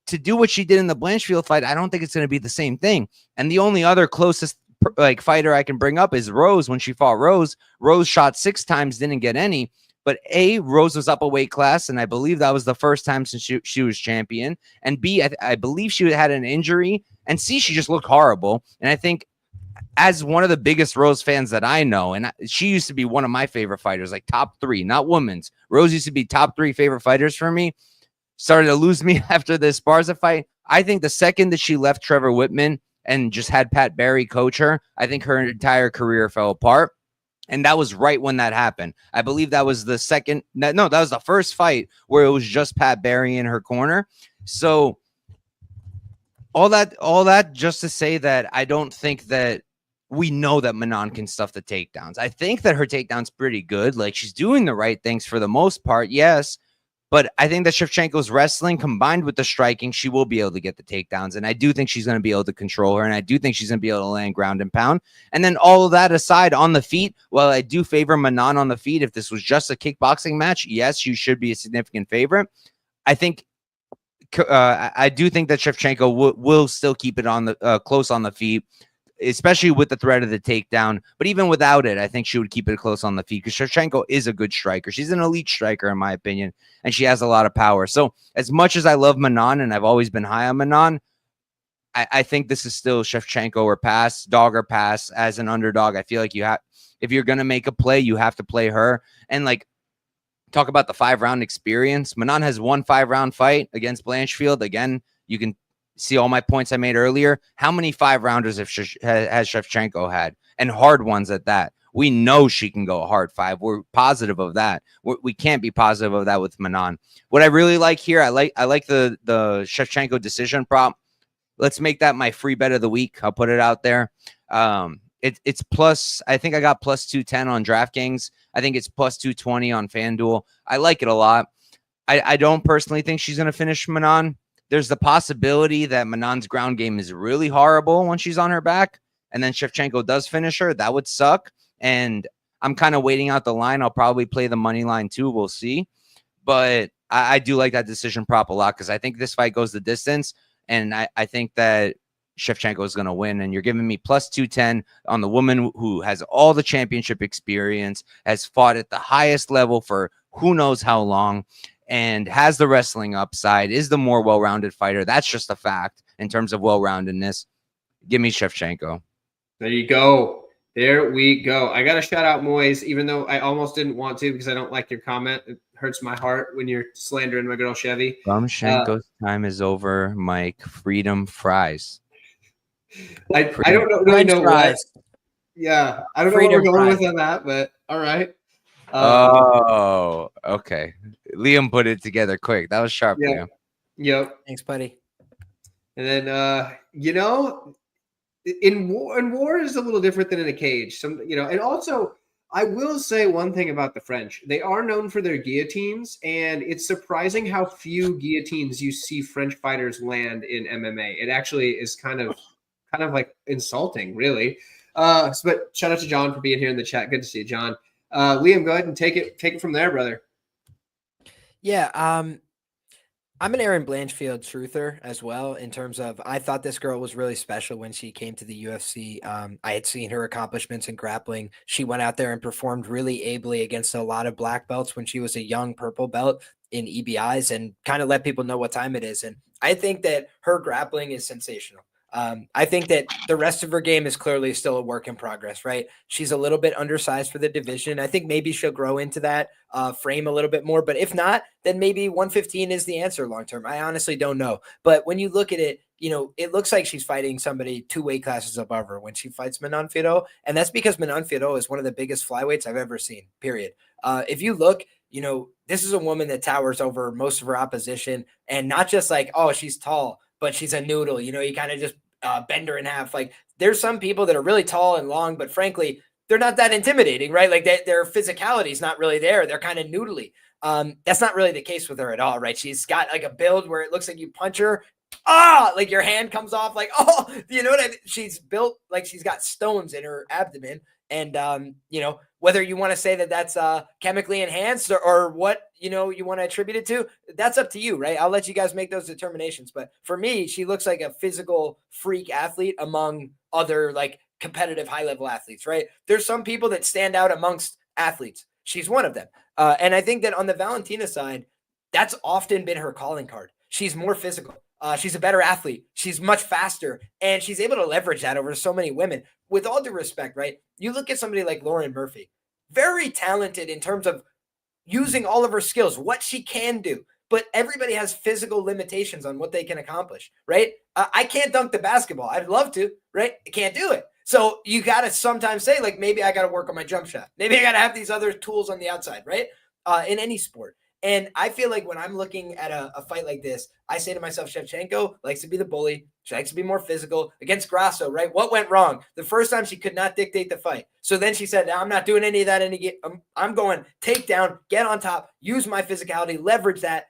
[SPEAKER 2] to do what she did in the Blanchfield fight, I don't think it's going to be the same thing. And the only other closest like fighter I can bring up is Rose. When she fought Rose shot 6 times, didn't get any. But A, Rose was up a weight class, and I believe that was the first time since she was champion. And B, I believe she had an injury. And C, she just looked horrible. And I think as one of the biggest Rose fans that I know, and she used to be one of my favorite fighters, like top 3, not women's. Rose used to be top 3 favorite fighters for me. Started to lose me after the Esparza fight. I think the second that she left Trevor Whitman and just had Pat Barry coach her, I think her entire career fell apart. And that was right when that happened. I believe that was that was the first fight where it was just Pat Barry in her corner. So all that just to say that I don't think that we know that Manon can stuff the takedowns. I think that her takedown's pretty good. Like, she's doing the right things for the most part, yes. But I think that Shevchenko's wrestling combined with the striking, she will be able to get the takedowns. And I do think she's going to be able to control her. And I do think she's going to be able to land ground and pound. And then all of that aside, on the feet, while I do favor Manon on the feet, if this was just a kickboxing match, yes, you should be a significant favorite. I think I do think that Shevchenko will still keep it on the close on the feet, especially with the threat of the takedown. But even without it, I think she would keep it close on the feet because Shevchenko is a good striker. She's an elite striker, in my opinion, and she has a lot of power. So as much as I love Manon, and I've always been high on Manon, I think this is still Shevchenko or pass, dog or pass as an underdog. I feel like if you're going to make a play, you have to play her. And like, talk about the 5-round experience. Manon has won 5-round fight against Blanchfield. Again, you can see all my points I made earlier. How many 5-rounders has Shevchenko had? And hard ones at that. We know she can go a hard 5. We're positive of that. We can't be positive of that with Manon. What I really like here, I like the Shevchenko decision prop. Let's make that my free bet of the week. I'll put it out there. It's plus, I think I got plus 210 on DraftKings. I think it's plus 220 on FanDuel. I like it a lot. I don't personally think she's going to finish Manon. There's the possibility that Manon's ground game is really horrible when she's on her back, and then Shevchenko does finish her. That would suck. And I'm kind of waiting out the line. I'll probably play the money line too. We'll see. But I do like that decision prop a lot because I think this fight goes the distance, and I think that Shevchenko is going to win. And you're giving me plus 210 on the woman who has all the championship experience, has fought at the highest level for who knows how long, and has the wrestling upside, is the more well-rounded fighter. That's just a fact in terms of well-roundedness. Give me Shevchenko.
[SPEAKER 1] There you go. There we go. I got to shout out Moyes, even though I almost didn't want to because I don't like your comment. It hurts my heart when you're slandering my girl Chevy.
[SPEAKER 2] Shevchenko's time is over, Mike. Freedom fries.
[SPEAKER 1] I don't really know what. Yeah, I don't know what we're going with on that, but all right.
[SPEAKER 2] Okay. Liam put it together quick. That was sharp,
[SPEAKER 1] yeah.
[SPEAKER 2] Liam.
[SPEAKER 1] Yep.
[SPEAKER 3] Thanks, buddy.
[SPEAKER 1] And then in war is a little different than in a cage. And also I will say one thing about the French. They are known for their guillotines, and it's surprising how few guillotines you see French fighters land in MMA. It actually is kind of like insulting, really. But shout out to John for being here in the chat. Good to see you, John. Liam, go ahead and take it from there, brother.
[SPEAKER 3] Yeah, I'm an Erin Blanchfield truther as well in terms of I thought this girl was really special when she came to the UFC. I had seen her accomplishments in grappling. She went out there and performed really ably against a lot of black belts when she was a young purple belt in EBIs and kind of let people know what time it is. And I think that her grappling is sensational. I think that the rest of her game is clearly still a work in progress, right? She's a little bit undersized for the division. I think maybe she'll grow into that frame a little bit more, but if not, then maybe 115 is the answer long-term. I honestly don't know. But when you look at it, it looks like she's fighting somebody 2 weight classes above her when she fights Manon Fiorot. And that's because Manon Fiorot is one of the biggest flyweights I've ever seen, period. If you look, this is a woman that towers over most of her opposition, and not just like, oh, she's tall, but she's a noodle. You kind of just bend her in half. Like, there's some people that are really tall and long, but frankly, they're not that intimidating, right? Like their physicality is not really there. They're kind of noodly. That's not really the case with her at all, right? She's got like a build where it looks like you punch her, like your hand comes off, like, you know what I mean? She's built like she's got stones in her abdomen. And, whether you want to say that that's chemically enhanced or what, you want to attribute it to, that's up to you, right? I'll let you guys make those determinations. But for me, she looks like a physical freak athlete among other like competitive high level athletes, right? There's some people that stand out amongst athletes. She's one of them. And I think that on the Valentina side, that's often been her calling card. She's more physical. She's a better athlete. She's much faster, and she's able to leverage that over so many women. With all due respect, right? You look at somebody like Lauren Murphy, very talented in terms of using all of her skills, what she can do. But everybody has physical limitations on what they can accomplish, right? I can't dunk the basketball. I'd love to, right? I can't do it. So you got to sometimes say, like, maybe I got to work on my jump shot. Maybe I got to have these other tools on the outside, right? In any sport. And I feel like when I'm looking at a fight like this, I say to myself, Shevchenko likes to be the bully. She likes to be more physical against Grasso, right? What went wrong? The first time she could not dictate the fight. So then she said, I'm not doing any of that. I'm going takedown, get on top, use my physicality, leverage that.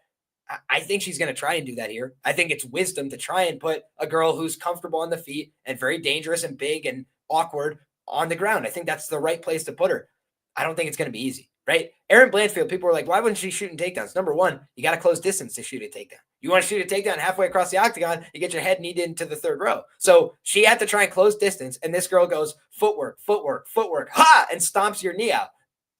[SPEAKER 3] I think she's going to try and do that here. I think it's wisdom to try and put a girl who's comfortable on the feet and very dangerous and big and awkward on the ground. I think that's the right place to put her. I don't think it's going to be easy. Right? Erin Blanchfield, people were like, why wouldn't she shoot in takedowns? Number one, you got to close distance to shoot a takedown. You want to shoot a takedown halfway across the octagon, you get your head kneed into the third row. So she had to try and close distance, and this girl goes footwork, ha, and stomps your knee out.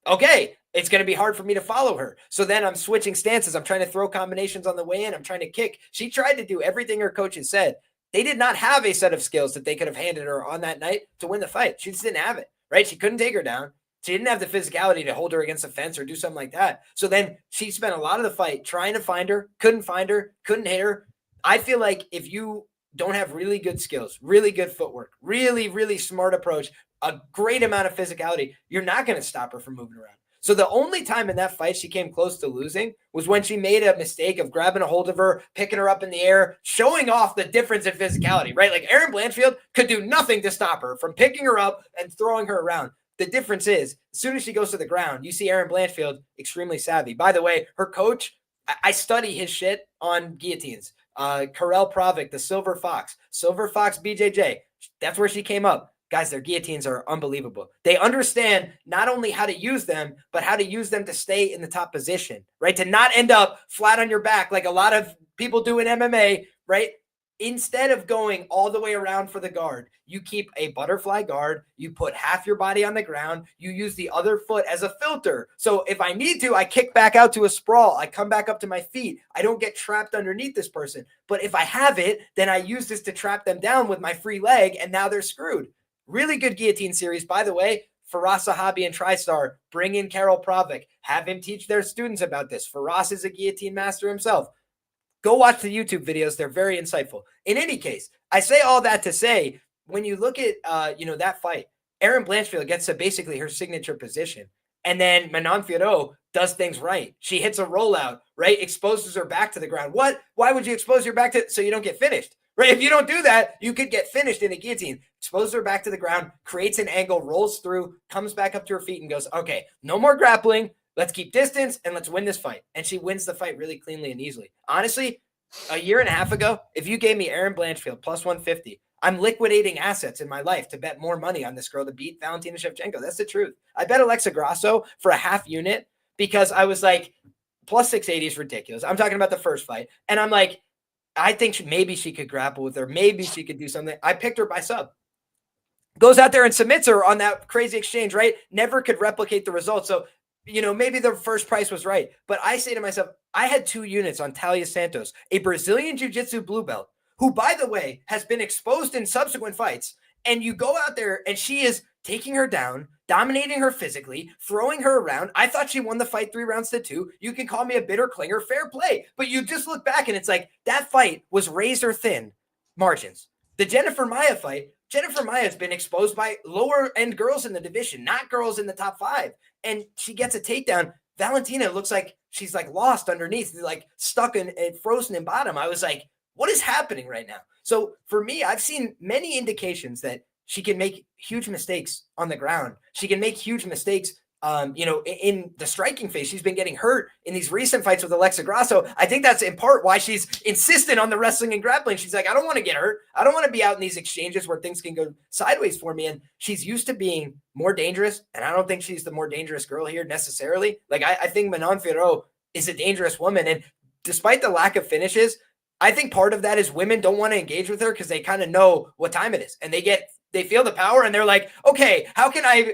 [SPEAKER 3] Okay, it's going to be hard for me to follow her. So then I'm switching stances. I'm trying to throw combinations on the way in. I'm trying to kick. She tried to do everything her coaches said. They did not have a set of skills that they could have handed her on that night to win the fight. She just didn't have it, right? She couldn't take her down. She didn't have the physicality to hold her against the fence or do something like that. So then she spent a lot of the fight trying to find her, couldn't hit her. I feel like if you don't have really good skills, really good footwork, really, really smart approach, a great amount of physicality, you're not going to stop her from moving around. So the only time in that fight she came close to losing was when she made a mistake of grabbing a hold of her, picking her up in the air, showing off the difference in physicality, right? Like Erin Blanchfield could do nothing to stop her from picking her up and throwing her around. The difference is, as soon as she goes to the ground, you see Erin Blanchfield extremely savvy. By the way, her coach, I study his shit on guillotines. Karel Pravik, the Silver Fox BJJ, that's where she came up. Guys, their guillotines are unbelievable. They understand not only how to use them, but how to use them to stay in the top position, right? To not end up flat on your back like a lot of people do in MMA, right? Instead of going all the way around for the guard, you keep a butterfly guard, you put half your body on the ground, you use the other foot as a filter. So if I need to, I kick back out to a sprawl, I come back up to my feet, I don't get trapped underneath this person. But if I have it, then I use this to trap them down with my free leg, and now they're screwed. Really good guillotine series, by the way. Faraz Zahabi and TriStar, bring in Karel Pravik, have him teach their students about this. Faraz is a guillotine master himself. Go watch the YouTube videos. They're very insightful. In any case, I say all that to say, when you look at, that fight, Erin Blanchfield gets to basically her signature position. And then Manon Fiorot does things right. She hits a rollout, right? Exposes her back to the ground. What? Why would you expose your back to so you don't get finished? Right? If you don't do that, you could get finished in a guillotine. Exposes her back to the ground, creates an angle, rolls through, comes back up to her feet and goes, okay, no more grappling. Let's keep distance and let's win this fight. And she wins the fight really cleanly and easily. Honestly, a year and a half ago, if you gave me Erin Blanchfield plus 150, I'm liquidating assets in my life to bet more money on this girl to beat Valentina Shevchenko. That's the truth. I bet Alexa Grasso for a half unit because I was like, plus 680 is ridiculous. I'm talking about the first fight. And I'm like, I think maybe she could grapple with her. Maybe she could do something. I picked her by sub. Goes out there and submits her on that crazy exchange, right? Never could replicate the results. So, maybe the first price was right. But I say to myself, I had 2 units on Talia Santos, a Brazilian jiu-jitsu blue belt, who, by the way, has been exposed in subsequent fights. And you go out there and she is taking her down, dominating her physically, throwing her around. I thought she won the fight 3 rounds to 2. You can call me a bitter clinger, fair play. But you just look back and it's like that fight was razor thin margins. The Jennifer Maia fight, Jennifer Maia has been exposed by lower end girls in the division, not girls in the top 5. And she gets a takedown. Valentina looks like she's like lost underneath, like stuck and frozen in bottom. I was like, what is happening right now? So for me, I've seen many indications that she can make huge mistakes on the ground. She can make huge mistakes in the striking phase, she's been getting hurt in these recent fights with Alexa Grasso. I think that's in part why she's insistent on the wrestling and grappling. She's like, I don't want to get hurt. I don't want to be out in these exchanges where things can go sideways for me. And she's used to being more dangerous. And I don't think she's the more dangerous girl here necessarily. Like, I think Manon Fiorot is a dangerous woman. And despite the lack of finishes, I think part of that is women don't want to engage with her because they kind of know what time it is. And they feel the power and they're like, okay, how can I,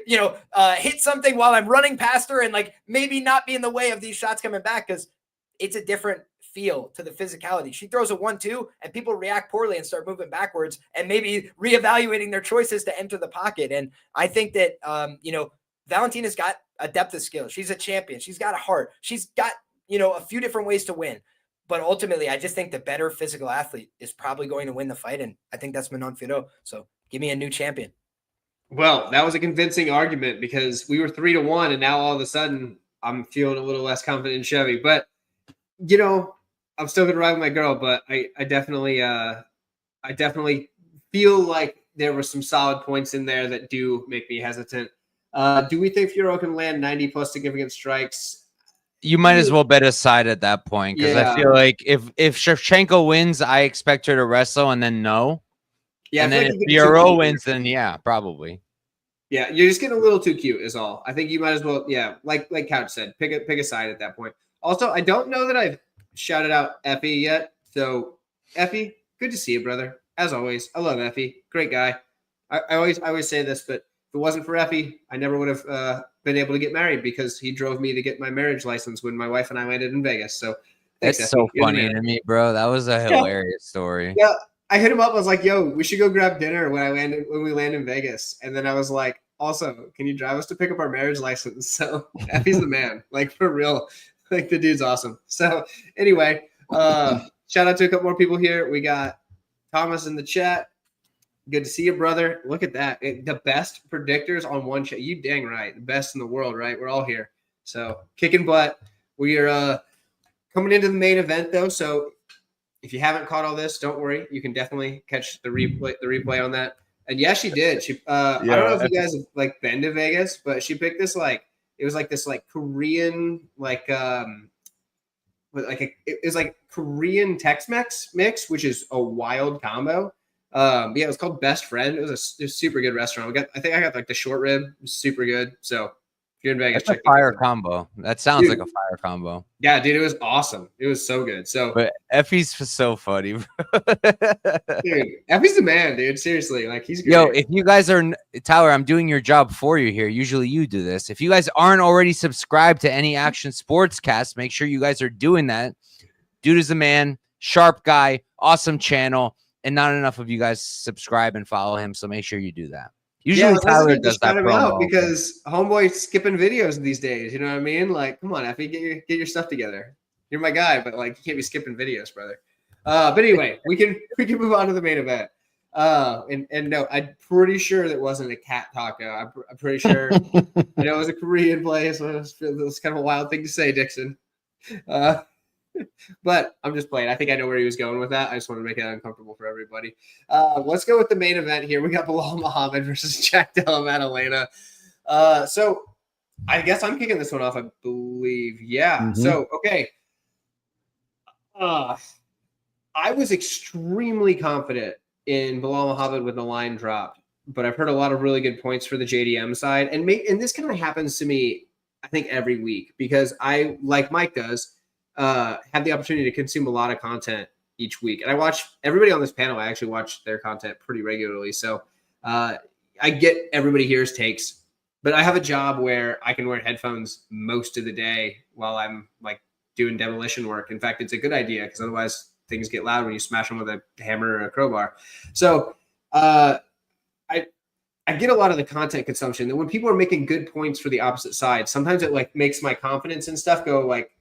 [SPEAKER 3] hit something while I'm running past her and like maybe not be in the way of these shots coming back, because it's a different feel to the physicality. She throws a 1-2 and people react poorly and start moving backwards and maybe reevaluating their choices to enter the pocket. And I think that, Valentina's got a depth of skill. She's a champion. She's got a heart. She's got, a few different ways to win. But ultimately, I just think the better physical athlete is probably going to win the fight. And I think that's Manon Fiorot. So give me a new champion.
[SPEAKER 1] Well, that was a convincing argument because we were 3-1, and now all of a sudden I'm feeling a little less confident in Chevy. But I'm still gonna ride with my girl. But I definitely feel like there were some solid points in there that do make me hesitant. Do we think Fiorot can land 90+ significant strikes?
[SPEAKER 2] You might as well bet aside at that point, because I feel like if Shevchenko wins, I expect her to wrestle, and then no. Yeah, and then if Barriault wins, then yeah, probably.
[SPEAKER 1] Yeah, you're just getting a little too cute, is all. I think you might as well, like Couch said, pick a side at that point. Also, I don't know that I've shouted out Effie yet. So, Effie, good to see you, brother. As always, I love Effie. Great guy. I always say this, but if it wasn't for Effie, I never would have been able to get married, because he drove me to get my marriage license when my wife and I landed in Vegas. So
[SPEAKER 2] that's so funny to me, bro. That was a hilarious story.
[SPEAKER 1] Yeah, I hit him up. I was like, "Yo, we should go grab dinner when we land in Vegas." And then I was like, "Also, can you drive us to pick up our marriage license?" So Effie's the man, like for real. Like the dude's awesome. So anyway, shout out to a couple more people here. We got Thomas in the chat. Good to see you, brother. Look at that. The best predictors on one chat. You dang right. The best in the world, right? We're all here. So kicking butt. We are coming into the main event, though. So if you haven't caught all this, don't worry. You can definitely catch the replay on that. And yeah, she did. She I don't know if you guys have like been to Vegas, but she picked this it was like this Korean it was like Korean Tex-Mex mix, which is a wild combo. It was called Best Friend. It was a super good restaurant. I think I got like the short rib. It was super good. So if you're in Vegas,
[SPEAKER 2] that's a fire combo. That sounds like a fire combo.
[SPEAKER 1] Yeah, dude, it was awesome. It was so good. So,
[SPEAKER 2] but Effie's so funny, bro.
[SPEAKER 1] Dude, Effie's the man, dude. Seriously, like he's great.
[SPEAKER 2] Yo, if you guys are Tyler, I'm doing your job for you here. Usually you do this. If you guys aren't already subscribed to Any Action Sportscast, make sure you guys are doing that. Dude is the man, sharp guy, awesome channel. And not enough of you guys subscribe and follow him, so make sure you do that. Usually Tyler does that promo
[SPEAKER 1] because homeboy's skipping videos these days. You know what I mean? Like, come on, Effie, get your stuff together. You're my guy, but like, you can't be skipping videos, brother. But anyway, we can move on to the main event. And no, I'm pretty sure that wasn't a cat taco. I'm pretty sure. I know it was a Korean place. So it was kind of a wild thing to say, Dixon. But I'm just playing. I think I know where he was going with that. I just want to make it uncomfortable for everybody. Let's go with the main event here. We got Belal Muhammad versus Jack Della Maddalena. So I guess I'm kicking this one off, I believe. Yeah. Mm-hmm. So, okay. I was extremely confident in Belal Muhammad when the line dropped, but I've heard a lot of really good points for the JDM side. And this kind of happens to me, I think, every week, because I, like Mike does, have the opportunity to consume a lot of content each week. And I watch everybody on this panel. I actually watch their content pretty regularly. So I get everybody here's takes, but I have a job where I can wear headphones most of the day while I'm like doing demolition work. In fact, it's a good idea because otherwise things get loud when you smash them with a hammer or a crowbar. So I get a lot of the content consumption that when people are making good points for the opposite side, sometimes it like makes my confidence and stuff go like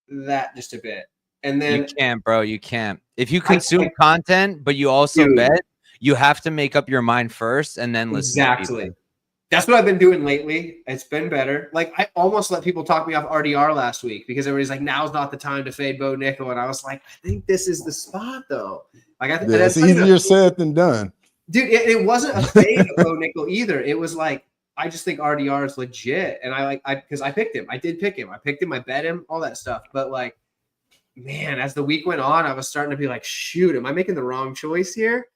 [SPEAKER 1] that just a bit. And then
[SPEAKER 2] you can't, bro. You can't. If you consume content, but you also bet, you have to make up your mind first and then listen.
[SPEAKER 1] Exactly. That's what I've been doing lately. It's been better. Like I almost let people talk me off RDR last week because everybody's like, now's not the time to fade Bo Nickel. And I was like, I think this is the spot though. Like I think
[SPEAKER 4] it's easier said than done.
[SPEAKER 1] Dude, it wasn't a fade of Bo Nickel either. It was like I just think RDR is legit. And because I picked him. I did pick him. I picked him. I bet him, all that stuff. But like, man, as the week went on, I was starting to be like, shoot, am I making the wrong choice here?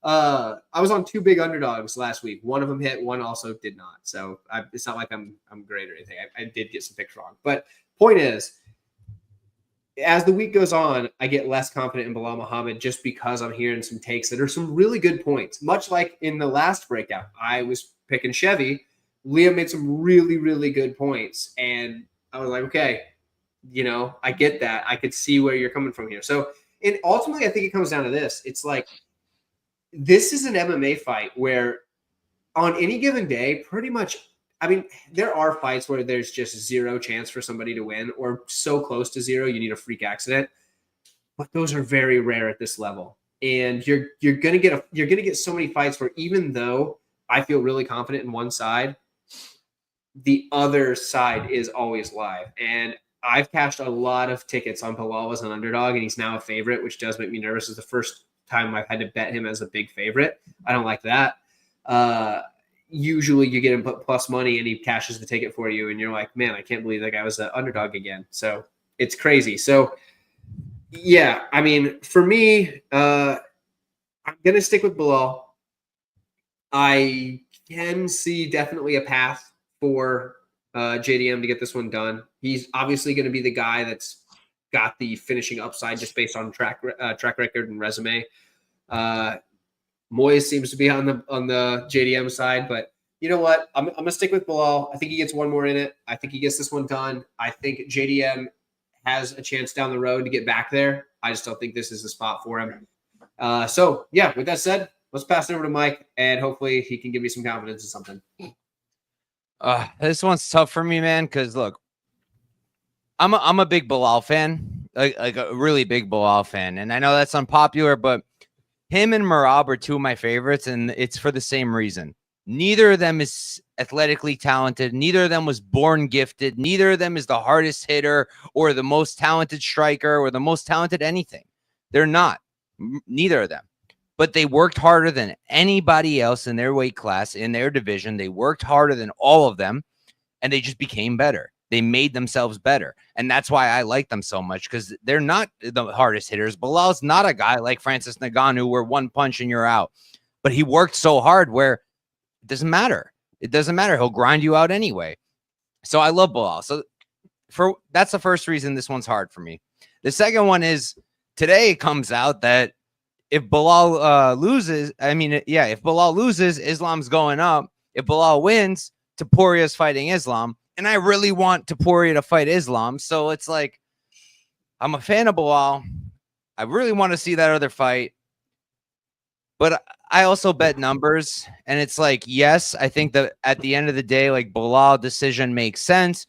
[SPEAKER 1] I was on 2 big underdogs last week. One of them hit, one also did not. So it's not like I'm great or anything. I did get some picks wrong. But point is, as the week goes on, I get less confident in Bilal Muhammad just because I'm hearing some takes that are some really good points. Much like in the last breakout, I was picking Chevy. Liam made some really, really good points. And I was like, okay, I get that. I could see where you're coming from here. So ultimately, I think it comes down to this. It's like, this is an MMA fight where on any given day, pretty much, I mean, there are fights where there's just zero chance for somebody to win or so close to zero, you need a freak accident. But those are very rare at this level. And you're going to get so many fights where even though I feel really confident in one side, the other side is always live. And I've cashed a lot of tickets on Bilal as an underdog, and he's now a favorite, which does make me nervous. It's the first time I've had to bet him as a big favorite. I don't like that. Usually you get him plus money and he cashes the ticket for you, and you're like, man, I can't believe that guy was an underdog again. So it's crazy. So yeah, I mean, for me, I'm going to stick with Bilal. I can see definitely a path for JDM to get this one done. He's obviously going to be the guy that's got the finishing upside just based on track record and resume. Moyes seems to be on the JDM side, but you know what? I'm going to stick with Bilal. I think he gets one more in it. I think he gets this one done. I think JDM has a chance down the road to get back there. I just don't think this is the spot for him. So yeah, with that said, let's pass it over to Mike, and hopefully he can give me some confidence in something.
[SPEAKER 2] This one's tough for me, man, because look, I'm a big Bilal fan, like a really big Bilal fan, and I know that's unpopular, but him and Merab are 2 of my favorites, and it's for the same reason. Neither of them is athletically talented. Neither of them was born gifted. Neither of them is the hardest hitter or the most talented striker or the most talented anything. They're not. Neither of them. But they worked harder than anybody else in their weight class, in their division. They worked harder than all of them, and they just became better. They made themselves better. And that's why I like them so much, because they're not the hardest hitters. Bilal's not a guy like Francis Ngannou where one punch and you're out. But he worked so hard where it doesn't matter. It doesn't matter. He'll grind you out anyway. So I love Bilal. So that's the first reason this one's hard for me. The second one is today it comes out that if Bilal loses, if Bilal loses, Islam's going up. If Bilal wins, Topuria's fighting Islam. And I really want Topuria to fight Islam. So it's like, I'm a fan of Bilal. I really want to see that other fight. But I also bet numbers. And it's like, yes, I think that at the end of the day, like Bilal decision makes sense.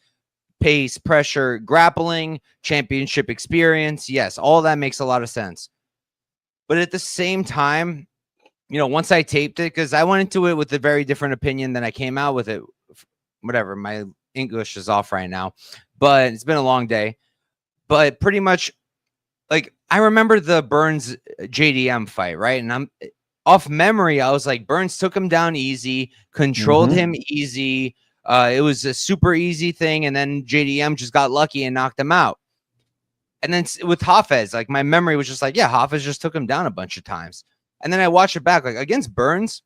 [SPEAKER 2] Pace, pressure, grappling, championship experience. Yes, all that makes a lot of sense. But at the same time, once I taped it, because I went into it with a very different opinion than I came out with it. Whatever, my English is off right now, but it's been a long day. But pretty much, like, I remember the Burns JDM fight, right? And I'm off memory. I was like, Burns took him down easy, controlled him easy. It was a super easy thing. And then JDM just got lucky and knocked him out. And then with Hafez, like, my memory was just like, yeah, Hafez just took him down a bunch of times. And then I watched it back, like, against Burns,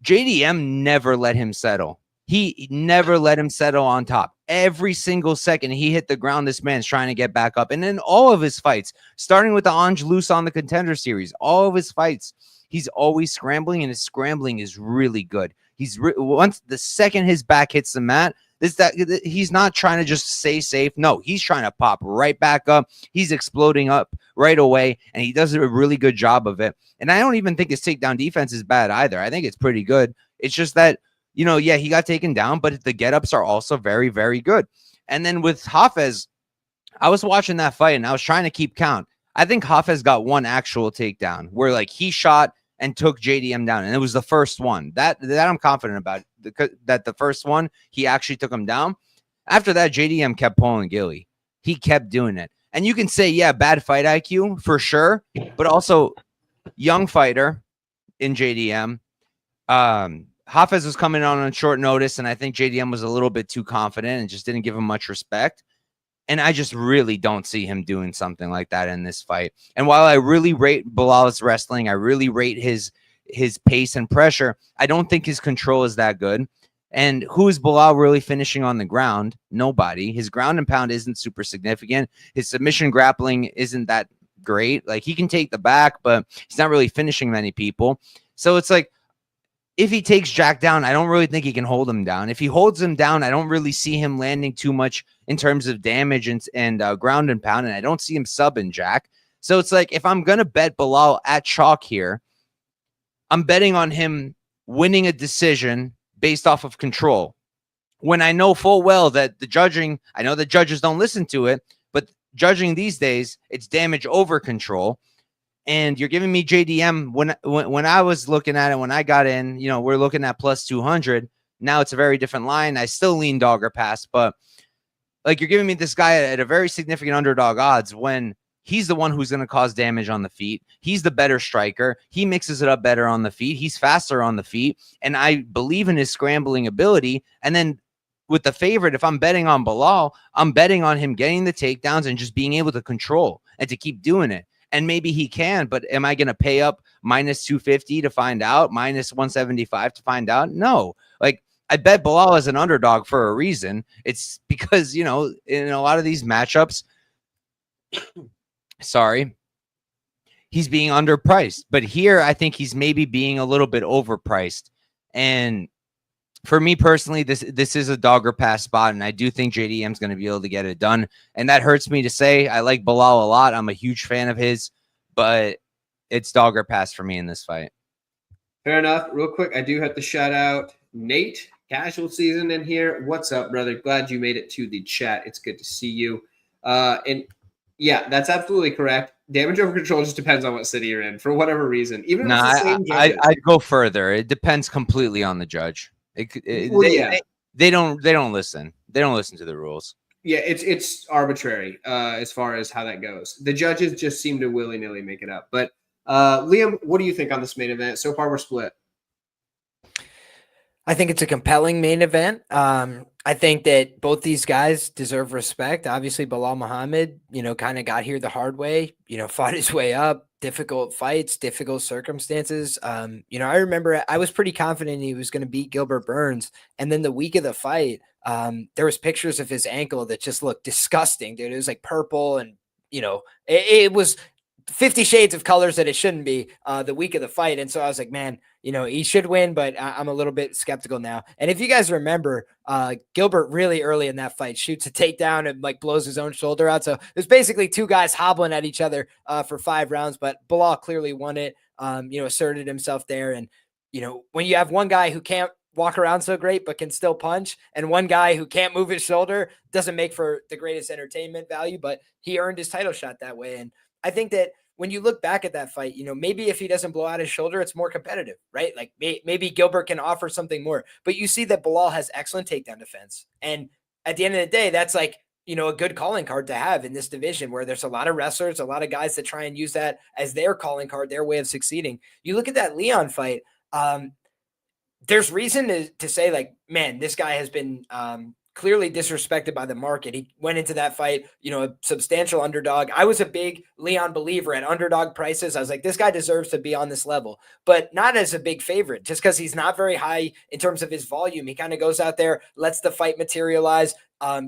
[SPEAKER 2] JDM never let him settle. He never let him settle on top. Every single second he hit the ground, this man's trying to get back up. And in all of his fights, starting with the Angelus on the Contender Series, all of his fights, he's always scrambling, and his scrambling is really good. Once the second his back hits the mat, he's not trying to just stay safe. No, he's trying to pop right back up. He's exploding up right away, and he does a really good job of it. And I don't even think his takedown defense is bad either. I think it's pretty good. It's just that, he got taken down, but the get-ups are also very, very good. And then with Hafez, I was watching that fight, and I was trying to keep count. I think Hafez got one actual takedown where, like, he shot and took JDM down, and it was the first one. That I'm confident about, that the first one, he actually took him down. After that, JDM kept pulling Gilly. He kept doing it. And you can say, yeah, bad fight IQ, for sure, but also young fighter in JDM. Hafez was coming on short notice, and I think JDM was a little bit too confident and just didn't give him much respect. And I just really don't see him doing something like that in this fight. And while I really rate Bilal's wrestling, I really rate his pace and pressure, I don't think his control is that good. And who is Bilal really finishing on the ground? Nobody. His ground and pound isn't super significant. His submission grappling isn't that great. Like, he can take the back, but he's not really finishing many people. So it's like, if he takes Jack down, I don't really think he can hold him down. If he holds him down, I don't really see him landing too much in terms of damage and ground and pound, and I don't see him subbing Jack. So it's like, if I'm going to bet Bilal at chalk here, I'm betting on him winning a decision based off of control. When I know full well that the judging, I know the judges don't listen to it, but judging these days, it's damage over control. And you're giving me JDM when I was looking at it, when I got in, you know, we're looking at plus 200. Now it's a very different line. I still lean dog or pass, but like, you're giving me this guy at a very significant underdog odds when he's the one who's going to cause damage on the feet. He's the better striker. He mixes it up better on the feet. He's faster on the feet. And I believe in his scrambling ability. And then with the favorite, if I'm betting on Bilal, I'm betting on him getting the takedowns and just being able to control and to keep doing it. And maybe he can, but am I going to pay up minus 250 to find out, minus 175 to find out? No. Like, I bet Bilal is an underdog for a reason. It's because, you know, in a lot of these matchups, he's being underpriced. But here, I think he's maybe being a little bit overpriced. And for me personally, this is a dog or pass spot, and I do think JDM's going to be able to get it done. And that hurts me to say. I like Bilal a lot. I'm a huge fan of his, but it's dog or pass for me in this fight.
[SPEAKER 1] Fair enough. Real quick, I do have to shout out Nate, casual season in here. What's up, brother? Glad you made it to the chat. It's good to see you. And yeah, that's absolutely correct. Damage over control just depends on what city you're in for whatever reason. Even if it's the same judges.
[SPEAKER 2] I'd go further. It depends completely on the judge. They don't listen. They don't listen to the rules.
[SPEAKER 1] Yeah, it's arbitrary as far as how that goes. The judges just seem to willy-nilly make it up. But Liam, what do you think on this main event? So far, we're split.
[SPEAKER 3] I think it's a compelling main event. I think that both these guys deserve respect. Obviously, Bilal Muhammad, you know, kind of got here the hard way, you know, fought his way up, difficult fights, difficult circumstances. You know, I remember I was pretty confident he was going to beat Gilbert Burns. And then the week of the fight, there was pictures of his ankle that just looked disgusting, dude. It was like purple and, you know, it was 50 shades of colors that it shouldn't be the week of the fight. And so I was like, man, you know, he should win, but I'm a little bit skeptical now. And if you guys remember, Gilbert really early in that fight shoots a takedown and like blows his own shoulder out. So there's basically two guys hobbling at each other for 5 rounds, but Bilal clearly won it, you know, asserted himself there. And, you know, when you have one guy who can't walk around so great, but can still punch, and one guy who can't move his shoulder, doesn't make for the greatest entertainment value, but he earned his title shot that way. And I think that when you look back at that fight, you know, maybe if he doesn't blow out his shoulder, it's more competitive, right? Like maybe Gilbert can offer something more, but you see that Bilal has excellent takedown defense. And at the end of the day, that's like, you know, a good calling card to have in this division where there's a lot of wrestlers, a lot of guys that try and use that as their calling card, their way of succeeding. You look at that Leon fight, there's reason to say like, man, this guy has been clearly disrespected by the market. He went into that fight, you know, a substantial underdog. I was a big Leon believer at underdog prices. I was like, this guy deserves to be on this level, but not as a big favorite, just because he's not very high in terms of his volume. He kind of goes out there, lets the fight materialize,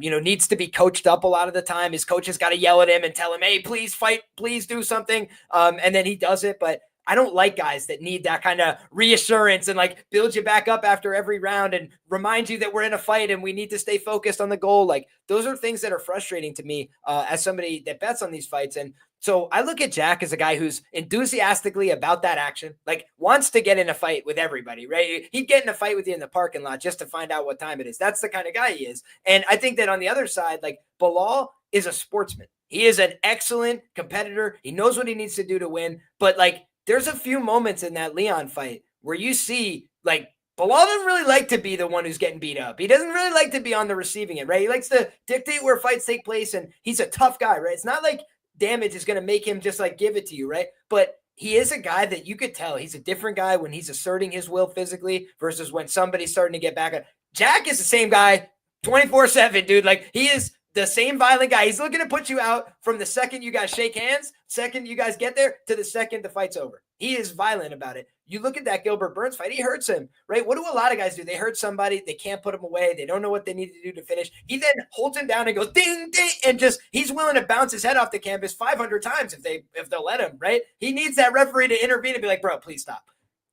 [SPEAKER 3] you know, needs to be coached up a lot of the time. His coach has got to yell at him and tell him, hey, please fight, please do something. And then he does it. But I don't like guys that need that kind of reassurance and like build you back up after every round and remind you that we're in a fight and we need to stay focused on the goal. Like those are things that are frustrating to me as somebody that bets on these fights. And so I look at Jack as a guy who's enthusiastically about that action, like wants to get in a fight with everybody, right? He'd get in a fight with you in the parking lot just to find out what time it is. That's the kind of guy he is. And I think that on the other side, like Bilal is a sportsman. He is an excellent competitor. He knows what he needs to do to win, but like, there's a few moments in that Leon fight where you see like Bilal doesn't really like to be the one who's getting beat up. He doesn't really like to be on the receiving end, right? He likes to dictate where fights take place, and he's a tough guy, right? It's not like damage is going to make him just like give it to you, right? But he is a guy that you could tell he's a different guy when he's asserting his will physically versus when somebody's starting to get back at. Jack is the same guy 24/7, dude. Like, he is the same violent guy. He's looking to put you out from the second you guys shake hands, second you guys get there, to the second the fight's over. He is violent about it. You look at that Gilbert Burns fight, he hurts him, right? What do a lot of guys do? They hurt somebody, they can't put him away, they don't know what they need to do to finish. He then holds him down and goes ding, ding, and just, he's willing to bounce his head off the canvas 500 times if they'll let him, right? He needs that referee to intervene and be like, bro, please stop.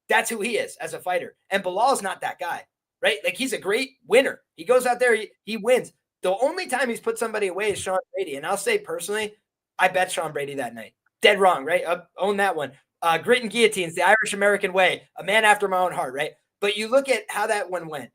[SPEAKER 3] That's who he is as a fighter. And Bilal's not that guy, right? Like, he's a great winner. He goes out there, he wins. The only time he's put somebody away is Sean Brady. And I'll say personally, I bet Sean Brady that night. Dead wrong, right? Own that one. Grit and guillotines, the Irish-American way, a man after my own heart, right? But you look at how that one went.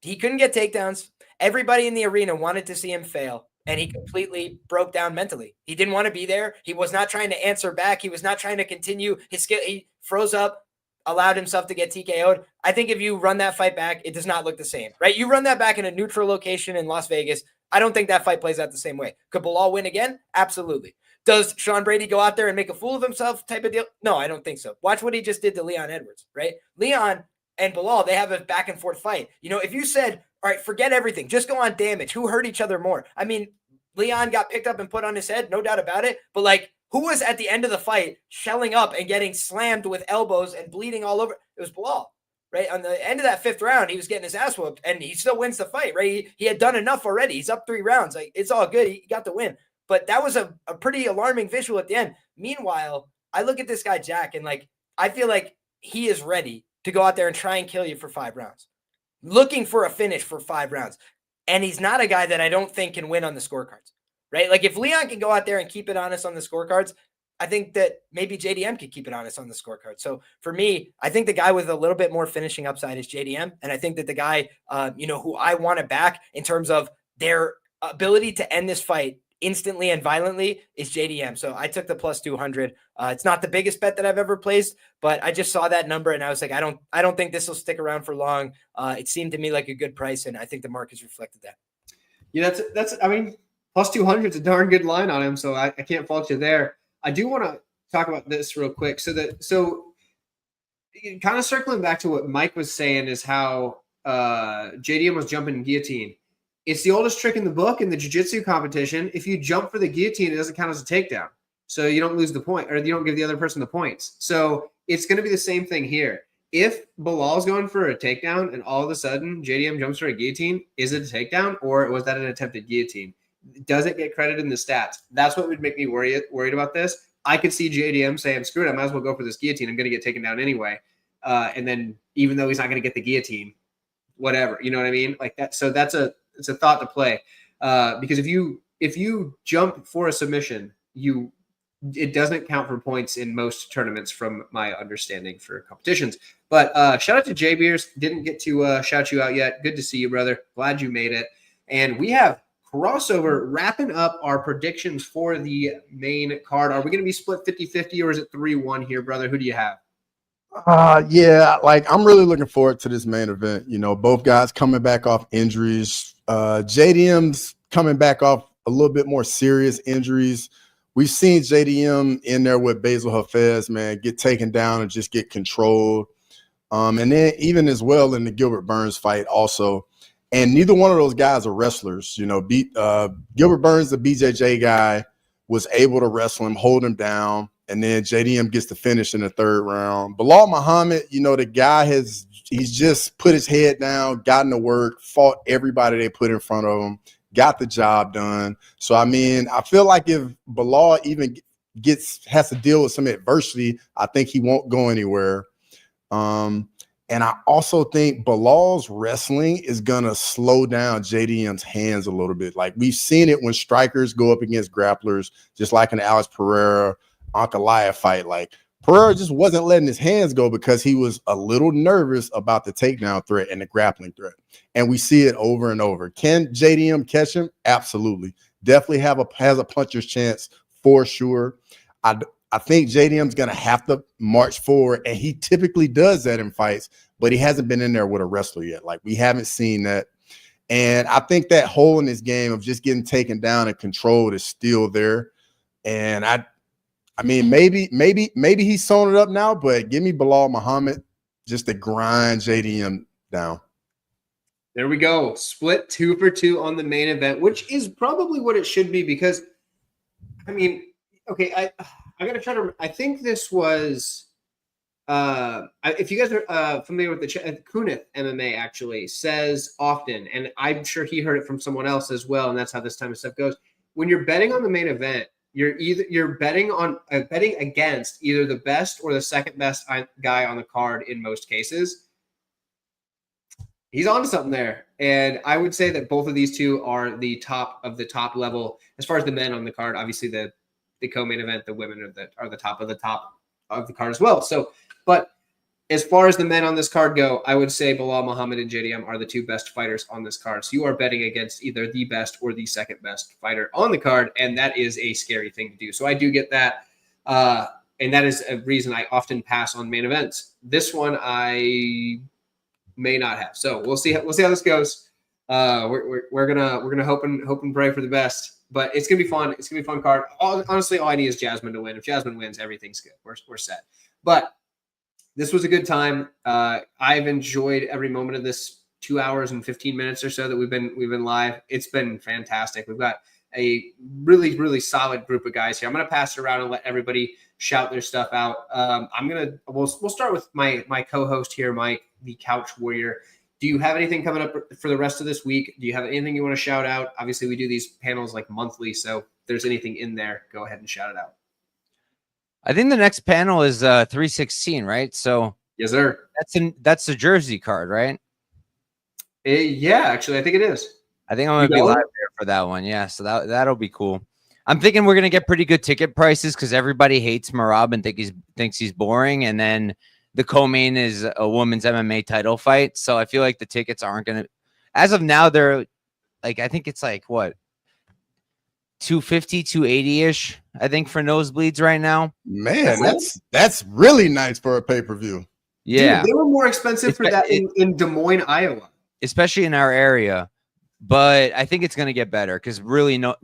[SPEAKER 3] He couldn't get takedowns. Everybody in the arena wanted to see him fail, and he completely broke down mentally. He didn't want to be there. He was not trying to answer back. He was not trying to continue his skill. He froze up, allowed himself to get TKO'd. I think if you run that fight back, it does not look the same, right? You run that back in a neutral location in Las Vegas, I don't think that fight plays out the same way. Could Belal win again? Absolutely. Does Sean Brady go out there and make a fool of himself type of deal? No, I don't think so. Watch what he just did to Leon Edwards, right? Leon and Belal, they have a back and forth fight. You know, if you said, all right, forget everything, just go on damage, who hurt each other more? I mean, Leon got picked up and put on his head, no doubt about it. But like, who was at the end of the fight shelling up and getting slammed with elbows and bleeding all over? It was Belal, right? On the end of that 5th round, he was getting his ass whooped and he still wins the fight, right? He had done enough already. He's up 3 rounds. Like, it's all good. He got the win. But that was a pretty alarming visual at the end. Meanwhile, I look at this guy, Jack, and like, I feel like he is ready to go out there and try and kill you for 5 rounds, looking for a finish for 5 rounds. And he's not a guy that I don't think can win on the scorecards, right? Like, if Leon can go out there and keep it honest on the scorecards, I think that maybe JDM could keep it honest on the scorecard. So for me, I think the guy with a little bit more finishing upside is JDM. And I think that the guy, who I want to back in terms of their ability to end this fight instantly and violently is JDM. So I took the plus 200. It's not the biggest bet that I've ever placed, but I just saw that number and I was like, I don't think this will stick around for long. It seemed to me like a good price, and I think the market's reflected that.
[SPEAKER 1] Yeah, that's I mean, plus 200 is a darn good line on him, so I can't fault you there. I do want to talk about this real quick. So kind of circling back to what Mike was saying is how JDM was jumping guillotine. It's the oldest trick in the book in the jiu-jitsu competition. If you jump for the guillotine, it doesn't count as a takedown. So you don't lose the point, or you don't give the other person the points. So it's going to be the same thing here. If Bilal's going for a takedown and all of a sudden JDM jumps for a guillotine, is it a takedown or was that an attempted guillotine? Does it get credited in the stats? That's what would make me worried about this. I could see JDM saying, screw it, I might as well go for this guillotine. I'm going to get taken down anyway. And then even though he's not going to get the guillotine, whatever, you know what I mean? Like that. So it's a thought to play, because if you jump for a submission, it doesn't count for points in most tournaments, from my understanding, for competitions. But shout out to Jay Beers. Didn't get to shout you out yet. Good to see you, brother. Glad you made it. And we have crossover wrapping up our predictions for the main card. Are we going to be split 50-50 or is it 3-1 here, brother? Who do you have?
[SPEAKER 4] Yeah, like, I'm really looking forward to this main event. You know, both guys coming back off injuries. JDM's coming back off a little bit more serious injuries. We've seen JDM in there with Basil Hafez, man, get taken down and just get controlled. And then even as well in the Gilbert Burns fight also. And neither one of those guys are wrestlers. You know, Gilbert Burns, the BJJ guy, was able to wrestle him, hold him down. And then JDM gets the finish in the 3rd round. Bilal Muhammad, you know, the guy he's just put his head down, gotten to work, fought everybody they put in front of him, got the job done. So, I mean, I feel like if Bilal even has to deal with some adversity, I think he won't go anywhere. And I also think Bilal's wrestling is going to slow down JDM's hands a little bit. Like, we've seen it when strikers go up against grapplers, just like in Alex Pereira, Ankalaev fight. Like, Pereira just wasn't letting his hands go because he was a little nervous about the takedown threat and the grappling threat. And we see it over and over. Can JDM catch him? Absolutely. Definitely has a puncher's chance for sure. I think JDM's going to have to march forward, and he typically does that in fights, but he hasn't been in there with a wrestler yet. Like, we haven't seen that. And I think that hole in his game of just getting taken down and controlled is still there. And I mean, maybe he's sewn it up now, but give me Bilal Muhammad just to grind JDM down.
[SPEAKER 1] There we go. Split 2 for 2 on the main event, which is probably what it should be because, I mean, okay, I got to try to. I think this was. If you guys are familiar with the Kunith MMA, actually says often, and I'm sure he heard it from someone else as well, and that's how this time of stuff goes. When you're betting on the main event, you're betting on betting against either the best or the second best guy on the card in most cases. He's on to something there, and I would say that both of these two are the top of the top level as far as the men on the card. Obviously, the co-main event, the women are the top of the card as well. So. But as far as the men on this card go, I would say Bilal Muhammad and JDM are the two best fighters on this card. So you are betting against either the best or the second best fighter on the card, and that is a scary thing to do. So I do get that, and that is a reason I often pass on main events. This one I may not have. So we'll see how this goes. We're gonna hope and pray for the best. But it's gonna be fun. It's gonna be a fun card. Honestly, all I need is Jasmine to win. If Jasmine wins, everything's good. We're set. But this was a good time. I've enjoyed every moment of this 2 hours and 15 minutes or so that we've been live. It's been fantastic. We've got a really, really solid group of guys here. I'm going to pass it around and let everybody shout their stuff out. We'll start with my co-host here, Mike, the Couch Warrior. Do you have anything coming up for the rest of this week? Do you have anything you want to shout out? Obviously, we do these panels like monthly, so if there's anything in there, go ahead and shout it out.
[SPEAKER 2] I think the next panel is 316, right? So
[SPEAKER 1] yes, sir.
[SPEAKER 2] That's the Jersey card, right?
[SPEAKER 1] Yeah, actually, I think it is.
[SPEAKER 2] I think I'm gonna be live there for that one. Yeah, so that'll be cool. I'm thinking we're gonna get pretty good ticket prices because everybody hates Marab and thinks he's boring, and then the co-main is a women's MMA title fight. So I feel like the tickets aren't gonna. As of now, they're like I think it's like what 250, 280-ish, I think, for nosebleeds right now.
[SPEAKER 4] Man, that's really nice for a pay-per-view.
[SPEAKER 2] Yeah.
[SPEAKER 1] Dude, they were more expensive for that in Des Moines, Iowa.
[SPEAKER 2] Especially in our area. But I think it's going to get better because really not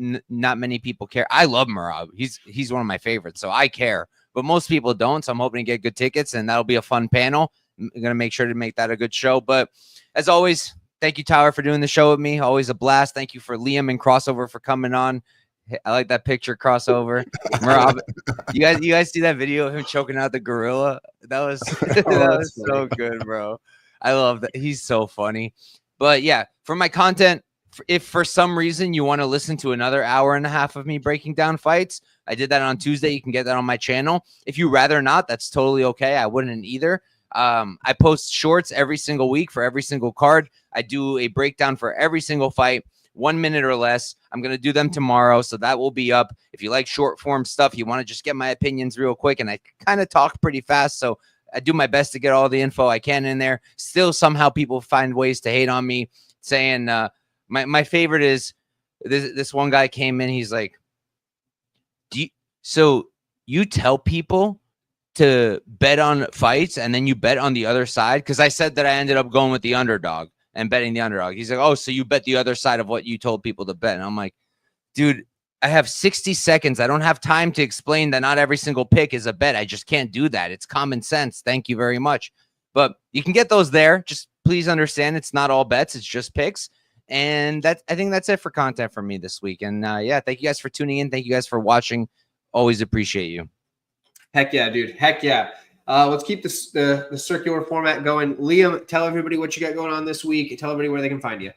[SPEAKER 2] many people care. I love Marab. He's one of my favorites, so I care. But most people don't, so I'm hoping to get good tickets, and that'll be a fun panel. I'm going to make sure to make that a good show. But as always, thank you, Tyler, for doing the show with me. Always a blast. Thank you for Liam and Crossover for coming on. I like that picture crossover. Marab, you guys see that video of him choking out the gorilla? That was so good, bro. I love that. He's so funny. But yeah, for my content, if for some reason you want to listen to another hour and a half of me breaking down fights, I did that on Tuesday. You can get that on my channel. If you rather not, that's totally okay. I wouldn't either. I post shorts every single week for every single card. I do a breakdown for every single fight. 1 minute or less. I'm going to do them tomorrow, so that will be up. If you like short form stuff, you want to just get my opinions real quick, and I kind of talk pretty fast, so I do my best to get all the info I can in there. Still, somehow people find ways to hate on me, saying my favorite is this one guy came in. He's like, so you tell people to bet on fights, and then you bet on the other side? Because I said that I ended up going with the underdog and betting the underdog. He's like, oh, so you bet the other side of what you told people to bet. And I'm like, dude, I have 60 seconds. I don't have time to explain that not every single pick is a bet. I just can't do that. It's common sense. Thank you very much. But you can get those there. Just please understand it's not all bets. It's just picks. And I think that's it for content for me this week. And yeah, thank you guys for tuning in. Thank you guys for watching. Always appreciate you.
[SPEAKER 1] Heck yeah, dude. Heck yeah. Let's keep the circular format going. Liam, tell everybody what you got going on this week. Tell everybody where they can find you.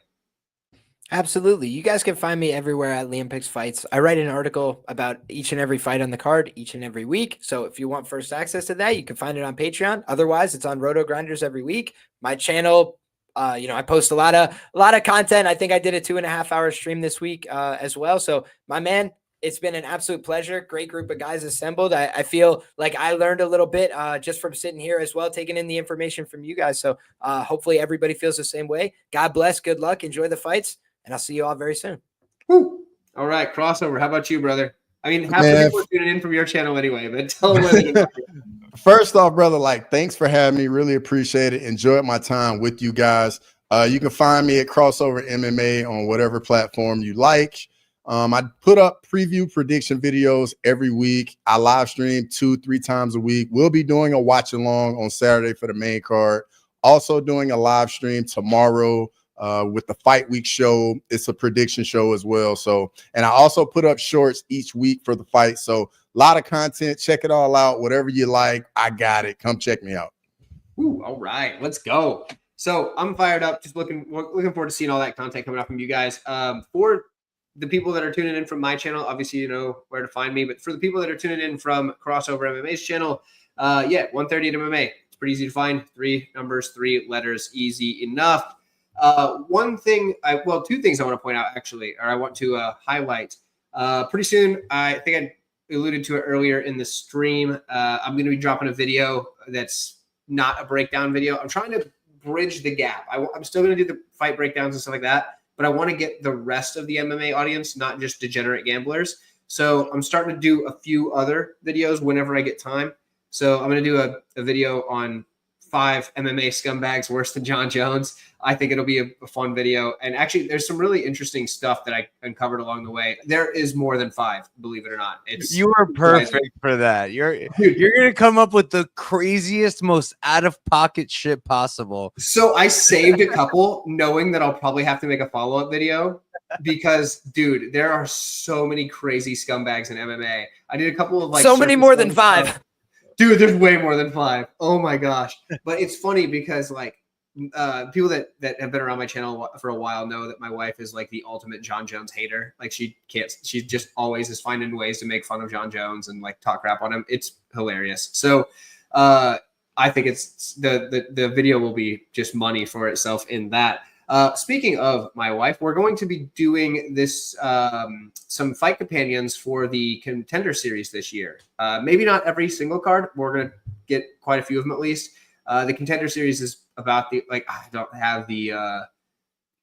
[SPEAKER 3] Absolutely. You guys can find me everywhere at Liam Picks Fights. I write an article about each and every fight on the card each and every week. So if you want first access to that, you can find it on Patreon. Otherwise, it's on Roto Grinders every week. My channel, I post a lot of content. I think I did a 2.5 hour stream this week as well. So my man, it's been an absolute pleasure. Great group of guys assembled. I feel like I learned a little bit just from sitting here as well, taking in the information from you guys. So hopefully everybody feels the same way. God bless. Good luck. Enjoy the fights. And I'll see you all very soon.
[SPEAKER 1] Woo. All right. Crossover. How about you, brother? I mean, half the people are tuning in from your channel anyway, but tell them where they can.
[SPEAKER 4] First off, brother, thanks for having me. Really appreciate it. Enjoyed my time with you guys. You can find me at Crossover MMA on whatever platform you like. I put up preview prediction videos every week. I live stream 2-3 times a week. We'll be doing a watch along on Saturday for the main card. Also doing a live stream tomorrow with the Fight Week show. It's a prediction show as well. So, and I also put up shorts each week for the fight. So a lot of content. Check it all out. Whatever you like, I got it. Come check me out.
[SPEAKER 1] Ooh, all right, let's go. So I'm fired up. Just looking forward to seeing all that content coming up from you guys. For the people that are tuning in from my channel, obviously you know where to find me. But for the people that are tuning in from Crossover MMA's channel, 130 at MMA. It's pretty easy to find. 3 numbers, 3 letters, easy enough. Two things I want to point out actually, or I want to highlight. Pretty soon, I think I alluded to it earlier in the stream. I'm going to be dropping a video that's not a breakdown video. I'm trying to bridge the gap. I'm still going to do the fight breakdowns and stuff like that, but I want to get the rest of the MMA audience, not just degenerate gamblers. So I'm starting to do a few other videos whenever I get time. So I'm going to do a video on 5 MMA scumbags worse than John Jones. I think it'll be a fun video. And actually, there's some really interesting stuff that I uncovered along the way. There is more than 5, believe it or not.
[SPEAKER 2] You are perfect for that. You're gonna come up with the craziest, most out of pocket shit possible.
[SPEAKER 1] So I saved a couple, knowing that I'll probably have to make a follow-up video because, dude, there are so many crazy scumbags in MMA. I did a couple of
[SPEAKER 3] so many more than 5.
[SPEAKER 1] Stuff. Dude, there's way more than 5. Oh my gosh. But it's funny because like people that have been around my channel for a while know that my wife is like the ultimate John Jones hater. Like she just always is finding ways to make fun of John Jones and like talk crap on him. It's hilarious. So I think it's the video will be just money for itself in that. Speaking of my wife, we're going to be doing this some fight companions for the Contender Series this year. Maybe not every single card. We're going to get quite a few of them at least. The Contender Series is about I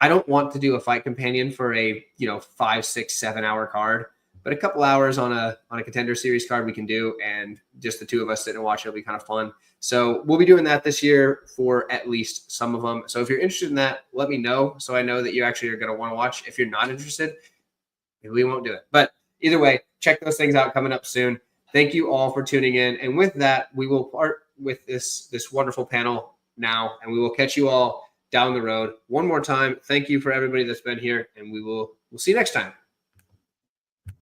[SPEAKER 1] don't want to do a fight companion for a 5, 6, 7 hour card, but a couple hours on a Contender Series card we can do, and just the 2 of us sitting and watching, it'll be kind of fun. So we'll be doing that this year for at least some of them. So if you're interested in that, let me know so I know that you actually are going to want to watch. If you're not interested, maybe we won't do it. But either way, check those things out coming up soon. Thank you all for tuning in. And with that, we will part with this wonderful panel now, and we will catch you all down the road. One more time, thank you for everybody that's been here, and we'll see you next time.